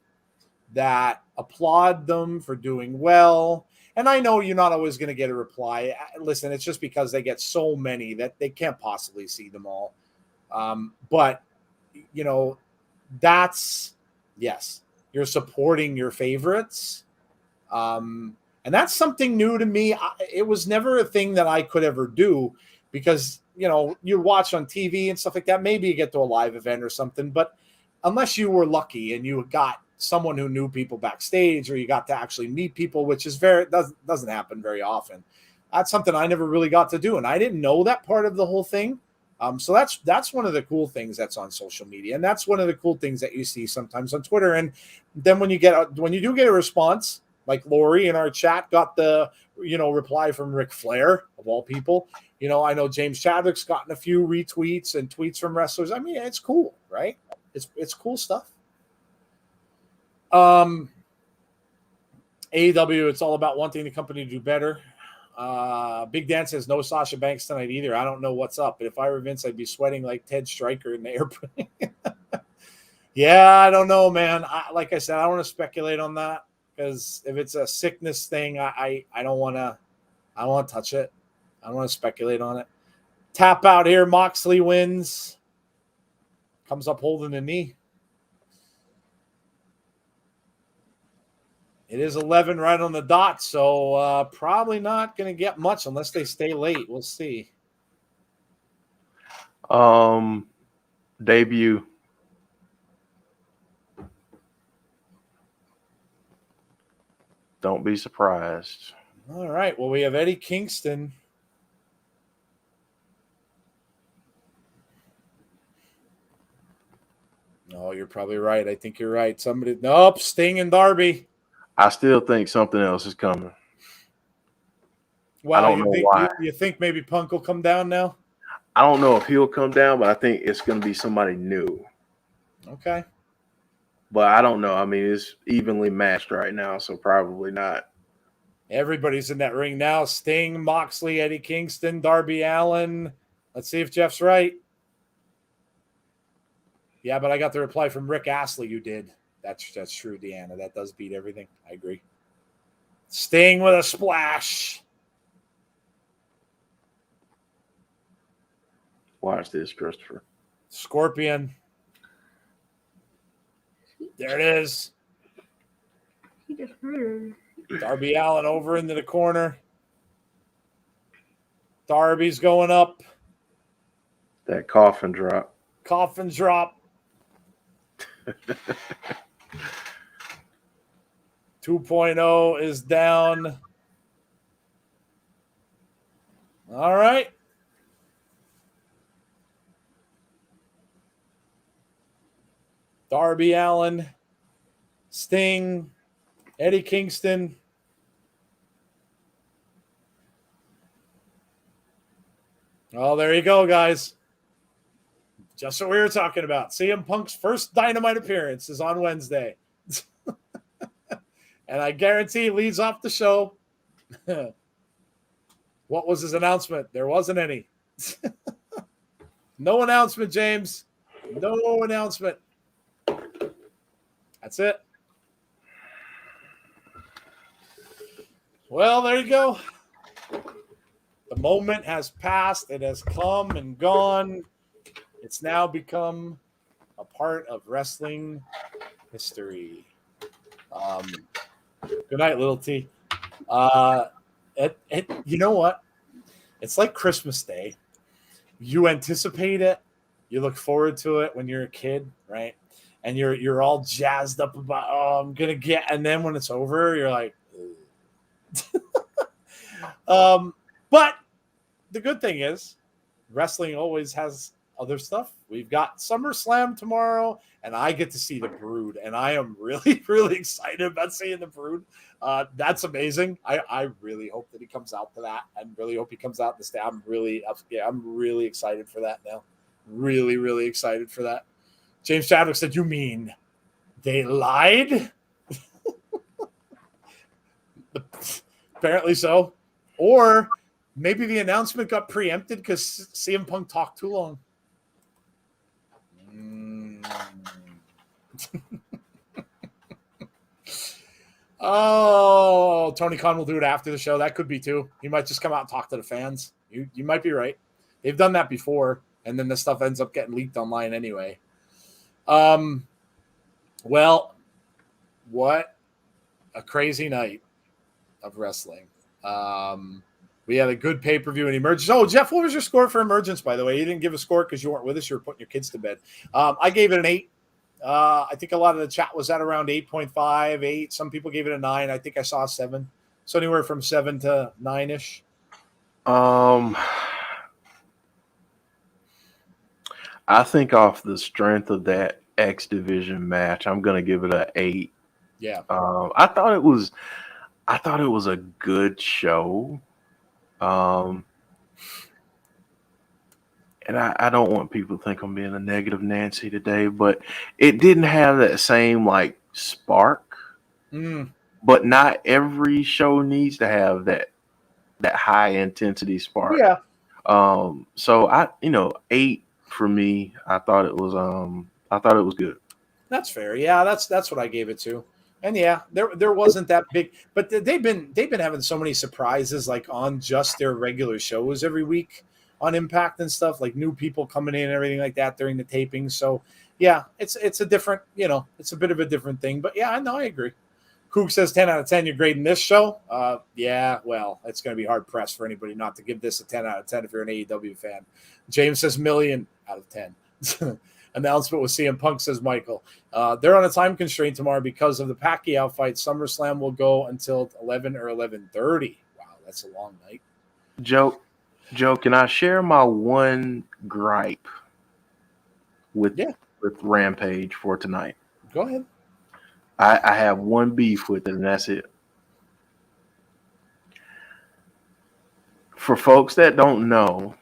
that applaud them for doing well. And I know you're not always going to get a reply. Listen, it's just because they get so many that they can't possibly see them all. But, yes, you're supporting your favorites. And that's something new to me. It was never a thing that I could ever do because, you watch on TV and stuff like that. Maybe you get to a live event or something. But unless you were lucky and you got someone who knew people backstage or you got to actually meet people, which is doesn't happen very often. That's something I never really got to do. And I didn't know that part of the whole thing. So that's one of the cool things that's on social media. And that's one of the cool things that you see sometimes on Twitter. And then when you do get a response, like Lori in our chat got the, reply from Ric Flair of all people, I know James Chadwick's gotten a few retweets and tweets from wrestlers. I mean, it's cool, right? It's cool stuff. AEW, it's all about wanting the company to do better. Big Dan says no Sasha Banks tonight either. I don't know what's up, but if I were Vince, I'd be sweating like Ted Stryker in the airplane. Yeah, I don't know, man. Like I said, I don't want to speculate on that because if it's a sickness thing, I don't want to touch it. I don't want to speculate on it. Tap out here. Moxley wins. Comes up holding the knee. It is 11 right on the dot, so probably not going to get much unless they stay late. We'll see. Debut. Don't be surprised. All right. Well, we have Eddie Kingston. No, you're probably right. I think you're right. Nope, Sting and Darby. I still think something else is coming. Wow, I don't know why. You think maybe Punk will come down now? I don't know if he'll come down, but I think it's going to be somebody new. Okay. But I don't know. I mean, it's evenly matched right now, so probably not. Everybody's in that ring now. Sting, Moxley, Eddie Kingston, Darby Allin. Let's see if Jeff's right. Yeah, but I got the reply from Rick Astley. You did. That's true, Deanna. That does beat everything. I agree. Sting with a splash. Watch this, Christopher. Scorpion. There it is. He just hurt her. Darby Allin over into the corner. Darby's going up. That coffin drop. Coffin drop. 2.0 is down. All right. Darby Allin, Sting, Eddie Kingston. Oh, there you go, guys. Just what we were talking about. CM Punk's first Dynamite appearance is on Wednesday. And I guarantee he leads off the show. What was his announcement? There wasn't any. No announcement, James. No announcement. That's it. Well, there you go. The moment has passed. It has come and gone. It's now become a part of wrestling history. Good night, little T. You know what? It's like Christmas Day. You anticipate it. You look forward to it when you're a kid, right? And you're all jazzed up about, oh, I'm gonna get. And then when it's over, you're like, but the good thing is, wrestling always has other stuff. We've got SummerSlam tomorrow, and I get to see the Brood, and I am really, really excited about seeing the Brood. That's amazing. I really hope that he comes out to that. I really hope he comes out this day. I'm really excited for that now. Really, really excited for that. James Chadwick said, "You mean they lied?" Apparently so. Or maybe the announcement got preempted because CM Punk talked too long. Oh, Tony Khan will do it after the show. That could be too. He might just come out and talk to the fans. You might be right. They've done that before, and then the stuff ends up getting leaked online anyway. Well, what a crazy night of wrestling. We had a good pay-per-view in Emergence. Oh, Jeff, what was your score for Emergence, by the way? You didn't give a score because you weren't with us. You were putting your kids to bed. I gave it an 8. I think a lot of the chat was at around 8.5, 8. Some people gave it a 9. I think I saw a 7. So anywhere from 7 to 9-ish. I think off the strength of that X Division match, I'm gonna give it an 8. Yeah. I thought it was a good show. And I don't want people to think I'm being a negative Nancy today, but it didn't have that same like spark. But not every show needs to have that high intensity spark. Yeah. So 8 for me. I thought it was good. That's fair. Yeah, that's what I gave it to. And yeah, there wasn't that big, but they've been having so many surprises like on just their regular shows every week on Impact and stuff, like new people coming in and everything like that during the taping. So yeah, it's a different, it's a bit of a different thing. But yeah, I agree. Kook says 10 out of 10. You're grading this show? Yeah, well, it's going to be hard pressed for anybody not to give this a 10 out of 10 if you're an AEW fan. James says million out of 10. Announcement with CM Punk, says Michael. They're on a time constraint tomorrow because of the Pacquiao fight. SummerSlam will go until 11 or 11:30. Wow, that's a long night. Joe, can I share my one gripe with Rampage for tonight? Go ahead. I have one beef with it, and that's it. For folks that don't know,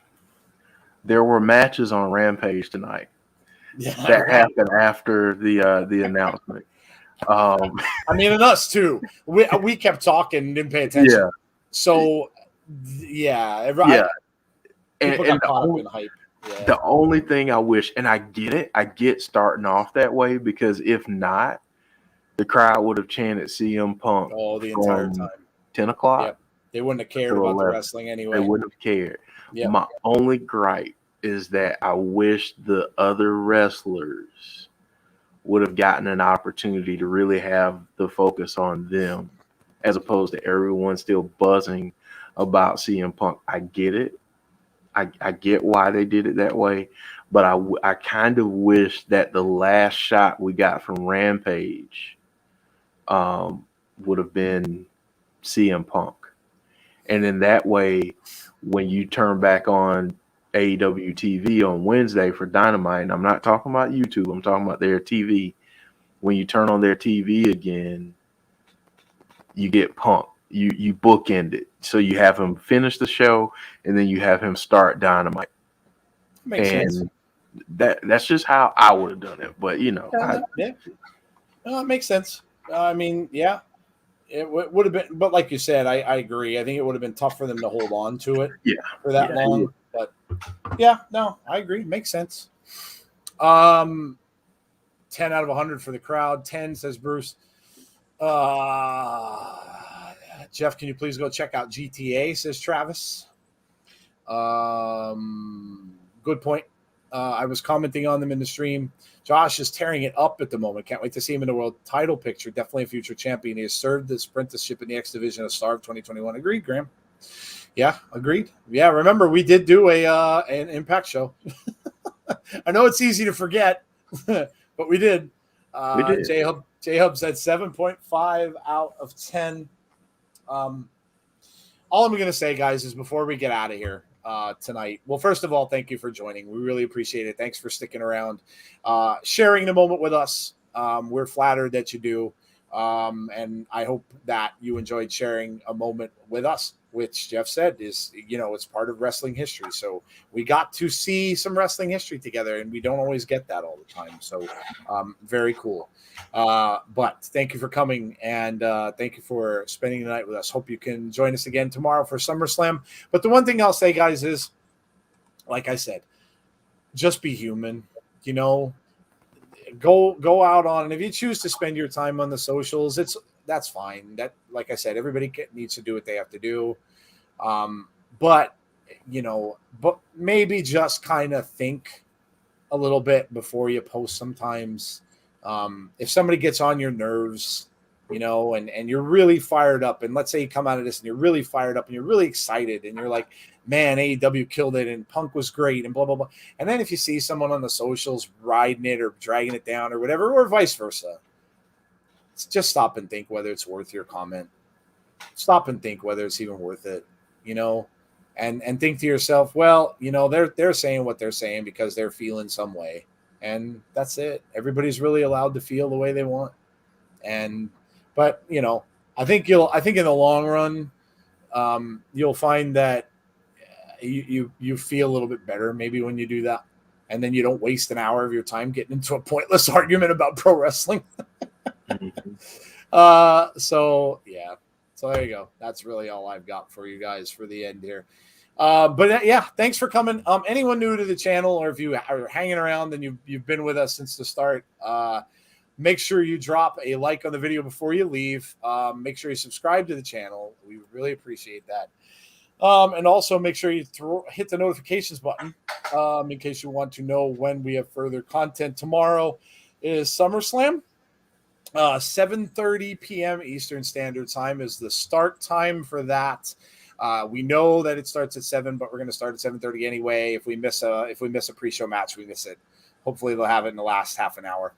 there were matches on Rampage tonight. Yeah, that happened after the announcement. I mean, and us too. We kept talking and didn't pay attention. Yeah. So, yeah. People got caught up in hype. Yeah. The only thing I wish, and I get it, I get starting off that way because if not, the crowd would have chanted CM Punk the entire time. 10 o'clock. Yep. They wouldn't have cared about the wrestling anyway. They wouldn't have cared. Yep. My only gripe is that I wish the other wrestlers would have gotten an opportunity to really have the focus on them as opposed to everyone still buzzing about CM Punk. I get it. I get why they did it that way, but I kind of wish that the last shot we got from Rampage would have been CM Punk. And in that way, when you turn back on AEW TV on Wednesday for Dynamite, and I'm not talking about YouTube, I'm talking about their TV. When you turn on their TV again, you get Punk. You bookend it. So you have him finish the show, and then you have him start Dynamite. Makes sense. That's just how I would have done it. But, No, it makes sense. I mean, yeah. It would have been, but like you said, I agree. I think it would have been tough for them to hold on to it for that long. But yeah, no, I agree. Makes sense. 10 out of 100 for the crowd. 10, says Bruce. Jeff, can you please go check out GTA, says Travis. Good point. I was commenting on them in the stream. Josh is tearing it up at the moment. Can't wait to see him in the world title picture. Definitely a future champion. He has served his apprenticeship in the X Division as Star of 2021. Agreed, Graham. Yeah, agreed. Yeah, remember, we did do an Impact show. I know it's easy to forget, but we did. We did. J-Hub said 7.5 out of 10. All I'm going to say, guys, is before we get out of here tonight, well, first of all, thank you for joining. We really appreciate it. Thanks for sticking around, sharing the moment with us. We're flattered that you do. And I hope that you enjoyed sharing a moment with us, which Jeff said is, it's part of wrestling history. So we got to see some wrestling history together, and we don't always get that all the time. So very cool. But thank you for coming, and thank you for spending the night with us. Hope you can join us again tomorrow for SummerSlam. But the one thing I'll say, guys, is, like I said, just be human, go out on, and if you choose to spend your time on the socials, that's fine. That, like I said, everybody needs to do what they have to do. But but maybe just kind of think a little bit before you post sometimes. If somebody gets on your nerves, and you're really fired up, and let's say you come out of this and you're really fired up and you're really excited and you're like, man, AEW killed it and Punk was great and blah, blah, blah. And then if you see someone on the socials riding it or dragging it down or whatever, or vice versa, just stop and think whether it's worth your comment. Stop and think whether it's even worth it, and think to yourself, well, they're saying what they're saying because they're feeling some way. And that's it. Everybody's really allowed to feel the way they want. But I think in the long run, you'll find that you feel a little bit better maybe when you do that, and then you don't waste an hour of your time getting into a pointless argument about pro wrestling. So there you go. That's really all I've got for you guys for the end here. But yeah, thanks for coming. Anyone new to the channel, or if you are hanging around and you've been with us since the start, make sure you drop a like on the video before you leave. Make sure you subscribe to the channel. We would really appreciate that. And also make sure you hit the notifications button in case you want to know when we have further content. Tomorrow is SummerSlam. 7:30 p.m. Eastern Standard Time is the start time for that. We know that it starts at 7, but we're going to start at 7:30 anyway. If we miss a pre-show match, we miss it. Hopefully they'll have it in the last half an hour.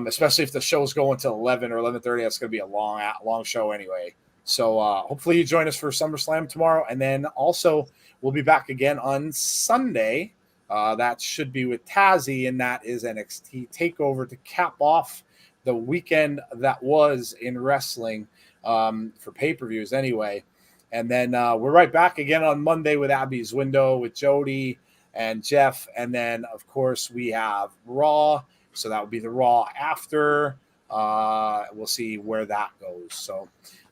Especially if the show's going till 11 or 11:30, that's going to be a long show anyway. So hopefully you join us for SummerSlam tomorrow, and then also we'll be back again on Sunday. That should be with Tazzy, and that is NXT Takeover to cap off the weekend that was in wrestling for pay-per-views anyway. And then we're right back again on Monday with Abby's Window with Jody and Jeff. And then, of course, we have Raw. So that would be the Raw after. We'll see where that goes. So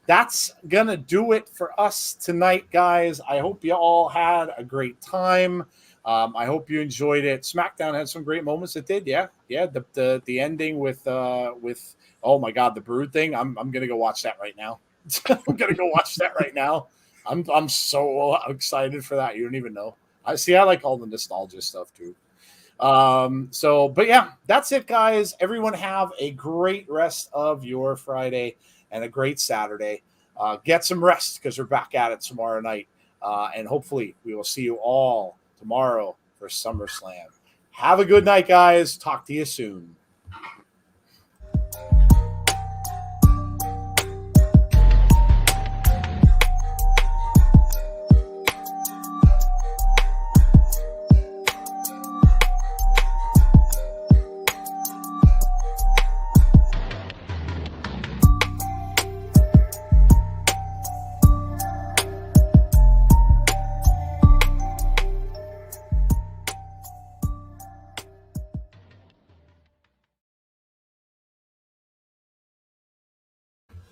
that's going to do it for us tonight, guys. I hope you all had a great time. I hope you enjoyed it. Smackdown had some great moments. It did, yeah. The ending with oh my God, the Brood thing. I'm gonna go watch that right now. I'm gonna go watch that right now. I'm so excited for that. You don't even know. I like all the nostalgia stuff too. But yeah, that's it, guys. Everyone have a great rest of your Friday and a great Saturday. Get some rest because we're back at it tomorrow night. And hopefully we will see you all tomorrow for SummerSlam. Have a good night, guys. Talk to you soon.